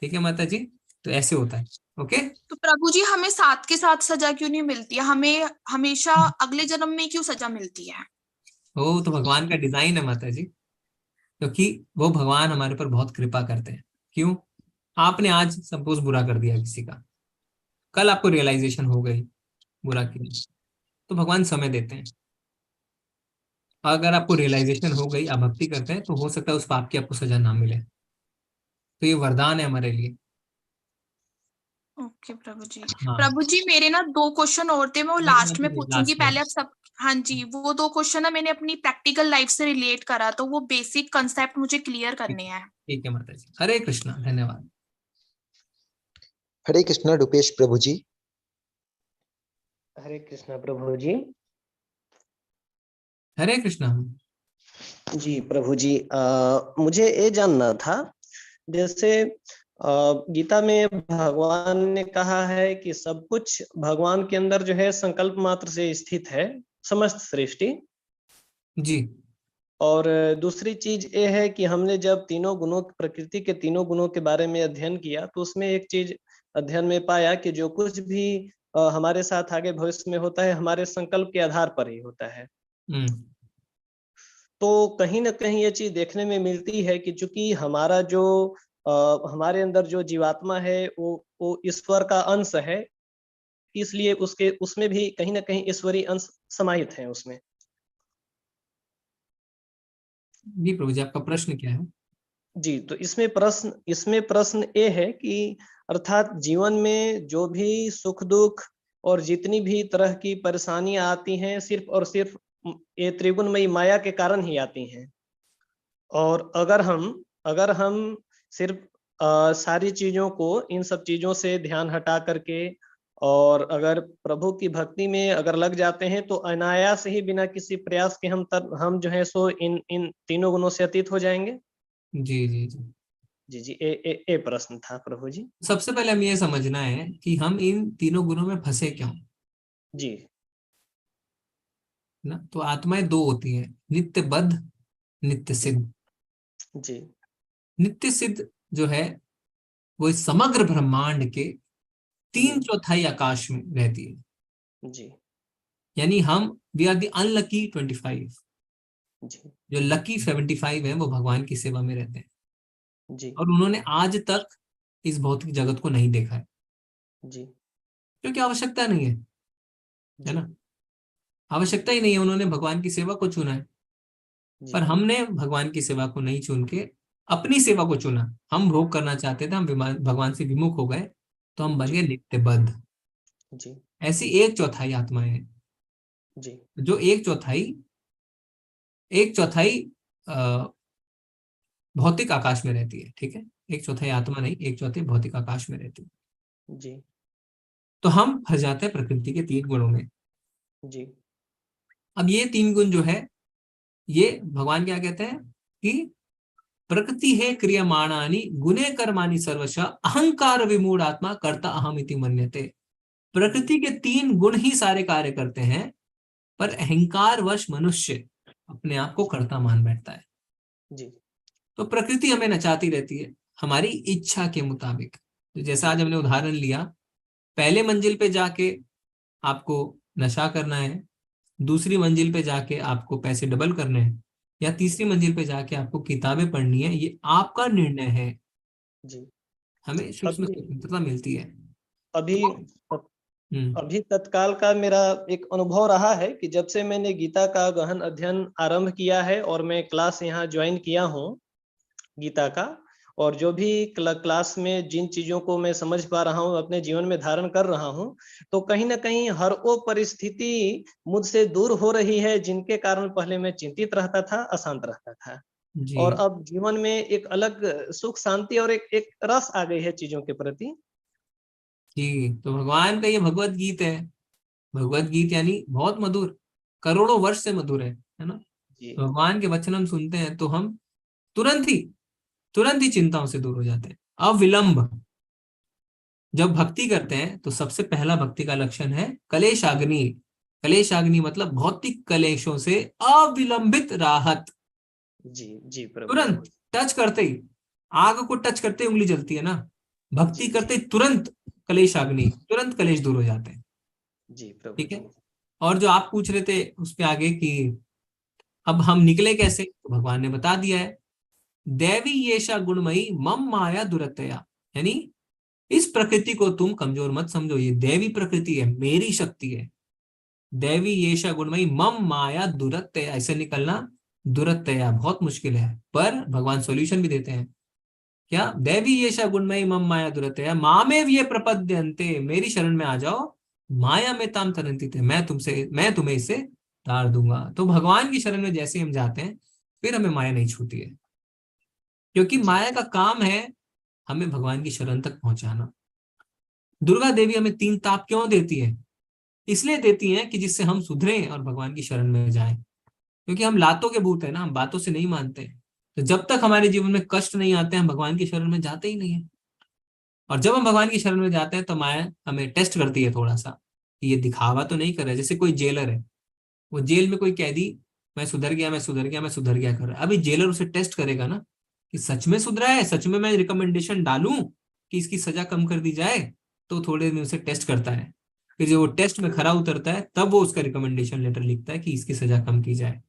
[SPEAKER 1] ठीक है माता जी, तो ऐसे होता है। ओके,
[SPEAKER 14] तो प्रभु जी हमें साथ के साथ सजा क्यों नहीं मिलती है? हमें हमेशा अगले जन्म में क्यों सजा मिलती है?
[SPEAKER 1] वो तो भगवान का डिजाइन है माता जी, क्योंकि वो भगवान हमारे पर बहुत कृपा करते हैं। क्यों? आपने आज सपोज बुरा कर दिया किसी का, कल आपको रियलाइजेशन हो गई बुरा किया, तो भगवान समय देते हैं। अगर आपको रियलाइजेशन हो गई, आप भक्ति करते हैं, तो हो सकता है उस पाप की आपको सजा ना मिले। तो ये वरदान है हमारे लिए।
[SPEAKER 14] ओके प्रभु जी।
[SPEAKER 1] हाँ।
[SPEAKER 14] प्रभु जी मेरे ना 2 क्वेश्चन और थे, मैं वो लास्ट में पूछूंगी, पहले आप सब। हाँ जी, वो 2 क्वेश्चन ना मैंने अपनी प्रैक्टिकल लाइफ से रिलेट करा, तो वो बेसिक कंसेप्ट मुझे क्लियर करने हैं।
[SPEAKER 1] ठीक है माता जी, हरे कृष्णा, धन्यवाद।
[SPEAKER 2] हरे कृष्णा रूपेश प्रभु जी।
[SPEAKER 15] हरे कृष्णा प्रभु जी।
[SPEAKER 1] हरे कृष्णा
[SPEAKER 15] जी प्रभु जी, मुझे ये जानना था, जैसे गीता में भगवान ने कहा है कि सब कुछ भगवान के अंदर जो है संकल्प मात्र से स्थित है, समस्त सृष्टि
[SPEAKER 1] जी।
[SPEAKER 15] और दूसरी चीज ये है कि हमने जब तीनों गुणों, प्रकृति के तीनों गुणों के बारे में अध्ययन किया, तो उसमें एक चीज अध्ययन में पाया कि जो कुछ भी हमारे साथ आगे भविष्य में होता है, हमारे संकल्प के आधार पर ही होता है। तो कहीं ना कहीं ये चीज देखने में मिलती है कि चूंकि हमारा जो हमारे अंदर जो जीवात्मा है वो ईश्वर का अंश है, इसलिए उसमें भी कहीं ना कहीं ईश्वरीय अंश समाहित है उसमें।
[SPEAKER 1] जी प्रभु जी, आपका प्रश्न क्या है?
[SPEAKER 15] जी, तो इसमें प्रश्न ये है कि अर्थात जीवन में जो भी सुख दुख और जितनी भी तरह की परेशानियां आती हैं सिर्फ और सिर्फ ये त्रिगुणमयी माया के कारण ही आती हैं। और अगर हम सिर्फ सारी चीजों को, इन सब चीजों से ध्यान हटा करके और अगर प्रभु की भक्ति में अगर लग जाते हैं तो अनायास ही बिना किसी प्रयास के हम जो है सो इन तीनों गुणों से अतीत हो जाएंगे।
[SPEAKER 1] जी जी जी
[SPEAKER 15] जी जी, ए प्रश्न था प्रभु जी।
[SPEAKER 1] सबसे पहले हमें ये समझना है कि हम इन तीनों गुणों में फंसे क्यों।
[SPEAKER 15] जी
[SPEAKER 1] ना, तो आत्माएं दो होती हैं, नित्य बद्ध, नित्य सिद्ध।
[SPEAKER 15] जी
[SPEAKER 1] नित्य सिद्ध जो है वो इस समग्र ब्रह्मांड के 3/4 आकाश में रहती है।
[SPEAKER 15] जी
[SPEAKER 1] यानी वी आर द अनलकी 25।
[SPEAKER 15] जी
[SPEAKER 1] जो लकी 75 है वो भगवान की सेवा में रहते हैं
[SPEAKER 15] जी
[SPEAKER 1] और उन्होंने आज तक इस भौतिक जगत को नहीं देखा है
[SPEAKER 15] जी
[SPEAKER 1] क्योंकि आवश्यकता नहीं है ना, आवश्यकता ही नहीं है। उन्होंने भगवान की सेवा को चुना है, पर हमने भगवान की सेवा को नहीं चुन के अपनी सेवा को चुना। हम भोग करना चाहते थे, हम भगवान से विमुख हो गए, तो हम बन गए नित्यबद्ध।
[SPEAKER 15] जी
[SPEAKER 1] ऐसी 1/4 आत्माएं हैं
[SPEAKER 15] जी
[SPEAKER 1] जो 1/4 भौतिक आकाश में रहती है। ठीक है, 1/4 आत्मा नहीं, 1/4 भौतिक आकाश में रहती है।
[SPEAKER 15] जी
[SPEAKER 1] तो हम फंस जाते हैं प्रकृति के 3 गुणों में।
[SPEAKER 15] जी
[SPEAKER 1] अब ये 3 गुण जो है, ये भगवान क्या कहते हैं कि प्रकृति है क्रियमाणानि गुणे कर्माणि सर्वशः अहंकार विमूढ़ आत्मा कर्ता अहम इति मन्यते। प्रकृति के 3 गुण ही सारे कार्य करते हैं, पर अहंकार वश मनुष्य अपने आप को कर्ता मान बैठता है।
[SPEAKER 15] जी
[SPEAKER 1] तो प्रकृति हमें नचाती रहती है हमारी इच्छा के मुताबिक। तो जैसा आज हमने उदाहरण लिया, पहले मंजिल पे जाके आपको नशा करना है, दूसरी मंजिल पे जाके आपको पैसे डबल करने हैं, या तीसरी मंजिल पे जाके आपको किताबें पढ़नी है, ये आपका निर्णय है।
[SPEAKER 15] जी
[SPEAKER 1] हमें सूक्ष्म स्वतंत्रता मिलती है।
[SPEAKER 15] अभी तत्काल का मेरा एक अनुभव रहा है कि जब से मैंने गीता का गहन अध्ययन आरंभ किया है और मैं क्लास यहाँ ज्वाइन किया हूँ गीता का, और जो भी क्लास में जिन चीजों को मैं समझ पा रहा हूँ, अपने जीवन में धारण कर रहा हूँ, तो कहीं ना कहीं हर वो परिस्थिति मुझसे दूर हो रही है जिनके कारण पहले मैं चिंतित रहता था, अशांत रहता था। और अब जीवन में एक अलग सुख शांति और एक रस आ गई है चीजों के प्रति।
[SPEAKER 1] जी, तो भगवान का ये भगवत गीत है। भगवत गीत यानी बहुत मधुर, करोड़ों वर्ष से मधुर है ना। भगवान के वचन हम सुनते हैं तो हम तुरंत ही चिंताओं से दूर हो जाते हैं, अविलंब। जब भक्ति करते हैं तो सबसे पहला भक्ति का लक्षण है कलेशाग्नि। कलेशाग्नि मतलब भौतिक कलेशों से अविलंबित राहत।
[SPEAKER 15] जी जी प्रभु।
[SPEAKER 1] तुरंत टच करते ही, आग को टच करते ही उंगली जलती है ना, भक्ति करते ही तुरंत कलेशाग्नि, तुरंत कलेश दूर हो जाते हैं।
[SPEAKER 15] जी प्रभु।
[SPEAKER 1] ठीक है, और जो आप पूछ रहे थे उस पे आगे कि अब हम निकले कैसे, तो भगवान ने बता दिया है, दैवी येषा गुणमयी मम माया दुरतया। यानी इस प्रकृति को तुम कमजोर मत समझो, ये दैवी प्रकृति है, मेरी शक्ति है। दैवी येषा गुणमयी मम माया दुरतया, ऐसे निकलना दुरतया बहुत मुश्किल है, पर भगवान सॉल्यूशन भी देते हैं। क्या? दैवी येषा गुणमयी मम माया दुरतया मामेव ये प्रपद्यन्ते, मेरी शरण में आ जाओ, माया में ताम तरन्ति थे, मैं तुम्हें इससे तार दूंगा। तो भगवान की शरण में जैसे हम जाते हैं फिर हमें माया नहीं छूती है, क्योंकि माया का काम है हमें भगवान की शरण तक पहुंचाना। दुर्गा देवी हमें 3 ताप क्यों देती है? इसलिए देती है कि जिससे हम सुधरें और भगवान की शरण में जाएं, क्योंकि हम लातों के भूत है ना, हम बातों से नहीं मानते। तो जब तक हमारे जीवन में कष्ट नहीं आते हम भगवान की शरण में जाते ही नहीं है। और जब हम भगवान की शरण में जाते हैं तो माया हमें टेस्ट करती है थोड़ा सा, ये दिखावा तो नहीं कर रहा है। जैसे कोई जेलर है, वो जेल में कोई कैदी मैं सुधर गया कर रहा है, अभी जेलर उसे टेस्ट करेगा ना कि सच में सुधरा है, सच में मैं रिकमेंडेशन डालूं कि इसकी सजा कम कर दी जाए, तो थोड़े दिन उसे टेस्ट करता है। फिर जब वो टेस्ट में खरा उतरता है तब वो उसका रिकमेंडेशन लेटर लिखता है कि इसकी सजा कम की जाए।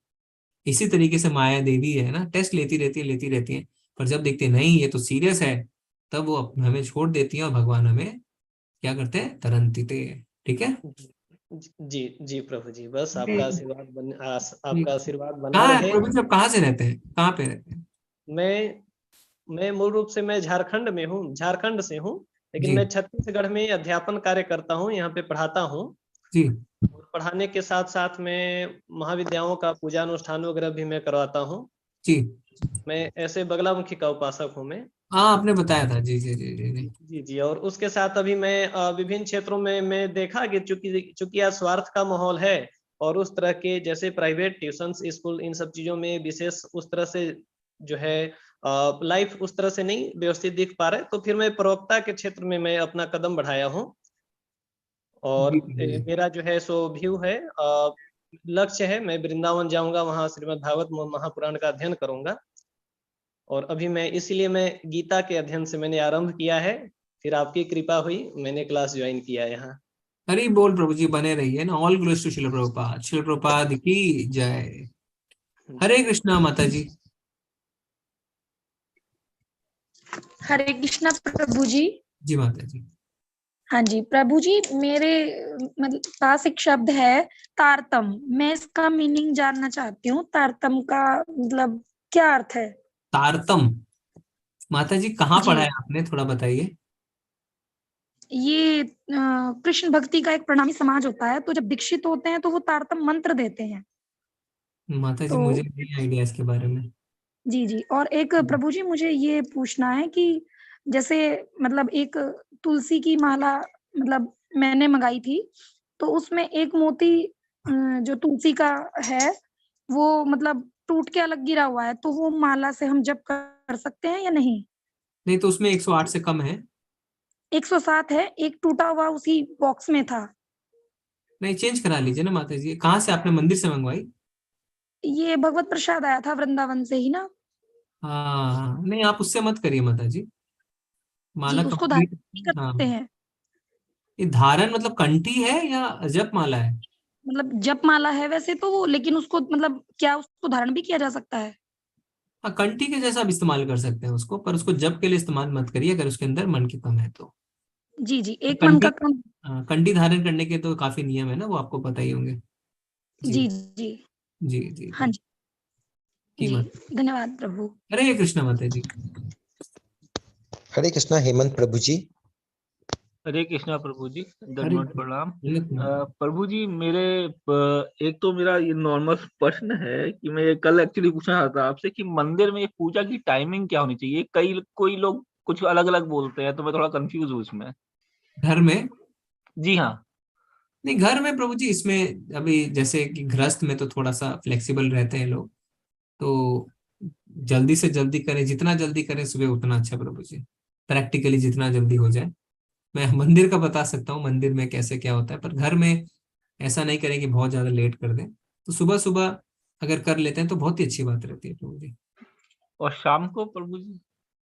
[SPEAKER 1] इसी तरीके से माया देवी है ना, टेस्ट लेती रहती है, पर जब देखते नहीं ये तो सीरियस है, तब वो हमें छोड़ देती है और भगवान हमें क्या करते हैं? तरंतिते। ठीक है
[SPEAKER 15] जी जी प्रभु जी, बस आपका आशीर्वाद बना
[SPEAKER 1] कहाँ
[SPEAKER 15] रहे।
[SPEAKER 1] प्रभु जी आप कहाँ से रहते हैं, कहाँ पे रहते हैं?
[SPEAKER 15] मैं मूल रूप से मैं झारखंड में हूँ, झारखंड से हूँ, लेकिन
[SPEAKER 1] जी
[SPEAKER 15] मैं छत्तीसगढ़ में अध्यापन कार्य करता हूँ, यहाँ पे पढ़ाता हूँ।
[SPEAKER 1] जी
[SPEAKER 15] और पढ़ाने के साथ साथ मैं महाविद्याओं का पूजा अनुष्ठान वगैरह भी मैं करवाता हूँ।
[SPEAKER 1] जी।
[SPEAKER 15] मैं ऐसे बगलामुखी का उपासक हूँ मैं।
[SPEAKER 1] हाँ, आपने बताया था। जी जी जी जी जी।
[SPEAKER 15] जी जी। और उसके साथ अभी मैं विभिन्न क्षेत्रों में मैं देखा कि चूंकि आज स्वार्थ का माहौल है और उस तरह के जैसे प्राइवेट ट्यूशन स्कूल इन सब चीजों में विशेष उस तरह से जो है लाइफ उस तरह से नहीं व्यवस्थित दिख पा रहा है, तो फिर मैं प्रवक्ता के क्षेत्र में मैं अपना कदम बढ़ाया हूँ। और
[SPEAKER 1] जी जी
[SPEAKER 15] मेरा जो है सो व्यू है, लक्ष्य है, मैं वृंदावन जाऊंगा, वहां श्रीमद् भागवत महापुराण का अध्ययन करूंगा। और अभी मैं इसीलिए मैं गीता के अध्ययन से मैंने आरंभ किया है, फिर आपकी कृपा हुई, मैंने क्लास ज्वाइन किया यहाँ।
[SPEAKER 1] हरि बोल प्रभु जी, बने रहिए ना। All glories to Srila Prabhupada. Srila Prabhupada की जय। हरे कृष्णा माता जी।
[SPEAKER 16] हरे कृष्णा प्रभु जी।
[SPEAKER 1] जी माता जी।
[SPEAKER 16] हाँ जी प्रभु जी, मेरे मतलब पास एक शब्द है तारतम, मैं इसका मीनिंग जानना चाहती हूँ। तारतम का मतलब क्या अर्थ है?
[SPEAKER 1] तारतम माता जी कहाँ
[SPEAKER 16] जी,
[SPEAKER 1] पढ़ा है आपने, थोड़ा बताइए।
[SPEAKER 16] ये कृष्ण भक्ति का एक प्रणामी समाज होता है, तो जब दीक्षित होते हैं तो वो तारतम मंत्र देते हैं।
[SPEAKER 1] माता जी
[SPEAKER 16] तो
[SPEAKER 1] मुझे नहीं आइडिया इसके बारे में।
[SPEAKER 16] जी जी। और एक प्रभु जी मुझे ये पूछना है कि जैसे मतलब एक तुलसी की माला मतलब मैंने मंगाई थी, तो उसमें एक मोती जो तुलसी का है वो मतलब टूट के अलग गिरा हुआ है, तो वो माला से हम जप कर सकते हैं या नहीं?
[SPEAKER 1] नहीं, तो उसमें 108 से कम है।
[SPEAKER 16] 107 है, एक टूटा हुआ उसी बॉक्स में था।
[SPEAKER 1] नहीं, चेंज करा लीजिए ना माता जी। कहाँ से आपने, मंदिर से मंगवाई?
[SPEAKER 16] ये भगवत प्रसाद आया था वृंदावन से ही ना।
[SPEAKER 1] हाँ, नहीं आप उससे मत करिए माता जी।
[SPEAKER 16] जी,
[SPEAKER 1] माला
[SPEAKER 16] उसको धारण
[SPEAKER 1] कंप्लीट।
[SPEAKER 16] नहीं कर
[SPEAKER 1] हाँ,
[SPEAKER 16] सकते हैं?
[SPEAKER 1] ये धारण मतलब कंठी है या जप माला है?
[SPEAKER 16] मतलब जप माला है वैसे तो वो, लेकिन उसको मतलब क्या उसको धारण भी किया जा सकता है?
[SPEAKER 1] हाँ, कंठी के जैसा आप इस्तेमाल कर सकते हैं उसको, पर उसको जप के लिए इस्तेमाल मत करिए अगर उसके अंदर मन की कम है तो।
[SPEAKER 16] जी जी, एक मन
[SPEAKER 1] कंठी,
[SPEAKER 16] का कम।
[SPEAKER 1] हाँ, कंठी धारण करने के तो काफी नियम है ना, वो आपको पता ही होंगे। जी
[SPEAKER 16] जी जी।
[SPEAKER 1] जी जी
[SPEAKER 16] हाँ
[SPEAKER 1] जी।
[SPEAKER 16] जी
[SPEAKER 1] की
[SPEAKER 16] जी।
[SPEAKER 1] मत।
[SPEAKER 16] धन्यवाद प्रभु।
[SPEAKER 1] हरे कृष्ण माता जी।
[SPEAKER 2] हरे कृष्णा हेमंत प्रभु जी।
[SPEAKER 8] हरे कृष्णा प्रभु जी,
[SPEAKER 1] हरे
[SPEAKER 8] दंडवत प्रणाम।
[SPEAKER 1] कृष्ण।
[SPEAKER 8] प्रभु जी मेरे एक तो मेरा ये नॉर्मल प्रश्न है कि मैं कल एक्चुअली पूछना चाहता था आपसे कि मंदिर में पूजा की टाइमिंग क्या होनी चाहिए। कोई लोग कुछ अलग अलग बोलते हैं, तो मैं थोड़ा कंफ्यूज हूँ इसमें।
[SPEAKER 1] घर में?
[SPEAKER 8] जी हाँ।
[SPEAKER 1] नहीं, घर में प्रभु जी इसमें अभी जैसे कि गृहस्थ में तो थोड़ा सा फ्लेक्सिबल रहते हैं लोग, तो जल्दी से जल्दी करें, जितना जल्दी करें सुबह उतना अच्छा प्रभु जी। प्रैक्टिकली जितना जल्दी हो जाए। मैं मंदिर का बता सकता हूँ मंदिर में कैसे क्या होता है, पर घर में ऐसा नहीं करें कि बहुत ज्यादा लेट कर दें। तो सुबह सुबह अगर कर लेते हैं तो बहुत ही अच्छी बात रहती है प्रभु जी।
[SPEAKER 8] और शाम को प्रभु जी?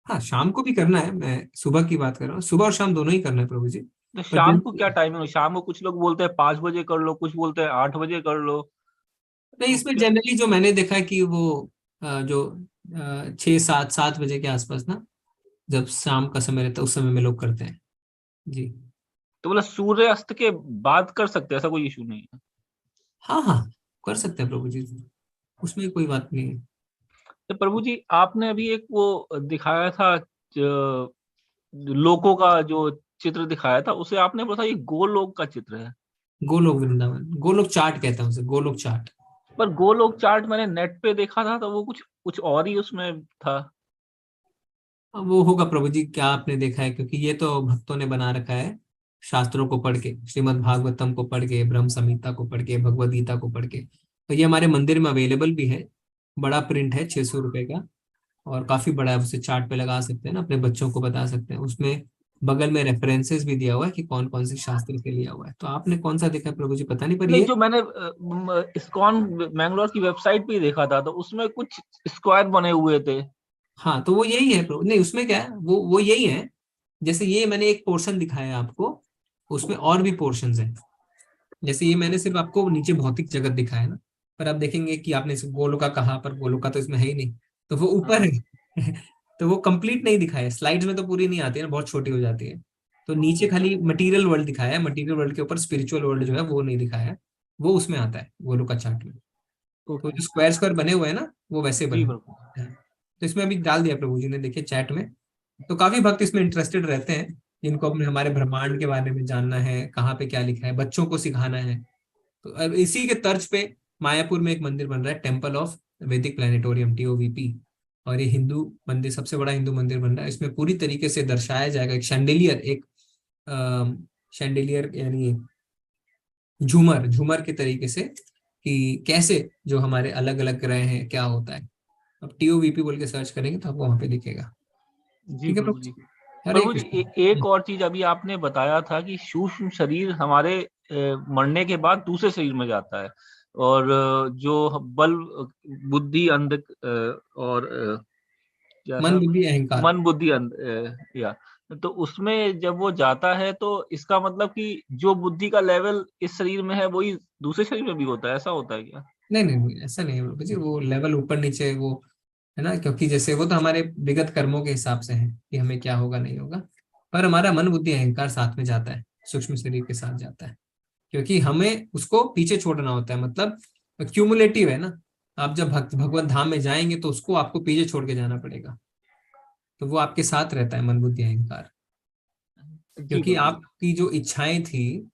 [SPEAKER 1] हाँ, शाम को भी करना है, मैं सुबह की बात कर रहा हूँ। सुबह और शाम दोनों ही करना है प्रभु जी।
[SPEAKER 8] तो
[SPEAKER 1] पर
[SPEAKER 8] शाम को क्या टाइमिंग है? शाम को कुछ लोग बोलते हैं 5 बजे कर लो, कुछ बोलते हैं 8 बजे कर लो।
[SPEAKER 1] नहीं,
[SPEAKER 8] तो
[SPEAKER 1] इसमें
[SPEAKER 8] क्या?
[SPEAKER 1] जनरली जो मैंने देखा है कि वो जो 6 7 7 बजे के आसपास ना, जब शाम का समय रहता है उस समय में लोग करते हैं। जी
[SPEAKER 8] तो मतलब सूर्य अस्त के बाद कर सकते हैं, ऐसा कोई इशू नहीं है?
[SPEAKER 1] हाँ हाँ, कर सकते हैं प्रभु जी, उसमें कोई बात नहीं है।
[SPEAKER 8] तो प्रभु जी आपने अभी एक वो दिखाया था, लोकों का जो चित्र दिखाया था, उसे आपने बोला था ये गोलोक का चित्र है।
[SPEAKER 1] गोलोक वृंदावन, गोलोक चाट कहता हूँ उसे, गोलोक चाट।
[SPEAKER 8] पर गोलोक चार्ट मैंने नेट पे देखा था, तो वो कुछ कुछ और ही उसमें था।
[SPEAKER 1] अब वो होगा प्रभु जी, क्या आपने देखा है, क्योंकि ये तो भक्तों ने बना रखा है शास्त्रों को पढ़ के, श्रीमद् भागवतम को पढ़ के, ब्रह्म संहिता को पढ़ के, भगवद गीता को पढ़ के। तो ये हमारे मंदिर में अवेलेबल भी है, बड़ा प्रिंट है 600 रुपए का, और काफी बड़ा है। उसे चार्ट पे लगा सकते हैं ना, अपने बच्चों को बता सकते हैं। उसमें बगल में रेफरेंसेस भी दिया हुआ है कि कौन कौन से शास्त्र से लिया हुआ है। तो आपने कौन सा देखा है प्रभु जी, पता नहीं, पर
[SPEAKER 8] नहीं,
[SPEAKER 1] ये
[SPEAKER 8] जो मैंने इस्कॉन मैंगलोर की वेबसाइट पे ही देखा था, तो उसमें कुछ स्क्वायर बने हुए थे।
[SPEAKER 1] हाँ, तो वो यही है प्रभु। नहीं, उसमें क्या है, वो यही है। जैसे ये मैंने एक पोर्शन दिखाया आपको, उसमें और भी पोर्शंस हैं। जैसे ये मैंने सिर्फ आपको नीचे भौतिक जगत दिखाया ना, पर आप देखेंगे कि आपने सिर्फ गोलोका कहा, पर गोलोका तो इसमें है ही नहीं, तो वो ऊपर है। तो वो कंप्लीट नहीं दिखाया है, स्लाइड्स में तो पूरी नहीं आती है ना, बहुत छोटी हो जाती है। तो नीचे खाली मटेरियल वर्ल्ड दिखाया है, मटेरियल वर्ल्ड के ऊपर स्पिरिचुअल वर्ल्ड जो है वो नहीं दिखाया है। वो उसमें आता है गोलोका चार्ट में। तो जो स्क्वायर स्क्वायर बने हुए हैं ना, वो वैसे
[SPEAKER 8] जी
[SPEAKER 1] बने
[SPEAKER 8] प्रभु।
[SPEAKER 1] हैं। तो इसमें अभी डाल दिया प्रभु जी ने, देखिए चैट में। तो काफी भक्त इसमें इंटरेस्टेड रहते हैं। इनको अपने हमारे ब्रह्मांड के बारे में जानना है, कहाँ पे क्या लिखा है, बच्चों को सिखाना है। तो अब इसी के तर्ज पे मायापुर में एक मंदिर बन रहा है, टेम्पल ऑफ वैदिक प्लानिटोरियम, TOVP। और ये हिंदू मंदिर, सबसे बड़ा हिंदू मंदिर बन रहा है। इसमें पूरी तरीके से दर्शाया जाएगा एक शैंडिलियर यानी झूमर के तरीके से, कि कैसे जो हमारे अलग अलग ग्रह हैं क्या होता है। अब TOVP बोल के सर्च करेंगे तो आपको वहां पे दिखेगा।
[SPEAKER 8] जी
[SPEAKER 1] ठीक है
[SPEAKER 8] प्रभु जी।
[SPEAKER 1] हरे
[SPEAKER 8] प्रभु जी
[SPEAKER 1] कृष्ण।
[SPEAKER 8] एक और चीज अभी आपने बताया था कि सूक्ष्म शरीर हमारे मरने के बाद दूसरे शरीर में जाता है, और जो बल बुद्धि और क्या
[SPEAKER 1] मन
[SPEAKER 8] था,
[SPEAKER 1] बुद्धि अहंकार।
[SPEAKER 8] मन बुद्धि या तो उसमें जब वो जाता है तो इसका मतलब कि जो बुद्धि का लेवल इस शरीर में है वही दूसरे शरीर में भी होता है, ऐसा होता है क्या?
[SPEAKER 1] नहीं नहीं नहीं, ऐसा नहीं है बाबा जी, वो लेवल ऊपर नीचे वो है ना, क्योंकि जैसे वो तो हमारे विगत कर्मों के हिसाब से है कि हमें क्या होगा नहीं होगा, पर हमारा मन बुद्धि अहंकार साथ में जाता है, सूक्ष्म शरीर के साथ जाता है, क्योंकि हमें उसको पीछे छोड़ना होता है। मतलब क्यूमुलेटिव है ना, आप जब भगवत धाम में जाएंगे तो उसको आपको पीछे छोड़ के जाना पड़ेगा, तो वो आपके साथ रहता है मन बुद्धि अहंकार। क्योंकि आपकी जो इच्छाएं थी,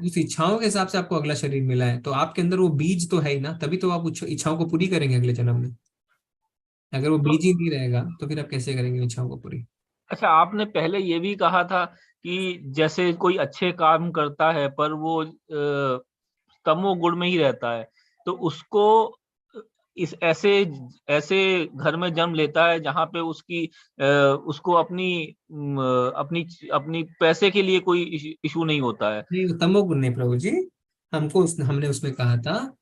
[SPEAKER 1] उस इच्छाओं के हिसाब से आपको अगला शरीर मिला है, तो आपके अंदर वो बीज तो है ही ना, तभी तो आप इच्छाओं को पूरी करेंगे अगले जन्म में। अगर वो बीज ही नहीं रहेगा तो फिर आप कैसे करेंगे इच्छाओं को पूरी।
[SPEAKER 8] अच्छा, आपने पहले ये भी कहा था कि जैसे कोई अच्छे काम करता है पर वो तमोगुण में ही रहता है, तो उसको इस ऐसे घर में जन्म लेता है जहाँ पे उसको अपनी पैसे के लिए कोई इशू नहीं होता है।
[SPEAKER 1] नहीं, तमोगुण नहीं प्रभु जी, हमने उसमें कहा था,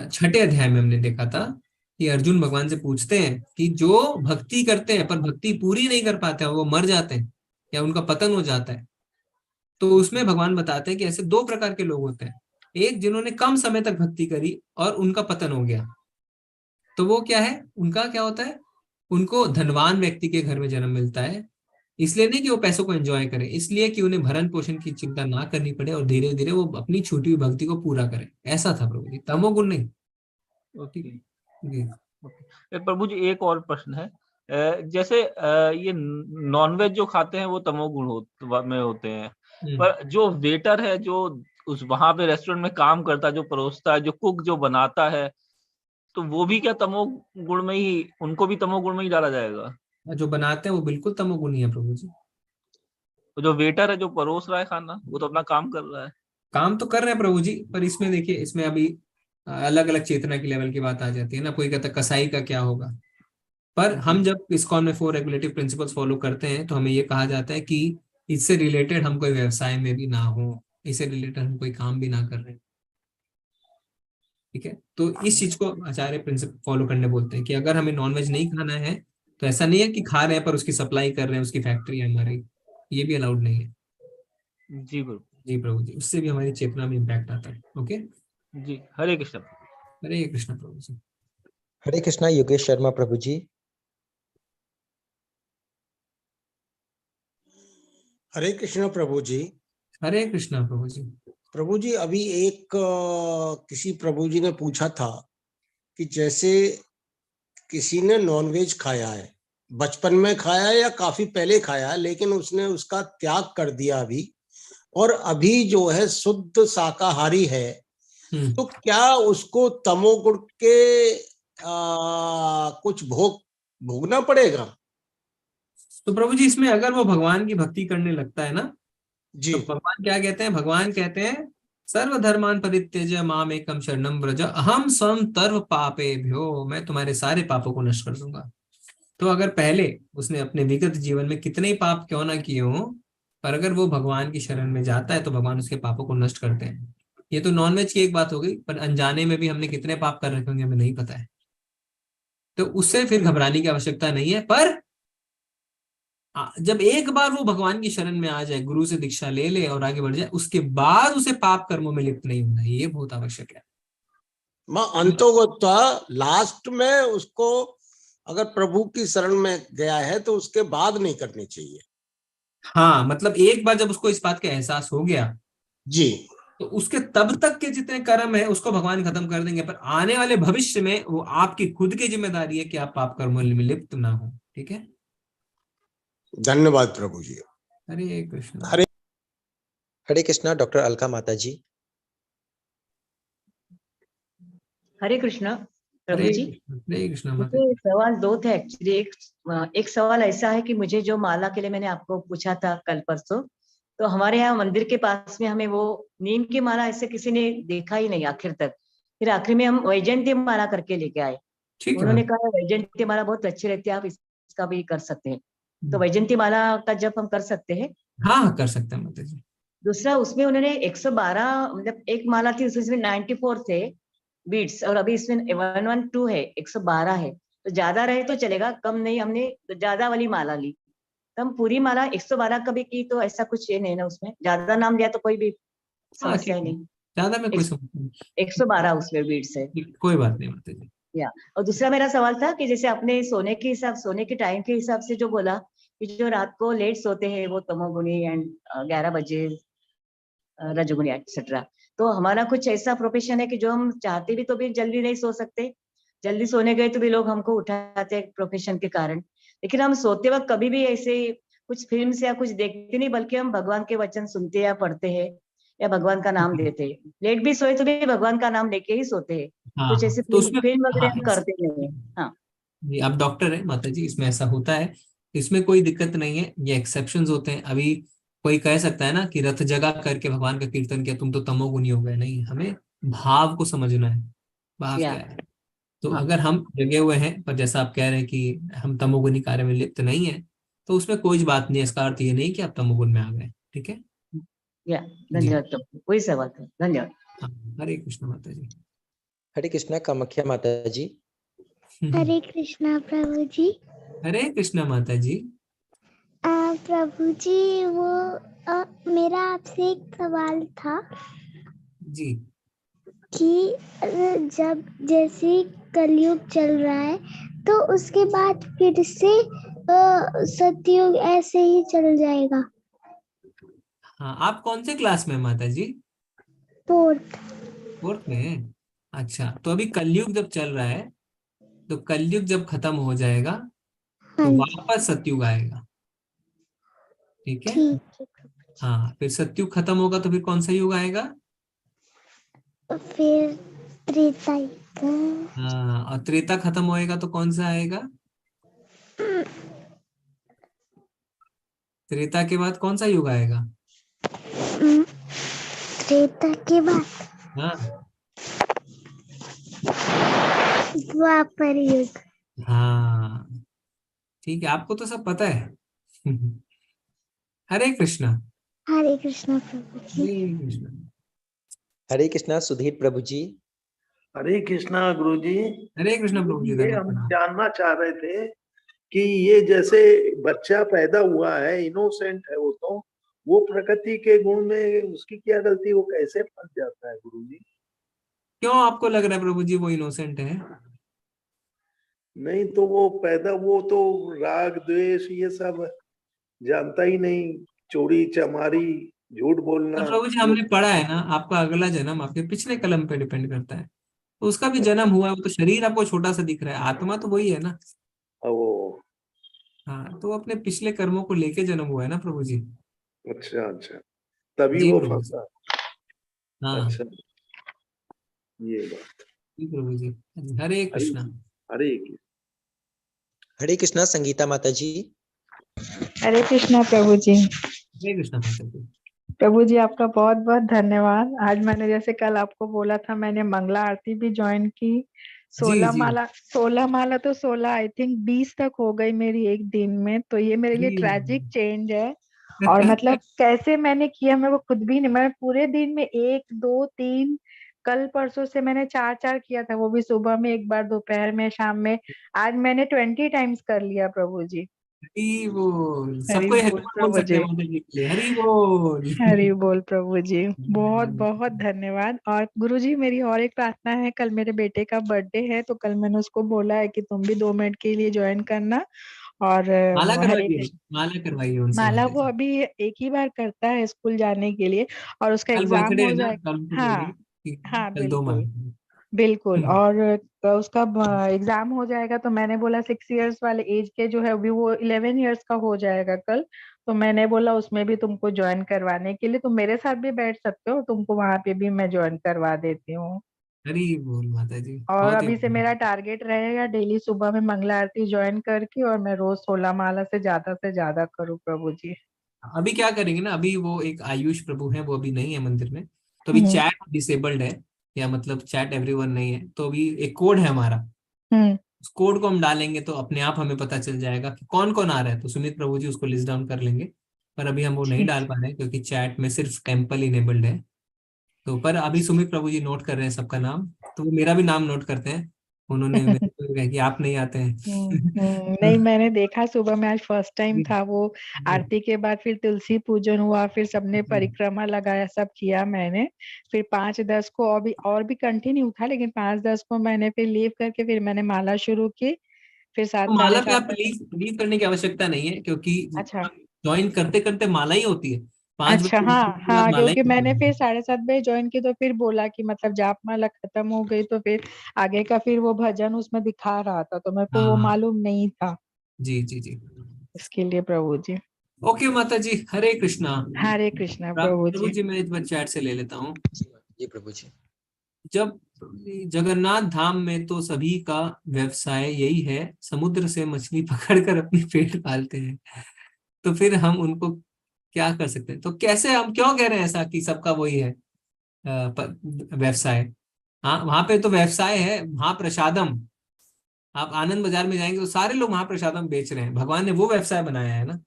[SPEAKER 1] छठे अध्याय में हमने देखा था कि अर्जुन भगवान से पूछते हैं कि जो भक्ति करते हैं पर भक्ति पूरी नहीं कर पाते हैं, वो मर जाते हैं या उनका पतन हो जाता है, तो उसमें भगवान बताते हैं कि ऐसे दो प्रकार के लोग होते हैं। एक जिन्होंने कम समय तक भक्ति करी और उनका पतन हो गया, तो वो क्या है, उनका क्या होता है, उनको धनवान व्यक्ति के घर में जन्म मिलता है, इसलिए नहीं कि वो पैसों को एंजॉय करें, इसलिए कि उन्हें भरण पोषण की चिंता ना करनी पड़े और धीरे धीरे वो अपनी छूटी हुई भक्ति को पूरा करें। ऐसा था प्रभु जी, तमोगुण नहीं।
[SPEAKER 8] ओके
[SPEAKER 1] जी
[SPEAKER 8] प्रभु जी, एक और प्रश्न है। जैसे ये नॉनवेज जो खाते हैं वो तमोगुण में होते हैं, पर जो वेटर है, जो उस वहां पे रेस्टोरेंट में काम करता है, जो परोसता है, जो कुक जो बनाता है, तो वो भी क्या तमोगुण में ही, उनको भी तमोगुण में ही डाला जाएगा?
[SPEAKER 1] जो बनाते हैं वो बिल्कुल तमोगुणी है प्रभु जी।
[SPEAKER 8] तो जो वेटर है, जो परोस रहा है खाना, वो तो अपना काम कर रहा है।
[SPEAKER 1] काम तो कर रहे हैं प्रभु जी, पर इसमें देखिए, इसमें अभी अलग अलग चेतना की लेवल की बात आ जाती है ना। कोई कहता है कसाई का क्या होगा, पर हम जब इस्कॉन में 4 रेगुलेटिव प्रिंसिपल्स फॉलो करते हैं तो हमें ये कहा जाता है कि इससे रिलेटेड हम कोई व्यवसाय में भी ना हो, इससे रिलेटेड हम कोई काम भी ना कर रहे हैं। ठीक है, तो इस चीज को आचार्य प्रिंसिपल फॉलो करने बोलते हैं कि अगर हमें नॉनवेज नहीं खाना है तो ऐसा नहीं है कि खा रहे हैं पर उसकी सप्लाई कर रहे हैं, उसकी फैक्ट्री है हमारी, ये भी अलाउड नहीं है।
[SPEAKER 8] जी प्रभु
[SPEAKER 1] जी प्रभु जी, उससे भी हमारी चेतना में इम्पैक्ट आता है। ओके
[SPEAKER 8] जी, हरे कृष्ण।
[SPEAKER 1] हरे कृष्ण प्रभु जी।
[SPEAKER 2] हरे कृष्णा योगेश शर्मा प्रभु जी।
[SPEAKER 23] हरे कृष्ण प्रभु जी।
[SPEAKER 1] हरे कृष्णा प्रभु जी।
[SPEAKER 23] प्रभु जी, अभी एक किसी प्रभु जी ने पूछा था कि जैसे किसी ने नॉनवेज खाया है, बचपन में खाया है या काफी पहले खाया है, लेकिन उसने उसका त्याग कर दिया अभी, और अभी जो है शुद्ध शाकाहारी है, तो क्या उसको तमोगुण के कुछ भोगना पड़ेगा?
[SPEAKER 1] तो प्रभु जी, इसमें अगर वो भगवान की भक्ति करने लगता है ना
[SPEAKER 23] जी,
[SPEAKER 1] तो भगवान क्या कहते हैं, भगवान कहते हैं सर्वधर्मान परित्यज्य माम एकम शरणम व्रज अहम स्वम सर्व पापेभ्यो, मैं तुम्हारे सारे पापों को नष्ट कर दूंगा। तो अगर पहले उसने अपने विगत जीवन में कितने ही पाप क्यों ना किए हो, पर अगर वो भगवान की शरण में जाता है तो भगवान उसके पापों को नष्ट करते हैं। ये तो नॉनवेज की एक बात हो गई, पर अनजाने में भी हमने कितने पाप कर रखे होंगे हमें नहीं पता है, तो उससे फिर घबराने की आवश्यकता नहीं है। पर जब एक बार वो भगवान की शरण में आ जाए, गुरु से दीक्षा ले ले और आगे बढ़ जाए, उसके बाद उसे पाप कर्मों में लिप्त नहीं होना है, ये बहुत आवश्यक है।
[SPEAKER 23] अंतोगत्वा लास्ट में उसको अगर प्रभु की शरण में गया है तो उसके बाद नहीं करनी चाहिए।
[SPEAKER 1] हाँ, मतलब एक बार जब उसको इस बात का एहसास हो गया
[SPEAKER 23] जी,
[SPEAKER 1] तो उसके तब तक के जितने कर्म है उसको भगवान खत्म कर देंगे, पर आने वाले भविष्य में वो आपकी खुद की जिम्मेदारी है कि आप पाप कर्मों में लिप्त ना हो। ठीक है,
[SPEAKER 23] धन्यवाद प्रभु जी।
[SPEAKER 1] हरे कृष्ण।
[SPEAKER 2] हरे कृष्णा डॉक्टर अलका माता जी।
[SPEAKER 5] हरे कृष्णा प्रभु
[SPEAKER 1] हरे
[SPEAKER 5] जी।
[SPEAKER 1] कृष्ण माता
[SPEAKER 5] मुझे
[SPEAKER 1] जी।
[SPEAKER 5] सवाल दो थे एक्चुअली। एक सवाल ऐसा है कि मुझे जो माला के लिए मैंने आपको पूछा था कल परसों, तो हमारे यहाँ मंदिर के पास में हमें वो नीम की माला ऐसे किसी ने देखा ही नहीं आखिर तक। फिर आखिर में हम वैजयंती माला करके लेके आए।
[SPEAKER 1] ठीक है
[SPEAKER 5] उन्होंने
[SPEAKER 1] माता
[SPEAKER 5] कहा वैजयंती माला बहुत अच्छी रहती है, आप इसका भी कर सकते हैं। तो वैजयंती माला का जप हम कर सकते हैं।
[SPEAKER 1] हाँ कर सकते हैं माता जी।
[SPEAKER 5] दूसरा उसमें उन्होंने 112 मतलब एक माला थी उसमें 94 थे बीट्स, और अभी इसमें 112 है, 112 है। तो ज्यादा रहे तो चलेगा, कम नहीं। हमने ज्यादा वाली माला ली, तो हम पूरी माला 112 कभी की, तो ऐसा कुछ ये नहीं ना, उसमें ज्यादा नाम दिया तो कोई भी
[SPEAKER 1] हाँ
[SPEAKER 5] समस्या
[SPEAKER 1] ठीक
[SPEAKER 5] ही
[SPEAKER 1] है,
[SPEAKER 5] नहीं।
[SPEAKER 1] ज्यादा में कोई समस्या नहीं।
[SPEAKER 5] 112 उसमें बीट्स है।
[SPEAKER 1] कोई बात नहीं माता जी।
[SPEAKER 5] या और दूसरा मेरा सवाल था कि जैसे आपने सोने के टाइम के हिसाब से जो बोला कि जो रात को लेट सोते हैं वो तमोगुणी एंड 11 बजे रजोगुणी एक्सेट्रा, तो हमारा कुछ ऐसा प्रोफेशन है कि जो हम चाहते भी तो भी जल्दी नहीं सो सकते, जल्दी सोने गए तो भी लोग हमको उठाते हैं प्रोफेशन के कारण। लेकिन हम सोते वक्त कभी भी ऐसे कुछ फिल्म या कुछ देखते नहीं, बल्कि हम भगवान के वचन सुनते या पढ़ते हैं या भगवान का नाम देते हैं। लेट भी सोए तो भी भगवान का नाम लेके ही सोते हैं।
[SPEAKER 1] हाँ
[SPEAKER 5] कुछ ऐसे
[SPEAKER 1] तो उसमें
[SPEAKER 5] फिल्म वगैरह
[SPEAKER 1] हाँ
[SPEAKER 5] हम करते नहीं है। हाँ
[SPEAKER 1] जी, आप डॉक्टर है माता जी, इसमें ऐसा होता है, इसमें कोई दिक्कत नहीं है, ये एक्सेप्शंस होते हैं। अभी कोई कह सकता है ना कि रथ जगा करके भगवान का कीर्तन किया तुम तो तमोगुनी हो गए। नहीं, हमें भाव को समझना है, भाव
[SPEAKER 5] या
[SPEAKER 1] क्या है। तो
[SPEAKER 5] हाँ
[SPEAKER 1] अगर हम जगे हुए हैं पर जैसा आप कह रहे हैं कि हम तमोगुनी कार्य में लिप्त नहीं है, तो उसमें कोई बात नहीं है। इसका अर्थ ये नहीं कि आप तमोगुण में आ गए। ठीक है
[SPEAKER 5] या
[SPEAKER 1] जी।
[SPEAKER 5] धन्यवाद प्रभु, कोई सवाल था, धन्यवाद।
[SPEAKER 1] हाँ, हरे कृष्ण माता जी।
[SPEAKER 2] हरे कृष्णा कामाख्या माता जी।
[SPEAKER 17] हरे कृष्णा प्रभु जी।
[SPEAKER 1] हरे कृष्ण माता जी।
[SPEAKER 17] प्रभु जी वो मेरा आपसे एक सवाल था
[SPEAKER 1] जी
[SPEAKER 17] कि जब जैसे कलयुग चल रहा है तो उसके बाद फिर से सतयुग ऐसे ही चल जाएगा।
[SPEAKER 1] हाँ, आप कौन से क्लास में हैं माता जी? फोर्थ में है। अच्छा, तो अभी कलयुग जब चल रहा है, तो कलयुग जब खत्म हो जाएगा तो वापस सतयुग आएगा। ठीक है। हाँ, फिर सतयुग खत्म होगा तो फिर कौन सा युग आएगा?
[SPEAKER 17] फिर त्रेता युग।
[SPEAKER 1] हाँ, और त्रेता खत्म होएगा तो कौन सा आएगा? त्रेता के बाद कौन सा युग आएगा?
[SPEAKER 17] त्रेता के बाद
[SPEAKER 1] हाँ
[SPEAKER 17] द्वापर युग।
[SPEAKER 1] हाँ ठीक है, आपको तो सब पता है। हरे कृष्णा।
[SPEAKER 17] हरे कृष्णा प्रभु जी।
[SPEAKER 1] हरे कृष्णा।
[SPEAKER 2] हरे कृष्णा सुधीर प्रभु जी।
[SPEAKER 4] हरे कृष्णा गुरु जी।
[SPEAKER 1] हरे कृष्णा प्रभु जी।
[SPEAKER 4] ये
[SPEAKER 1] धन्यवाद
[SPEAKER 4] हम
[SPEAKER 1] प्रणाम।
[SPEAKER 4] जानना चाह रहे थे कि ये जैसे बच्चा पैदा हुआ है, इनोसेंट है वो प्रकृति के गुण में उसकी क्या गलती, वो कैसे फंस जाता है गुरु जी?
[SPEAKER 1] क्यों आपको लग रहा है प्रभु जी वो इनोसेंट है?
[SPEAKER 4] नहीं तो वो तो राग द्वेष ये सब जानता ही नहीं, चोरी चमारी झूठ बोलना।
[SPEAKER 1] तो प्रभु जी हमने पढ़ा है ना, आपका अगला जन्म आपके पिछले कलम पे डिपेंड करता है। तो उसका भी जन्म हुआ है, वो तो शरीर आपको छोटा सा दिख रहा है, आत्मा तो वही है ना।
[SPEAKER 4] वो
[SPEAKER 1] हाँ, तो वो अपने पिछले कर्मों को लेके जन्म हुआ है ना प्रभु जी।
[SPEAKER 4] अच्छा अच्छा, तभी
[SPEAKER 1] जी
[SPEAKER 4] वो
[SPEAKER 1] प्रभु जी।
[SPEAKER 4] फंसा।
[SPEAKER 1] हाँ
[SPEAKER 4] अच्छा, ये बात।
[SPEAKER 1] जी प्रभु जी। हरे कृष्णा।
[SPEAKER 4] हरे
[SPEAKER 2] हरे कृष्णा संगीता माता जी।
[SPEAKER 18] हरे कृष्णा प्रभु जी।
[SPEAKER 1] हरे कृष्णा माता जी।
[SPEAKER 18] प्रभु जी आपका बहुत बहुत धन्यवाद। आज मैंने जैसे कल आपको बोला था, मैंने मंगला आरती भी ज्वाइन की। 16 माला तो 16 आई थिंक 20 तक हो गई मेरी एक दिन में। तो ये मेरे लिए ट्रैजिक चेंज है। और मतलब कैसे मैंने किया मैं वो खुद भी नहीं, मैं पूरे दिन में 1 2 3 कल परसों से मैंने 4 किया था, वो भी सुबह में एक बार, दोपहर में, शाम में। आज मैंने 20 टाइम्स कर लिया प्रभु जी।
[SPEAKER 1] हरि बोल।
[SPEAKER 18] हरि
[SPEAKER 1] सबको हरि
[SPEAKER 18] बोल
[SPEAKER 1] बोल
[SPEAKER 18] प्रभु
[SPEAKER 1] सकते
[SPEAKER 18] जी।
[SPEAKER 1] हैं माता जी के लिए। हरि बोल।
[SPEAKER 18] हरि बोल प्रभु जी। बहुत बहुत धन्यवाद। और गुरु जी मेरी और एक प्रार्थना है, कल मेरे बेटे का बर्थडे है, तो कल मैंने उसको बोला है कि तुम भी 2 मिनट के लिए ज्वाइन करना। और
[SPEAKER 1] माला
[SPEAKER 18] हरे
[SPEAKER 1] करवाइए,
[SPEAKER 18] कृष्ण।
[SPEAKER 1] माला करवाइए उनसे
[SPEAKER 18] माला
[SPEAKER 1] माता
[SPEAKER 18] वो
[SPEAKER 1] जी।
[SPEAKER 18] अभी एक ही बार करता है स्कूल जाने के लिए, और उसका
[SPEAKER 1] कल
[SPEAKER 18] एग्जाम
[SPEAKER 1] बर्थडे
[SPEAKER 18] हो
[SPEAKER 1] है ना,
[SPEAKER 18] जाए।
[SPEAKER 1] कल उनको बोलिए
[SPEAKER 18] हाँ
[SPEAKER 1] कि
[SPEAKER 18] हाँ
[SPEAKER 1] कल 2
[SPEAKER 18] बिल्कुल
[SPEAKER 1] माला।
[SPEAKER 18] बिल्कुल। और उसका एग्जाम हो जाएगा, तो मैंने बोला 6 इयर्स वाले एज के जो है अभी वो 11 इयर्स का हो जाएगा कल। तो मैंने बोला उसमें भी तुमको ज्वाइन करवाने के लिए तुम मेरे साथ भी बैठ सकते हो, तुमको वहां पे भी मैं ज्वाइन करवा देती हूँ।
[SPEAKER 1] हरी बोल माता जी,
[SPEAKER 18] और
[SPEAKER 1] बहुत ही
[SPEAKER 18] अभी से मेरा टारगेट रहेगा डेली सुबह में मंगला आरती ज्वाइन करके, और मैं रोज 16 माला से ज्यादा करूँ प्रभु जी।
[SPEAKER 1] अभी क्या करेंगे ना, अभी वो एक आयुष प्रभु है, वो अभी नहीं है मंदिर में, तो अभी चैट डिसेबल्ड है, या मतलब चैट एवरीवन नहीं है, तो अभी एक कोड है हमारा, उस कोड को हम डालेंगे तो अपने आप हमें पता चल जाएगा कि कौन कौन आ रहा है, तो सुमित प्रभु जी उसको लिस्ट डाउन कर लेंगे। पर अभी हम वो नहीं डाल पा रहे हैं क्योंकि चैट में सिर्फ टेम्पल इनेबल्ड है। तो पर अभी सुमित प्रभु जी नोट कर रहे हैं सबका नाम, तो वो मेरा भी नाम नोट करते हैं, उन्होंने मेरे को कहा कि आप नहीं आते हैं।
[SPEAKER 18] नहीं मैंने देखा सुबह में, आज फर्स्ट टाइम था वो। आरती के बाद फिर तुलसी पूजन हुआ, फिर सबने परिक्रमा लगाया, सब किया मैंने। फिर 5-10 को और भी कंटिन्यू था, लेकिन 5-10 को मैंने फिर लीव करके फिर मैंने माला शुरू की। फिर 7
[SPEAKER 1] तो माला
[SPEAKER 18] साढ़े
[SPEAKER 1] पे
[SPEAKER 18] 7
[SPEAKER 1] आप लीव करने की आवश्यकता नहीं है, क्योंकि
[SPEAKER 18] अच्छा
[SPEAKER 1] ज्वाइन करते करते माला ही होती है। 5
[SPEAKER 18] अच्छा,
[SPEAKER 1] बजे
[SPEAKER 18] हाँ
[SPEAKER 1] के बाद
[SPEAKER 18] हाँ,
[SPEAKER 1] माला ही
[SPEAKER 18] क्योंकि मैंने
[SPEAKER 1] होती
[SPEAKER 18] फिर
[SPEAKER 1] है।
[SPEAKER 18] 7:30 बजे ज्वाइन की, तो फिर बोला कि मतलब जाप माला खत्म हो गई, तो फिर आगे का फिर वो भजन उसमें दिखा रहा था, तो मेरे को वो
[SPEAKER 1] हाँ
[SPEAKER 18] मालूम नहीं था,
[SPEAKER 1] जी जी जी।
[SPEAKER 18] इसके लिए प्रभु जी।
[SPEAKER 1] ओके माता जी, हरे कृष्णा।
[SPEAKER 18] हरे कृष्णा प्रभु
[SPEAKER 1] प्रभु
[SPEAKER 18] जी।
[SPEAKER 1] जी मैं इस बार चैट से ले लेता हूँ।
[SPEAKER 2] जी प्रभु जी।
[SPEAKER 1] जब जगन्नाथ धाम में तो सभी का व्यवसाय यही है, समुद्र से मछली पकड़कर अपनी पेट पालते हैं, तो फिर हम उनको क्या कर सकते हैं? तो कैसे, हम क्यों कह रहे हैं ऐसा कि सबका वही है व्यवसाय? हाँ, वहां पे तो व्यवसाय है महाप्रसादम। आप आनंद बाजार में जाएंगे तो सारे लोग महाप्रसादम बेच रहे हैं, भगवान ने वो व्यवसाय बनाया है ना।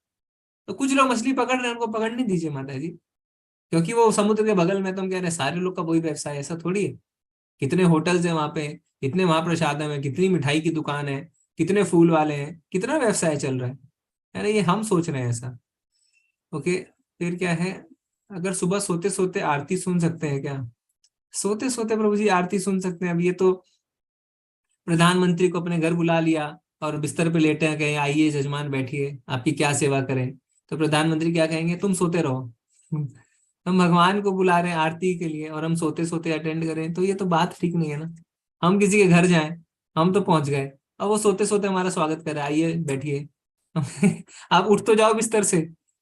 [SPEAKER 1] तो कुछ लोग मछली पकड़ रहे हैं, उनको पकड़ने दीजिए माता जी, क्योंकि वो समुद्र के बगल में, तो हम कह रहे हैं सारे लोग का वही व्यवसाय है, ऐसा थोड़ी है। कितने होटल्स हैं वहां पे, कितने महाप्रसादम है, कितनी मिठाई की दुकान है, कितने फूल वाले हैं, कितना व्यवसाय चल रहा है। अरे ये हम सोच रहे हैं ऐसा। ओके, फिर क्या है, अगर सुबह सोते सोते आरती सुन सकते हैं क्या? सोते सोते प्रभु जी आरती सुन सकते हैं? अब ये तो प्रधानमंत्री को अपने घर बुला लिया और बिस्तर पे लेटे हैं, कहें आइए जजमान बैठिए, आपकी क्या सेवा करें, तो प्रधानमंत्री क्या कहेंगे? तुम सोते रहो। हम भगवान को बुला रहे हैं आरती के लिए और हम सोते सोते अटेंड करें, तो ये तो बात ठीक नहीं है ना। हम किसी के घर जाएं, हम तो पहुंच गए, और वो सोते सोते हमारा स्वागत कर रहे, आइए बैठिए। आप उठ तो जाओ बिस्तर से,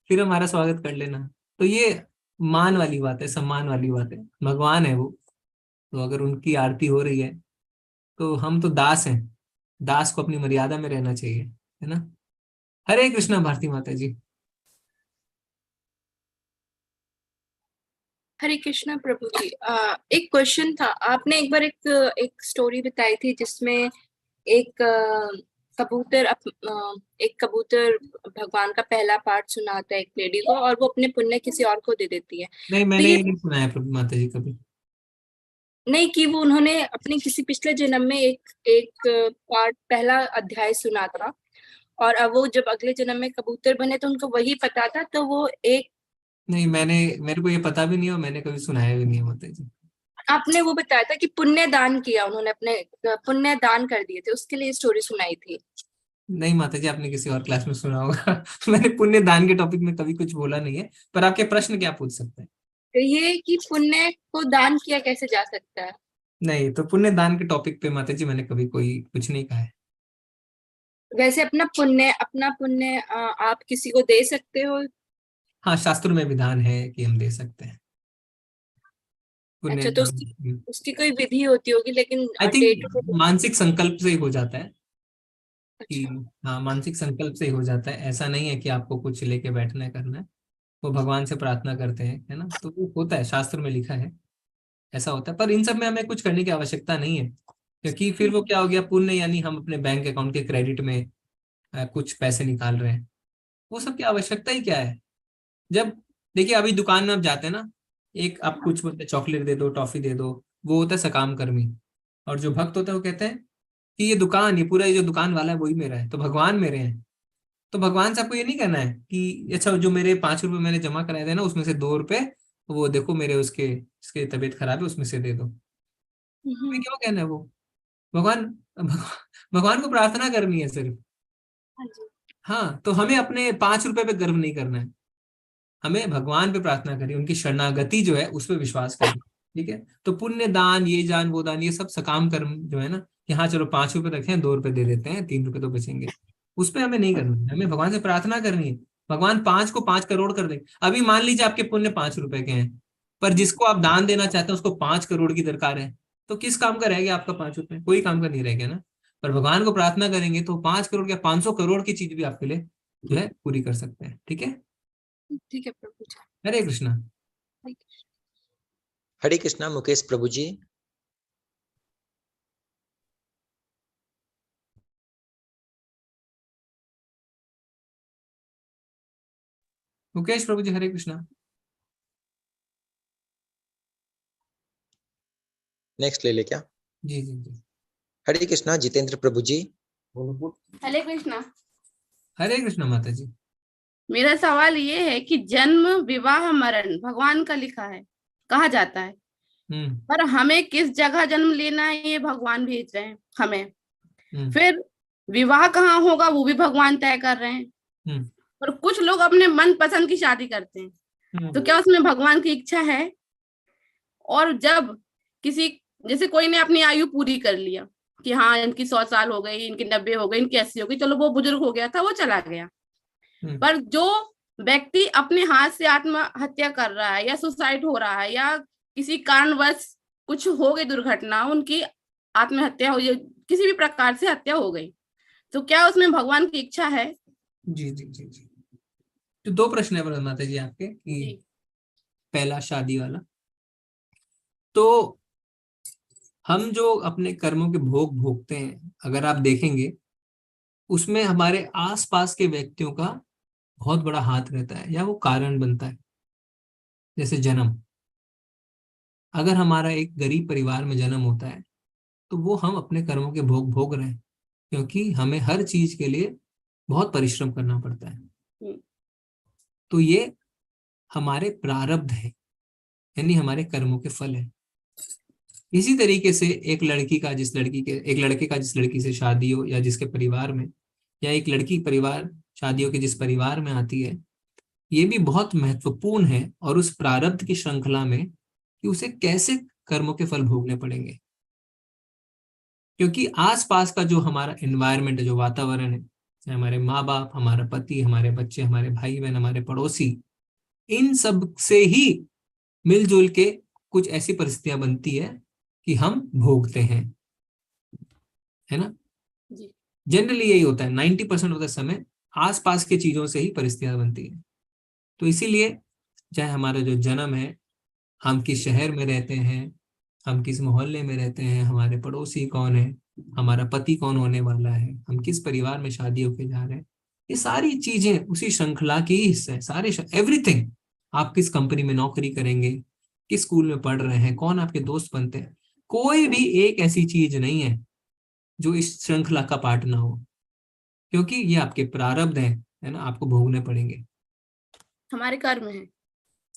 [SPEAKER 1] फिर हमारा स्वागत कर लेना। तो ये मान वाली बात है, सम्मान वाली बात है। भगवान है वो, तो अगर उनकी आरती हो रही है तो हम तो दास हैं, दास को अपनी मर्यादा में रहना चाहिए, है ना। हरे कृष्णा भारती माता जी।
[SPEAKER 11] हरे कृष्णा प्रभु जी। एक क्वेश्चन था, आपने एक बार एक स्टोरी बताई थी जिसमें एक कबूतर भगवान का पहला पाठ सुनाता है एक लेडी को, और वो अपने पुण्य किसी और को दे देती है।
[SPEAKER 1] नहीं,
[SPEAKER 11] तो
[SPEAKER 1] मैंने
[SPEAKER 11] ये
[SPEAKER 1] ये नहीं सुना है प्रभु माता जी कभी।
[SPEAKER 11] नहीं, कि वो उन्होंने अपने किसी पिछले जन्म में एक पार्ट पहला अध्याय सुना था, और अब वो जब अगले जन्म में कबूतर बने तो उनको वही पता था, तो वो एक
[SPEAKER 1] नहीं, मेरे को ये पता भी नहीं और मैंने कभी सुनाया भी नहीं है माता जी।
[SPEAKER 11] आपने वो बताया था कि पुण्य दान किया उन्होंने, अपने पुण्य दान कर दिए थे, उसके लिए स्टोरी सुनाई थी।
[SPEAKER 1] नहीं माता जी, आपने किसी और क्लास में सुना होगा। मैंने पुण्य दान के टॉपिक में कभी कुछ बोला नहीं है, पर आपके प्रश्न क्या पूछ सकते हैं?
[SPEAKER 11] तो ये कि पुण्य को दान किया कैसे जा सकता है?
[SPEAKER 1] नहीं, तो पुण्य दान के टॉपिक पे माता जी मैंने कभी कोई कुछ नहीं कहा है।
[SPEAKER 11] वैसे अपना पुण्य आप किसी को दे सकते हो?
[SPEAKER 1] हाँ, शास्त्र में विधान है कि हम दे सकते हैं पुण्य
[SPEAKER 11] अच्छा, तो
[SPEAKER 1] दान।
[SPEAKER 11] उसकी कोई विधि होती होगी, लेकिन
[SPEAKER 1] आई
[SPEAKER 11] डे
[SPEAKER 1] थिंक
[SPEAKER 11] टू डे।
[SPEAKER 1] मानसिक संकल्प से ही हो जाता है कि, हाँ मानसिक संकल्प से ही हो जाता है। ऐसा नहीं है कि आपको कुछ लेके बैठना है, करना है। वो भगवान से प्रार्थना करते हैं, है ना, तो वो होता है, शास्त्र में लिखा है, ऐसा होता है। पर इन सब में हमें कुछ करने की आवश्यकता नहीं है, क्योंकि फिर वो क्या हो गया, पुण्य यानी हम अपने बैंक अकाउंट के क्रेडिट में कुछ पैसे निकाल रहे हैं। वो सब की आवश्यकता ही क्या है? जब देखिए अभी दुकान में आप जाते हैं ना, एक आप कुछ बोलते चॉकलेट दे दो, टॉफी दे दो, वो होता है सकाम कर्मी। और जो भक्त होता है वो कहते हैं कि ये दुकान, ये पूरा, ये जो दुकान वाला है वही मेरा है, तो भगवान मेरे हैं। तो भगवान से आपको ये नहीं कहना है कि अच्छा जो मेरे 5 रुपए मैंने जमा कराए थे ना, उसमें से 2 रुपए वो देखो मेरे उसके तबीयत खराब है उसमें से दे दो। हमें क्यों कहना है वो? भगवान भगवान को प्रार्थना करनी है सिर्फ। हाँ, तो हमें अपने 5 रुपए पे गर्व नहीं करना है, हमें भगवान पे प्रार्थना करिए, उनकी शरणागति जो है उस पर विश्वास करिए। ठीक है, तो पुण्य दान, ये जान वो दान, ये सब सकाम कर्म जो है ना, कि हाँ चलो 5 रुपए रखे हैं, 2 रुपए दे देते हैं, 3 रुपए तो बचेंगे, उस पर हमें नहीं करना है। हमें भगवान से प्रार्थना करनी है भगवान 5 को 5 करोड़ कर दे। अभी मान लीजिए आपके पुण्य 5 रुपए के हैं, पर जिसको आप दान देना चाहते हैं उसको 5 करोड़ की दरकार है, तो किस काम का रह गया आपका 5 रुपए? कोई काम का नहीं रह गया ना। पर भगवान को प्रार्थना करेंगे तो 5 करोड़ या 500 करोड़ की चीज भी आपके लिए जो है पूरी कर सकते हैं। ठीक है,
[SPEAKER 11] ठीक है प्रभु जी।
[SPEAKER 1] हरे कृष्णा।
[SPEAKER 2] हरे कृष्णा मुकेश प्रभु जी।
[SPEAKER 1] मुकेश प्रभु जी, हरे कृष्णा।
[SPEAKER 2] नेक्स्ट ले ले क्या?
[SPEAKER 1] जी जी जी।
[SPEAKER 2] हरे कृष्णा जितेंद्र प्रभु जी।
[SPEAKER 3] हरे कृष्णा।
[SPEAKER 1] हरे कृष्णा माता जी।
[SPEAKER 3] मेरा सवाल ये है कि जन्म विवाह मरण भगवान का लिखा है, कहा जाता है, पर हमें किस जगह जन्म लेना है ये भगवान भेज रहे हैं हमें। फिर विवाह कहाँ होगा वो भी भगवान तय कर रहे हैं। पर कुछ लोग अपने मन पसंद की शादी करते हैं, तो क्या उसमें भगवान की इच्छा है? और जब किसी जैसे कोई ने अपनी आयु पूरी कर लिया कि हाँ इनकी 100 साल हो गई, इनकी 90 हो गई, इनकी 80 हो गई, चलो वो बुजुर्ग हो गया था, वो चला गया। पर जो व्यक्ति अपने हाथ से आत्महत्या कर रहा है या सुसाइड हो रहा है या किसी कारणवश कुछ हो गई दुर्घटना, उनकी आत्महत्या हो, किसी भी प्रकार से हत्या हो गई, तो क्या उसमें भगवान की इच्छा है?
[SPEAKER 1] जी जी जी जी। तो 2 प्रश्न है माता जी आपके कि पहला शादी वाला, तो हम जो अपने कर्मों के भोग भोगते हैं, अगर आप देखेंगे उसमें हमारे आसपास के व्यक्तियों का बहुत बड़ा हाथ रहता है या वो कारण बनता है। जैसे जन्म, अगर हमारा एक गरीब परिवार में जन्म होता है तो वो हम अपने कर्मों के भोग भोग रहे हैं, क्योंकि हमें हर चीज के लिए बहुत परिश्रम करना पड़ता है। तो ये हमारे प्रारब्ध है, यानी हमारे कर्मों के फल है। इसी तरीके से एक लड़के का जिस लड़की से शादी हो या जिसके परिवार में, या एक लड़की परिवार शादियों के जिस परिवार में आती है, ये भी बहुत महत्वपूर्ण है और उस प्रारब्ध की श्रृंखला में कि उसे कैसे कर्मों के फल भोगने पड़ेंगे। क्योंकि आसपास का जो हमारा एनवायरनमेंट है, जो वातावरण है, चाहे हमारे माँ बाप, हमारा पति, हमारे बच्चे, हमारे भाई बहन, हमारे पड़ोसी, इन सब से ही मिलजुल के कुछ ऐसी परिस्थितियां बनती है कि हम भोगते हैं, है ना। जनरली यही होता है, 90% ऑफ द समय आसपास के चीजों से ही परिस्थितियां बनती है। तो इसीलिए चाहे हमारा जो जन्म है, हम किस शहर में रहते हैं, हम किस मोहल्ले में रहते हैं, हमारे पड़ोसी कौन है, हमारा पति कौन होने वाला है, हम किस परिवार में शादी होके जा रहे हैं, ये सारी चीजें उसी श्रृंखला की ही हिस्सा है। सारे एवरीथिंग, आप किस कंपनी में नौकरी करेंगे, किस स्कूल में पढ़ रहे हैं, कौन आपके दोस्त बनते हैं, कोई भी एक ऐसी चीज नहीं है जो इस श्रृंखला का पार्ट ना हो, क्योंकि ये आपके प्रारब्ध है ना, आपको भोगने पड़ेंगे।
[SPEAKER 3] हमारे कर्म है।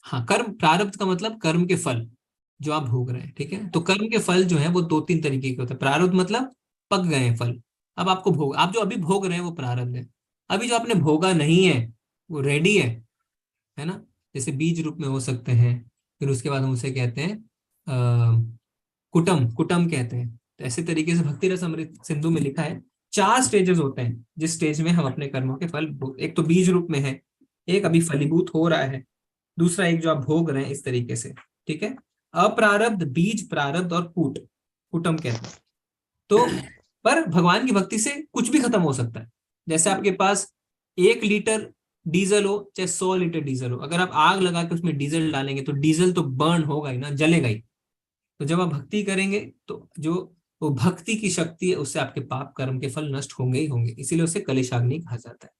[SPEAKER 1] हाँ, कर्म, प्रारब्ध का मतलब कर्म के फल जो आप भोग रहे हैं, ठीक है। तो कर्म के फल जो है वो 2-3 तरीके के होते हैं। प्रारब्ध मतलब पक गए हैं फल, अब आपको भोग, आप जो अभी भोग रहे हैं वो प्रारब्ध है। अभी जो आपने भोगा नहीं है वो रेडी है ना। जैसे बीज रूप में हो सकते हैं, फिर उसके बाद हम उसे कहते हैं कुटम कहते हैं। तो ऐसे तरीके से भक्ति रस अमृत सिंधु में लिखा है 4 स्टेजेस होते हैं जिस स्टेज में हम अपने कर्मों के फल, एक तो बीज रूप में है, एक अभी फलीभूत हो रहा है, दूसरा एक जो आप भोग रहे हैं इस तरीके से, ठीक है। अप्रारब्ध, बीज, प्रारब्ध और कुटम कहते हैं। तो पर भगवान की भक्ति से कुछ भी खत्म हो सकता है। जैसे आपके पास 1 लीटर डीजल हो चाहे 100 लीटर डीजल हो, अगर आप आग लगा के उसमें डीजल डालेंगे तो डीजल तो बर्न होगा ही ना, जलेगा ही। तो जब आप भक्ति करेंगे तो जो वो भक्ति की शक्ति है उससे आपके पाप कर्म के फल नष्ट होंगे ही होंगे, इसीलिए उसे कलेशाग्नि कहा जाता है।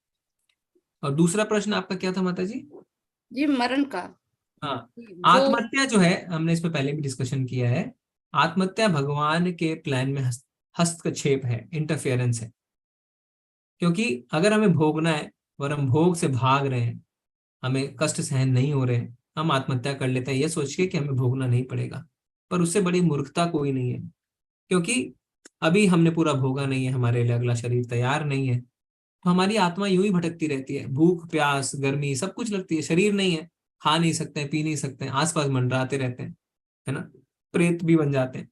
[SPEAKER 1] और दूसरा प्रश्न आपका क्या था माता जी?
[SPEAKER 3] जी मरण का।
[SPEAKER 1] हाँ, आत्महत्या जो है, हमने इस पे पहले भी डिस्कशन किया है। आत्महत्या भगवान के प्लान में हस्तक्षेप है, इंटरफेरेंस है। क्योंकि अगर हमें भोगना है और हम भोग से भाग रहे हैं, हमें कष्ट सहन नहीं हो रहे, हम आत्महत्या कर लेते हैं ये सोच के कि हमें भोगना नहीं पड़ेगा। पर उससे बड़ी मूर्खता कोई नहीं है, क्योंकि अभी हमने पूरा भोगा नहीं है, हमारे लिए अगला शरीर तैयार नहीं है। तो हमारी आत्मा यूं ही भटकती रहती है, भूख प्यास गर्मी सब कुछ लगती है, शरीर नहीं है, खा नहीं सकते हैं, पी नहीं सकते हैं, आसपास मंडराते रहते हैं, है ना, प्रेत भी बन जाते हैं।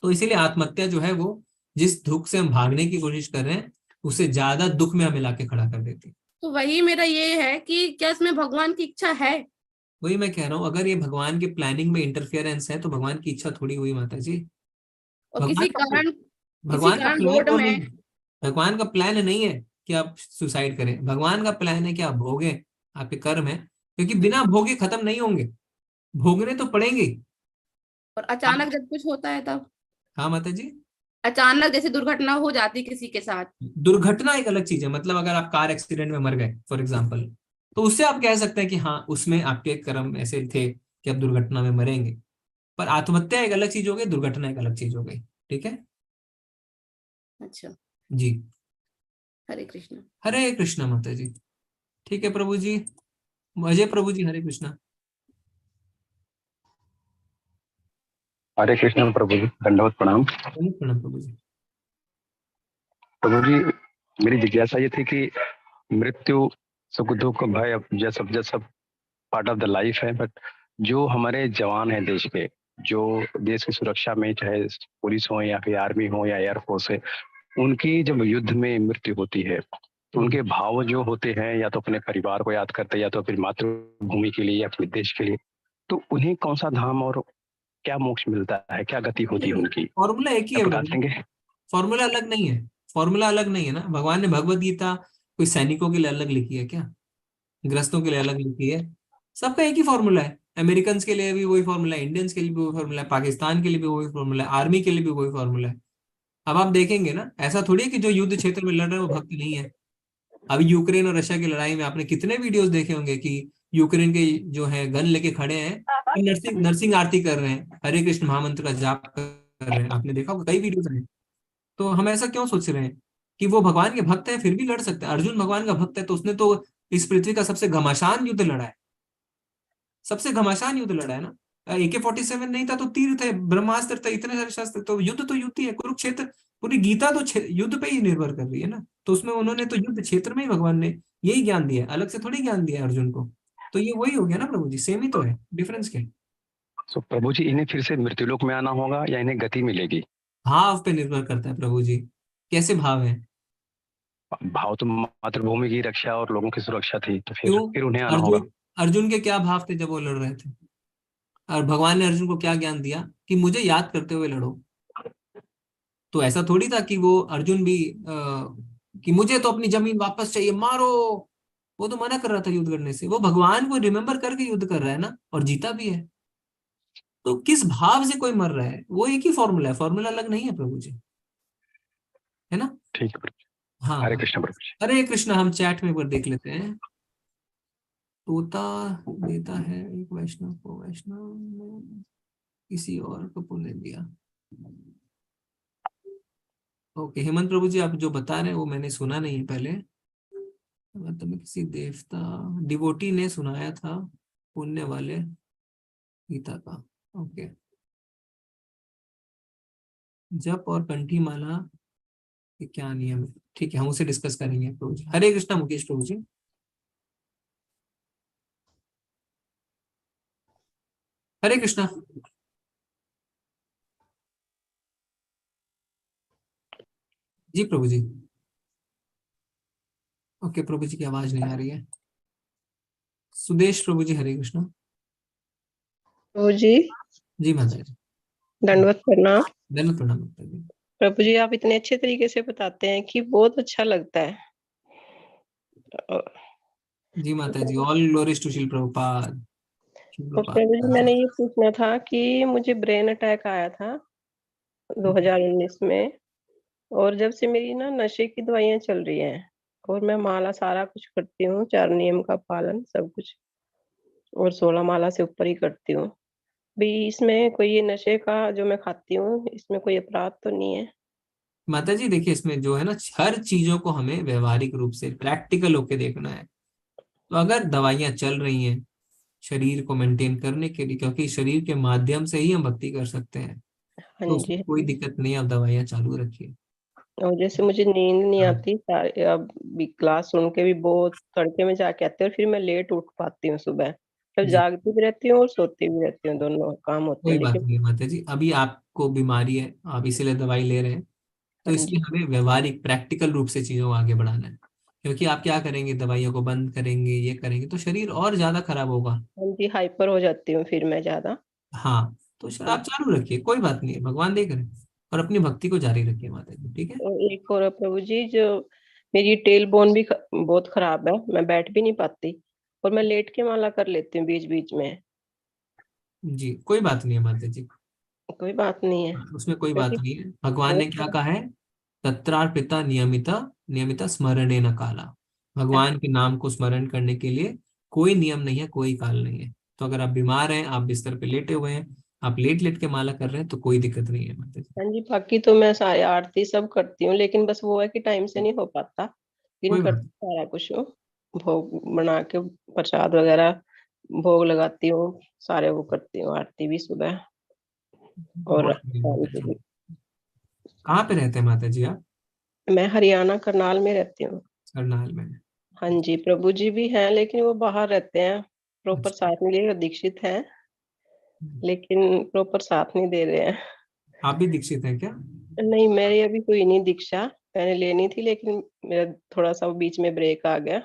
[SPEAKER 1] तो इसीलिए आत्महत्या जो है वो जिस दुख से हम भागने की कोशिश कर रहे हैं उससे ज्यादा दुख में हमें लाके खड़ा कर देती है।
[SPEAKER 3] तो वही मेरा ये है कि क्या इसमें भगवान की इच्छा है?
[SPEAKER 1] वही मैं कह रहा हूँ, अगर ये भगवान के प्लानिंग में इंटरफेरेंस है तो भगवान की इच्छा थोड़ी हुई माता जी।
[SPEAKER 3] और किसी कारण
[SPEAKER 1] भगवान का प्लान
[SPEAKER 3] रोड
[SPEAKER 1] वो
[SPEAKER 3] में
[SPEAKER 1] नहीं, भगवान का प्लान नहीं है कि आप सुसाइड करें। भगवान का प्लान है कि आप भोगे, आपके कर्म है, क्योंकि बिना भोगे खत्म नहीं होंगे, भोगने तो पड़ेंगे।
[SPEAKER 3] और अचानक जब कुछ होता है तब,
[SPEAKER 1] हाँ माता जी,
[SPEAKER 3] अचानक जैसे दुर्घटना हो जाती किसी के साथ,
[SPEAKER 1] दुर्घटना एक अलग चीज है। मतलब अगर आप कार एक्सीडेंट में मर गए फॉर एग्जाम्पल, तो उससे आप कह सकते हैं कि हाँ उसमें आपके कर्म ऐसे थे कि आप दुर्घटना में मरेंगे। पर आत्महत्या एक अलग चीज हो गई, दुर्घटना एक अलग चीज हो गई। ठीक है
[SPEAKER 3] अच्छा
[SPEAKER 1] जी।
[SPEAKER 3] हरे कृष्ण।
[SPEAKER 1] हरे कृष्णा माता जी। ठीक है प्रभु जी, अजय प्रभु जी, हरे कृष्णा।
[SPEAKER 19] हरे कृष्ण प्रभु जी, दंडवत प्रणाम।
[SPEAKER 1] प्रणाम प्रभु जी।
[SPEAKER 19] प्रभु जी, मेरी जिज्ञासा ये थी कि मृत्यु, सुख दुख, भय, यह सब पार्ट ऑफ द लाइफ है, बट जो हमारे जवान हैं देश के, जो देश की सुरक्षा में, चाहे पुलिस हो या फिर आर्मी हो या एयरफोर्स है, उनकी जब युद्ध में मृत्यु होती है तो उनके भाव जो होते हैं, या तो अपने परिवार को याद करते हैं, या तो फिर मातृभूमि के लिए या फिर देश के लिए, तो उन्हें कौन सा धाम और क्या मोक्ष मिलता है, क्या गति होती है उनकी?
[SPEAKER 1] फॉर्मूला एक ही है
[SPEAKER 19] बता देंगे?
[SPEAKER 1] फॉर्मूला अलग नहीं है, फॉर्मूला अलग नहीं है ना। भगवान ने भगवत गीता कोई सैनिकों के लिए अलग लिखी है क्या? गृहस्थों के लिए अलग लिखी है? सबका एक ही फॉर्मूला है। अमेरिकन के लिए भी वही फॉर्मूला है, इंडियंस के लिए भी वही फॉर्मूला है, पाकिस्तान के लिए भी वही फॉर्मूला है, आर्मी के लिए भी वही फॉर्मूला है। अब आप देखेंगे ना, ऐसा थोड़ी है कि जो युद्ध क्षेत्र में लड़ रहे हैं वो भक्त नहीं है। अभी यूक्रेन और रशिया की लड़ाई में आपने कितने वीडियोस देखे होंगे कि यूक्रेन के जो है गन लेके खड़े हैं, नरसिंह आरती कर रहे हैं, हरे कृष्ण महामंत्र का जाप कर रहे हैं। आपने देखा होगा, कई वीडियोस हैं। तो हम ऐसा क्यों सोच रहे हैं कि वो भगवान के भक्त है फिर भी लड़ सकते हैं? अर्जुन भगवान का भक्त है तो उसने तो इस पृथ्वी का सबसे घमासान युद्ध लड़ा है, सबसे घमासान युद्ध लड़ा है ना। AK-47 नहीं था तो तीर थे, ब्रह्मास्त्र थे, इतने सारे शस्त्र, तो युद्ध तो युद्ध ही है। कुरुक्षेत्र, पूरी गीता तो युद्ध पे ही निर्भर कर रही है ना। तो उसमें उन्होंने तो युद्ध क्षेत्र में ही भगवान ने यही ज्ञान दिया है, अलग से थोड़ी ज्ञान दिया है अर्जुन को। तो ये वही हो गया ना प्रभु जी, सेम ही तो है, डिफरेंस क्या है?
[SPEAKER 19] तो प्रभु जी, इन्हें फिर से मृत्युलोक में आना होगा या इन्हें गति मिलेगी?
[SPEAKER 1] भाव पे निर्भर करता है प्रभु जी, कैसे भाव है।
[SPEAKER 19] भाव तो मातृभूमि की रक्षा और लोगों की सुरक्षा थी, तो
[SPEAKER 1] क्यों?
[SPEAKER 19] फिर उन्हें आना होगा।
[SPEAKER 1] अर्जुन के क्या भाव थे जब वो लड़ रहे थे? और भगवान ने अर्जुन को क्या ज्ञान दिया कि मुझे याद करते हुए लड़ो। तो ऐसा थोड़ी था कि वो अर्जुन भी कि मुझे तो अपनी जमीन वापस चाहिए, मारो। वो तो मना कर रहा था युद्ध करने से, वो भगवान को रिमेम्बर करके युद्ध कर रहा है ना, और जीता भी है। तो किस भाव से कोई मर रहा है, वो एक ही फॉर्मूला है, फॉर्मूला अलग नहीं है प्रभु जी, है ना।
[SPEAKER 19] ठीक है,
[SPEAKER 1] हाँ
[SPEAKER 19] हरे कृष्ण प्रभु जी।
[SPEAKER 1] हरे कृष्ण। हम चैट में एक बार देख लेते हैं। तोता देता है एक वैष्णव को, वैष्णव ने किसी और को पुण्य दिया। ओके हेमंत प्रभु जी, आप जो बता रहे हैं वो मैंने सुना नहीं है पहले। मतलब किसी देवता डिवोटी ने सुनाया था पुण्य वाले गीता का। ओके, जप और कंठी माला के क्या नियम है? ठीक है, हम उसे डिस्कस करेंगे प्रभु जी। हरे कृष्णा मुकेश प्रभु जी। हरे कृष्णा। जी प्रभु जी। ओके प्रभु जी की आवाज नहीं आ रही है। सुदेश प्रभु जी, हरे कृष्णा।
[SPEAKER 21] प्रभु जी,
[SPEAKER 1] जी माता जी,
[SPEAKER 21] दंडवत प्रणाम।
[SPEAKER 1] दंडवत प्रणाम माता जी।
[SPEAKER 21] प्रभु जी, आप इतने अच्छे तरीके से बताते हैं कि बहुत अच्छा लगता है।
[SPEAKER 1] जी माता जी, all glories to Srila Prabhupada.
[SPEAKER 21] प्रभु जी, मैंने ये पूछना था कि मुझे ब्रेन अटैक आया था 2019 में, और जब से मेरी ना नशे की दवाइयां चल रही हैं, और मैं माला सारा कुछ करती हूँ, 4 नियम का पालन सब कुछ, और 16 माला से ऊपर ही करती हूँ भी। इसमें कोई ये नशे का जो मैं खाती हूँ, इसमें कोई अपराध तो नहीं है?
[SPEAKER 1] माता जी देखिए, इसमें जो है ना, हर चीजों को हमें व्यवहारिक रूप से प्रैक्टिकल होके देखना है। तो अगर दवाइयां चल रही हैं शरीर को मेंटेन करने के लिए, क्योंकि शरीर के माध्यम से ही हम भक्ति कर सकते हैं, तो उसमें कोई दिक्कत नहीं, आप दवाइयां चालू रखिए।
[SPEAKER 21] और जैसे मुझे नींद नहीं आती, अब क्लास सुन के भी बहुत तड़के में जाके आते हैं, और फिर मैं लेट उठ पाती हूँ सुबह, तब जागती भी रहती हूँ और सोती भी रहती हूँ, दोनों काम होते
[SPEAKER 1] कोई
[SPEAKER 21] हैं।
[SPEAKER 1] बात नहीं माता जी, अभी आपको बीमारी है, आप इसीलिए दवाई ले रहे हैं, तो इसलिए हमें व्यवहारिक प्रैक्टिकल रूप से चीजों को आगे बढ़ाना है। क्योंकि आप क्या करेंगे, दवाइयों को बंद करेंगे, ये करेंगे तो शरीर और ज्यादा खराब होगा।
[SPEAKER 21] हाँ जी, हाइपर हो जाती हूँ फिर मैं ज्यादा।
[SPEAKER 1] हाँ, तो आप चालू रखिए, कोई बात नहीं है, भगवान देख रहे हैं, और अपनी भक्ति को जारी रखिए माता जी, ठीक है।
[SPEAKER 21] और एक और प्रभु जी, जो मेरी टेल बोन भी बहुत खराब है, मैं बैठ भी नहीं पाती और मैं लेट के माला कर लेती हूँ बीच बीच में।
[SPEAKER 1] जी, कोई बात नहीं है माता जी,
[SPEAKER 21] कोई बात नहीं है।
[SPEAKER 1] उसमें कोई बात
[SPEAKER 21] क्योंकि
[SPEAKER 1] नहीं है। भगवान ने क्या कहा है, तत्रार्पिता नियमिता नियमिता स्मरणे न काला। भगवान के नाम को स्मरण करने के लिए कोई नियम नहीं है, कोई काल नहीं है। तो अगर आप बीमार हैं, आप बिस्तर पे लेटे हुए हैं, आप लेट लेट के माला कर रहे हैं, तो कोई दिक्कत नहीं है माता जी।
[SPEAKER 21] हाँ जी, बाकी तो मैं सारी आरती सब करती हूँ, लेकिन बस वो है कि टाइम से नहीं हो पाता, लेकिन
[SPEAKER 1] कोई बात
[SPEAKER 21] करती सारा कुछ हूँ। भोग बना के प्रसाद वगैरह भोग लगाती हूँ, सारे वो करती हूँ, आरती भी सुबह और
[SPEAKER 1] बहुत बढ़िया
[SPEAKER 21] शाम
[SPEAKER 1] माता
[SPEAKER 21] को
[SPEAKER 1] जी।
[SPEAKER 21] भी।
[SPEAKER 1] कहाँ पे रहते हैं माता जी आप?
[SPEAKER 21] मैं हरियाणा करनाल में रहती हूँ।
[SPEAKER 1] करनाल में।
[SPEAKER 21] हाँ जी, प्रभु जी भी हैं लेकिन वो बाहर रहते हैं, प्रॉपर
[SPEAKER 1] अच्छा।
[SPEAKER 21] साथ नहीं दे रहे, दीक्षित हैं लेकिन प्रॉपर साथ नहीं दे रहे हैं।
[SPEAKER 1] आप भी दीक्षित हैं क्या?
[SPEAKER 21] नहीं, मेरी अभी हुई नहीं दीक्षा, मैंने लेनी थी लेकिन मेरा थोड़ा सा बीच में ब्रेक आ गया।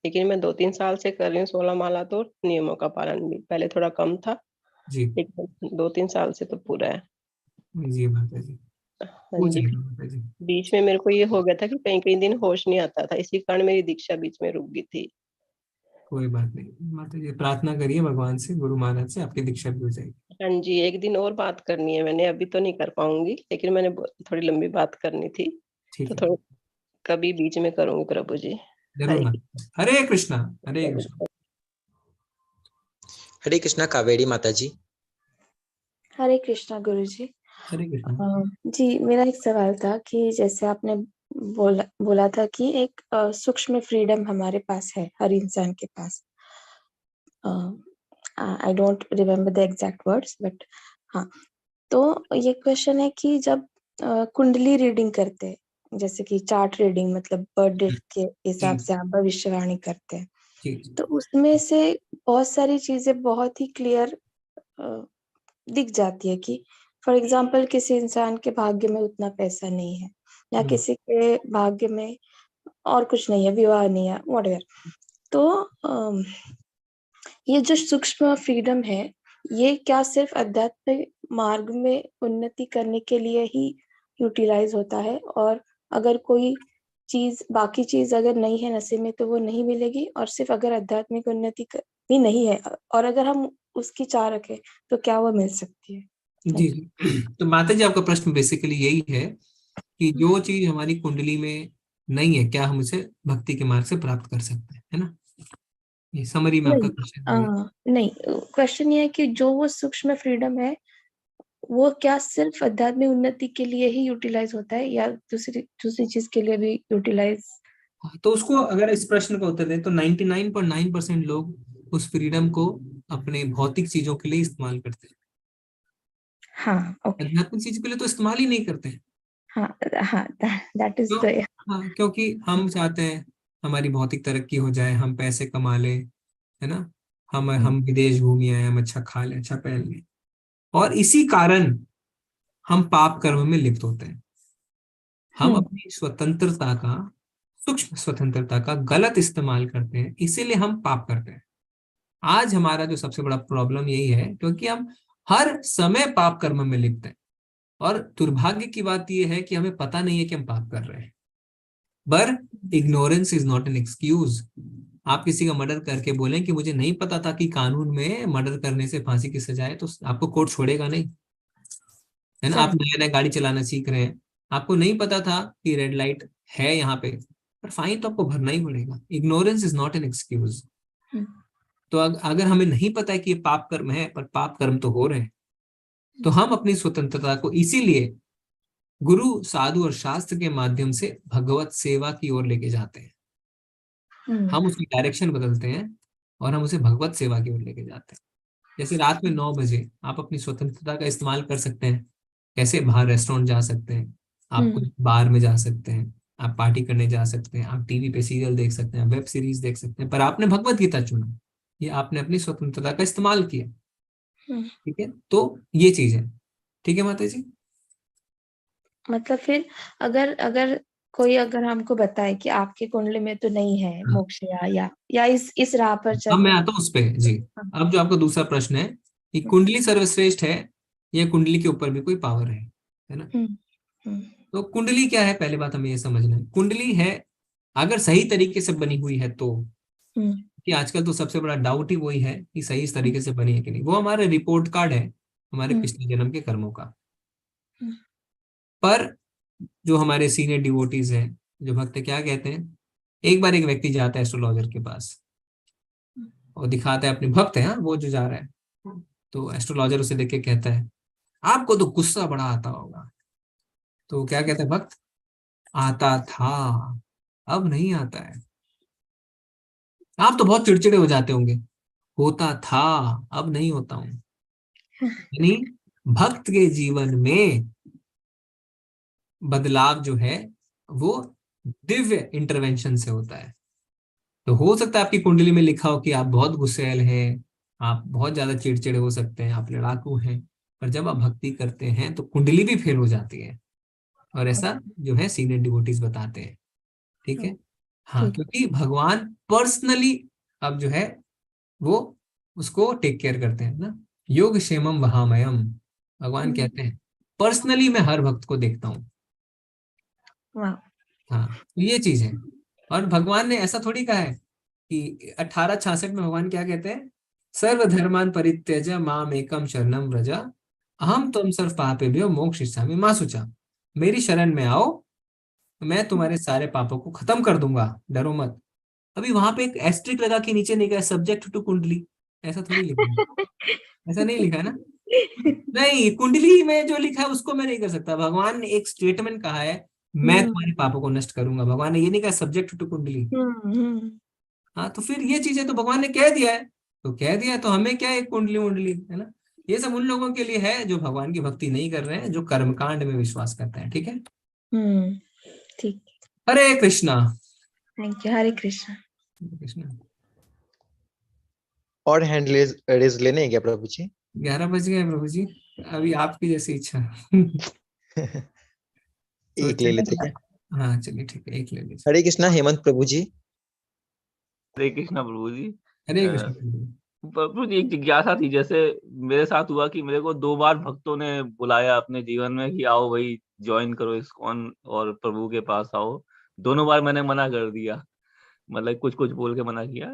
[SPEAKER 21] लेकिन मैं 2-3 साल से कर रही हूँ 16 माला, तो नियमों का पालन भी पहले थोड़ा कम था,
[SPEAKER 1] जी
[SPEAKER 21] लेकिन 2-3 साल से तो पूरा है।
[SPEAKER 1] जी माता जी,
[SPEAKER 21] हाँ
[SPEAKER 1] हो
[SPEAKER 21] जी,
[SPEAKER 1] जाएगा माता जी।
[SPEAKER 21] बीच में मेरे को ये हो गया था कि कई कई दिन होश नहीं आता था, इसी कारण मेरी दीक्षा बीच में रुक गई थी।
[SPEAKER 1] कोई बात नहीं माता जी, प्रार्थना करिए भगवान से, गुरु महाराज से, आपकी दीक्षा भी हो जाएगी।
[SPEAKER 21] हाँ जी, एक दिन और बात करनी है मैंने, अभी तो नहीं कर पाऊंगी, लेकिन मैंने थोड़ी लंबी बात करनी थी,
[SPEAKER 1] ठीक
[SPEAKER 21] तो
[SPEAKER 1] है,
[SPEAKER 21] थोड़ा कभी बीच में करूंगी प्रभु जी।
[SPEAKER 1] जरूर माता। हरे कृष्णा, हरे कृष्णा।
[SPEAKER 2] हरे कृष्णा कावेरी माता जी।
[SPEAKER 6] हरे कृष्णा गुरुजी।
[SPEAKER 1] हरे कृष्णा।
[SPEAKER 6] जी, मेरा एक सवाल था कि जैसे आपने बोला था कि एक सूक्ष्म फ्रीडम हमारे पास है, हर इंसान के पास। I don't remember the exact words, but हाँ, तो ये क्वेश्चन है कि जब कुंडली रीडिंग करते हैं, जैसे कि चार्ट रीडिंग, मतलब बर्थ डेट के हिसाब से आप भविष्यवाणी करते हैं, तो उसमें से बहुत सारी चीजें बहुत ही क्लियर दिख जाती है कि फॉर एग्जाम्पल किसी इंसान के भाग्य में उतना पैसा नहीं है, या किसी के भाग्य में और कुछ नहीं है, विवाह नहीं है, व्हाटएवर। तो ये जो सूक्ष्म फ्रीडम है, ये क्या सिर्फ आध्यात्मिक मार्ग में उन्नति करने के लिए ही यूटिलाइज होता है, और अगर कोई चीज, बाकी चीज अगर नहीं है नसीब में तो वो नहीं मिलेगी, और सिर्फ अगर आध्यात्मिक उन्नति भी नहीं है और अगर हम उसकी चाह रखें तो क्या वो मिल सकती है?
[SPEAKER 1] जी, तो माता जी आपका प्रश्न बेसिकली यही है कि जो चीज हमारी कुंडली में नहीं है, क्या हम उसे भक्ति के मार्ग से प्राप्त कर सकते हैं, है ना? ये समरी में आपका क्वेश्चन।
[SPEAKER 6] नहीं, क्वेश्चन ये है कि जो वो सूक्ष्म फ्रीडम है, वो क्या सिर्फ आध्यात्मिक उन्नति के लिए ही यूटिलाइज होता है, या दूसरी चीज के लिए भी यूटिलाइज?
[SPEAKER 1] तो उसको अगर इस प्रश्न का उत्तर दें तो 99.9% लोग उस फ्रीडम को अपने भौतिक चीजों के लिए इस्तेमाल करते हैं।
[SPEAKER 6] हाँ, ओके।
[SPEAKER 1] आध्यात्मिक चीज के लिए तो इस्तेमाल ही नहीं करते हैं।
[SPEAKER 6] हाँ हाँ, दैट इज द।
[SPEAKER 1] हाँ, क्योंकि हम चाहते हैं हमारी भौतिक तरक्की हो जाए, हम पैसे कमा ले, है ना, हम विदेश घूम आए, हम अच्छा खा लें, अच्छा पहन लें, और इसी कारण हम पाप कर्म में लिप्त होते हैं। हम अपनी स्वतंत्रता का, सूक्ष्म स्वतंत्रता का गलत इस्तेमाल करते हैं, इसीलिए हम पाप करते हैं। आज हमारा जो सबसे बड़ा प्रॉब्लम यही है, क्योंकि हम हर समय पाप कर्म में लिप्त हैं, और दुर्भाग्य की बात यह है कि हमें पता नहीं है कि हम पाप कर रहे हैं। पर ignorance is not an excuse. आप किसी का मर्डर करके बोलें कि मुझे नहीं पता था कि कानून में मर्डर करने से फांसी की सजा है, तो आपको कोर्ट छोड़ेगा नहीं, है ना? आप नया नया गाड़ी चलाना सीख रहे हैं, आपको नहीं पता था कि रेड लाइट है यहाँ पे, पर फाइन तो आपको भरना ही पड़ेगा। Ignorance is not an excuse. तो अगर हमें नहीं पता है कि ये पाप कर्म है, पर पाप कर्म तो हो रहे हैं, तो हम अपनी स्वतंत्रता को इसीलिए गुरु, साधु और शास्त्र के माध्यम से भगवत सेवा की ओर लेके जाते हैं। हम उसकी डायरेक्शन बदलते हैं और हम उसे भगवत सेवा की ओर लेके जाते हैं। जैसे रात में 9 बजे आप अपनी स्वतंत्रता का इस्तेमाल कर सकते हैं। कैसे? बाहर रेस्टोरेंट जा सकते हैं, आप कुछ बार में जा सकते हैं, आप पार्टी करने जा सकते हैं, आप टीवी पे सीरियल देख सकते हैं, वेब सीरीज देख सकते हैं, पर आपने भगवत गीता चुना, ये आपने अपनी स्वतंत्रता का इस्तेमाल किया। ठीक है, तो ये चीज है। ठीक है माता जी?
[SPEAKER 6] मतलब फिर अगर कोई अगर हमको बताए कि आपके कुंडली में तो नहीं है मोक्ष या इस राह पर
[SPEAKER 1] अब मैं
[SPEAKER 6] चलना।
[SPEAKER 1] आता हूँ उस पे जी। अब जो आपका दूसरा प्रश्न है कि कुंडली सर्वश्रेष्ठ है या कुंडली के ऊपर भी कोई पावर है ना। तो कुंडली क्या है, पहले बात हमें ये समझना है। कुंडली है अगर सही तरीके से बनी हुई है तो, कि आजकल तो सबसे बड़ा डाउट ही वही है कि सही इस तरीके से बनी है कि नहीं। वो हमारा रिपोर्ट कार्ड है हमारे पिछले जन्म के कर्मों का। पर जो हमारे सीनियर डिवोटीज हैं, जो भक्त क्या कहते हैं, एक बार एक व्यक्ति जाता है एस्ट्रोलॉजर के पास और दिखाता है अपने भक्त है, वो जो जा रहा है, तो एस्ट्रोलॉजर उसे देख के कहता है आपको तो गुस्सा बड़ा आता होगा। तो क्या कहता है भक्त, आता था अब नहीं आता है। आप तो बहुत चिड़चिड़े हो जाते होंगे, होता था अब नहीं होता हूं। यानी भक्त के जीवन में बदलाव जो है वो दिव्य इंटरवेंशन से होता है। तो हो सकता है आपकी कुंडली में लिखा हो कि आप बहुत गुस्सैल हैं, आप बहुत ज्यादा चिड़चिड़े हो सकते हैं, आप लड़ाकू हैं, पर जब आप भक्ति करते हैं तो कुंडली भी फेल हो जाती है। और ऐसा जो है सीनियर डिवोटीज बताते हैं। ठीक है, हाँ, क्योंकि भगवान पर्सनली अब जो है वो उसको टेक केयर करते हैं ना। योग क्षेमम वहामयम, भगवान कहते हैं पर्सनली मैं हर भक्त को देखता हूँ। हाँ, तो ये चीज है। और भगवान ने ऐसा थोड़ी कहा है कि 1866 में भगवान क्या कहते हैं, सर्वधर्मान परित्यज माम एकम शरणम व्रज अहम त्वं सर्व पापेभ्यो मोक्षयिष्यामि मा शुचा। मेरी शरण में आओ, मैं तुम्हारे सारे पापों को खत्म कर दूंगा, डरो मत। अभी वहां पे एक एस्ट्रिक लगा के नीचे नहीं गया सब्जेक्ट टू कुंडली, ऐसा थोड़ी लिखा है, ऐसा नहीं लिखा है ना। नहीं, कुंडली में जो लिखा है उसको मैं नहीं कर सकता। भगवान ने एक स्टेटमेंट कहा है मैं तुम्हारे पापों को नष्ट करूंगा, भगवान ने ये नहीं कहा सब्जेक्ट टू कुंडली। हाँ, तो फिर ये चीजें तो भगवान ने कह दिया है, तो कह दिया तो हमें क्या है कुंडली वुंडली, है ना। ये सब उन लोगों के लिए है जो भगवान की भक्ति नहीं कर रहे हैं, जो कर्मकांड में विश्वास करते हैं। ठीक है,
[SPEAKER 6] ठीक।
[SPEAKER 1] हरे कृष्णा।
[SPEAKER 6] Thank you, Hare Krishna.
[SPEAKER 1] कृष्णा।
[SPEAKER 2] और हैंड रेज लेने हैं क्या प्रभु जी?
[SPEAKER 1] 11 बज गए प्रभु जी, अभी आपकी जैसी इच्छा।
[SPEAKER 2] एक ले लेते हैं।
[SPEAKER 1] हाँ चलिए ठीक है, एक ले लीजिए।
[SPEAKER 2] हरे कृष्णा हेमंत प्रभु जी।
[SPEAKER 8] हरे कृष्णा प्रभु जी।
[SPEAKER 1] हरे कृष्ण
[SPEAKER 8] प्रभु जी, एक जिज्ञासा थी। जैसे मेरे साथ हुआ कि मेरे को 2 बार भक्तों ने बुलाया अपने जीवन में कि आओ भाई ज्वाइन करो इस्कॉन और प्रभु के पास आओ। दोनों बार मैंने मना कर दिया, मतलब कुछ कुछ बोल के मना किया।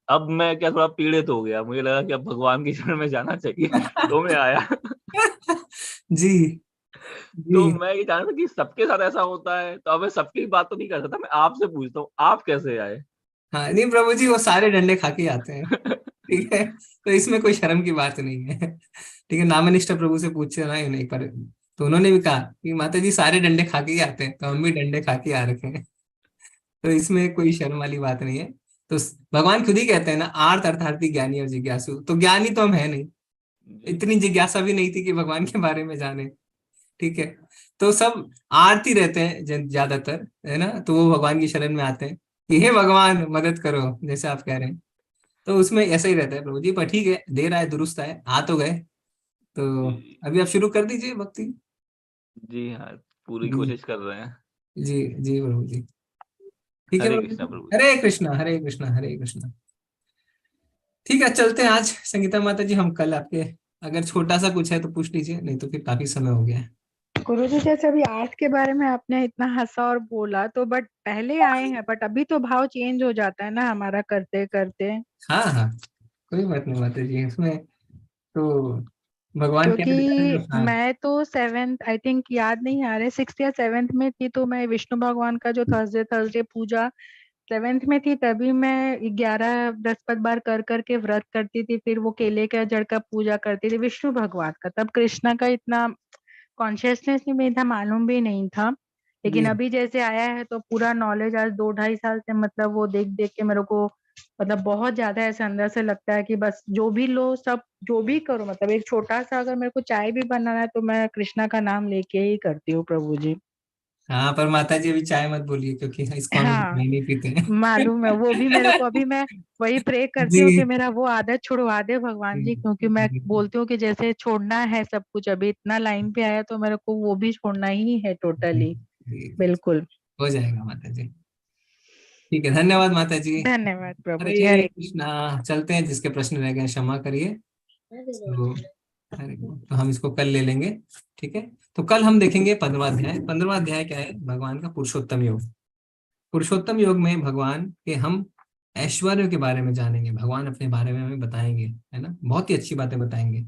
[SPEAKER 8] अब मैं क्या थोड़ा पीड़ित हो गया, मुझे लगा कि अब भगवान की शरण में जाना चाहिए, तो मैं आया।
[SPEAKER 1] जी
[SPEAKER 8] तो मैं ये जानता कि सबके साथ ऐसा होता है, तो अब मैं सबकी बात तो नहीं कर सकता, मैं आपसे पूछता हूँ आप कैसे आए?
[SPEAKER 1] हाँ नहीं प्रभु जी, वो सारे डंडे खा के आते हैं। ठीक है, तो इसमें कोई शर्म की बात नहीं है। ठीक है, नामनिष्ठ प्रभु से पूछे ना एक बार, तो उन्होंने भी कहा कि माता जी सारे डंडे खा के ही आते हैं, तो हम भी डंडे खा के आ रखे हैं। तो इसमें कोई शर्म वाली बात नहीं है। तो भगवान खुद ही कहते हैं ना, आर्त अर्थार्थी ज्ञानी और जिज्ञासु। तो ज्ञानी तो हम है नहीं, इतनी जिज्ञासा भी नहीं थी कि भगवान के बारे में जाने। ठीक है, तो सब आरती रहते हैं ज्यादातर, है ना। तो वो भगवान की शरण में आते हैं कि हे भगवान मदद करो, जैसे आप कह रहे हैं। तो उसमें ऐसा ही रहता है प्रभु जी। पर ठीक है, देर आए दुरुस्त आए, आ तो गए। तो अभी आप शुरू कर दीजिए भक्ति।
[SPEAKER 8] जी हाँ, पूरी कोशिश कर रहे हैं।
[SPEAKER 1] जी जी प्रभु जी। ठीक है
[SPEAKER 8] हरे
[SPEAKER 1] प्रभु
[SPEAKER 8] कृष्णा
[SPEAKER 1] जी।
[SPEAKER 8] प्रभु।
[SPEAKER 1] हरे कृष्णा हरे कृष्णा हरे कृष्णा। ठीक है, चलते हैं आज। संगीता माता जी, हम कल आपके, अगर छोटा सा कुछ है तो पूछ लीजिए, नहीं तो फिर काफी समय हो गया है।
[SPEAKER 18] गुरुजी जैसे अभी आर्ट के बारे में आपने इतना हंसा और बोला, तो बट पहले आए हैं, बट अभी तो भाव चेंज हो जाता है ना हमारा करते करते।
[SPEAKER 1] हाँ हाँ, कोई बात नहीं माता जी, इसमें तो भगवान क्या
[SPEAKER 18] क्योंकि
[SPEAKER 1] हाँ।
[SPEAKER 18] मैं तो 7th आई थिंक, याद नहीं आ रहे 6th या 7th में थी, तो मैं विष्णु भगवान का जो थर्सडे पूजा 7th में थी, तभी मैं 11 बृहस्पति बार कर करके व्रत करती थी। फिर वो केले का जड़ का पूजा करती थी विष्णु भगवान का। तब कृष्णा का इतना कॉन्शियसनेस नहीं था, मालूम भी नहीं था। लेकिन अभी जैसे आया है तो पूरा नॉलेज, आज 2-2.5 साल से मतलब वो देख देख के मेरे को मतलब बहुत ज्यादा ऐसे अंदर से लगता है कि बस जो भी लो, सब जो भी करो, मतलब एक छोटा सा अगर मेरे को चाय भी बनाना है तो मैं कृष्णा का नाम लेके ही करती हूँ प्रभु जी।
[SPEAKER 1] हाँ, पर माता जी अभी चाय मत बोलिए, क्योंकि इसको हम
[SPEAKER 18] हाँ
[SPEAKER 1] नहीं पीते हैं।
[SPEAKER 18] मालूम है, वो भी मेरे को अभी मैं वही प्रे करती हूँ कि
[SPEAKER 1] जी
[SPEAKER 18] मेरा वो आदत छुड़वा दे भगवान जी। क्योंकि मैं बोलती हूँ कि जैसे छोड़ना है सब कुछ, अभी इतना लाइन पे आया तो मेरे को वो भी छोड़ना ही है टोटली। बिल्कुल।
[SPEAKER 1] हो जाएगा माता जी। ठीक है, धन्यवाद माता जी।
[SPEAKER 18] धन्यवाद प्रभु जी।
[SPEAKER 1] हरे
[SPEAKER 18] हरे
[SPEAKER 1] कृष्णा। चलते हैं, जिसके प्रश्न रह गए क्षमा करिए। तो हम इसको कल ले लेंगे। ठीक है, तो कल हम देखेंगे 15वां अध्याय। 15वां अध्याय क्या है? भगवान का पुरुषोत्तम योग। पुरुषोत्तम योग में भगवान के हम ऐश्वर्य के बारे में जानेंगे। भगवान अपने बारे में हमें बताएंगे, है ना, बहुत ही अच्छी बातें बताएंगे।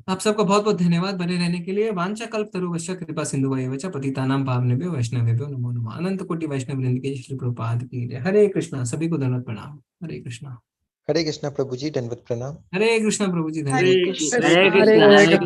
[SPEAKER 1] आप सबको बहुत बहुत धन्यवाद बने रहने के लिए। वांछा कल्पतरुभ्यश्च कृपा सिंधुभ्येव च पतितानां पावनेभ्यो वैष्णवेभ्यो नमो नमः। अनंत कोटि वैष्णव वृंद के श्री प्रभुपाद की जय। हरे कृष्णा। सभी को धन्यवाद, प्रणाम। हरे कृष्णा।
[SPEAKER 2] हरे कृष्णा प्रभु जी, दंडवत प्रणाम।
[SPEAKER 1] हरे कृष्णा प्रभु जी,
[SPEAKER 4] हरे
[SPEAKER 1] धन्यवाद।
[SPEAKER 4] कृष्ण।
[SPEAKER 3] हरे कृष्णा।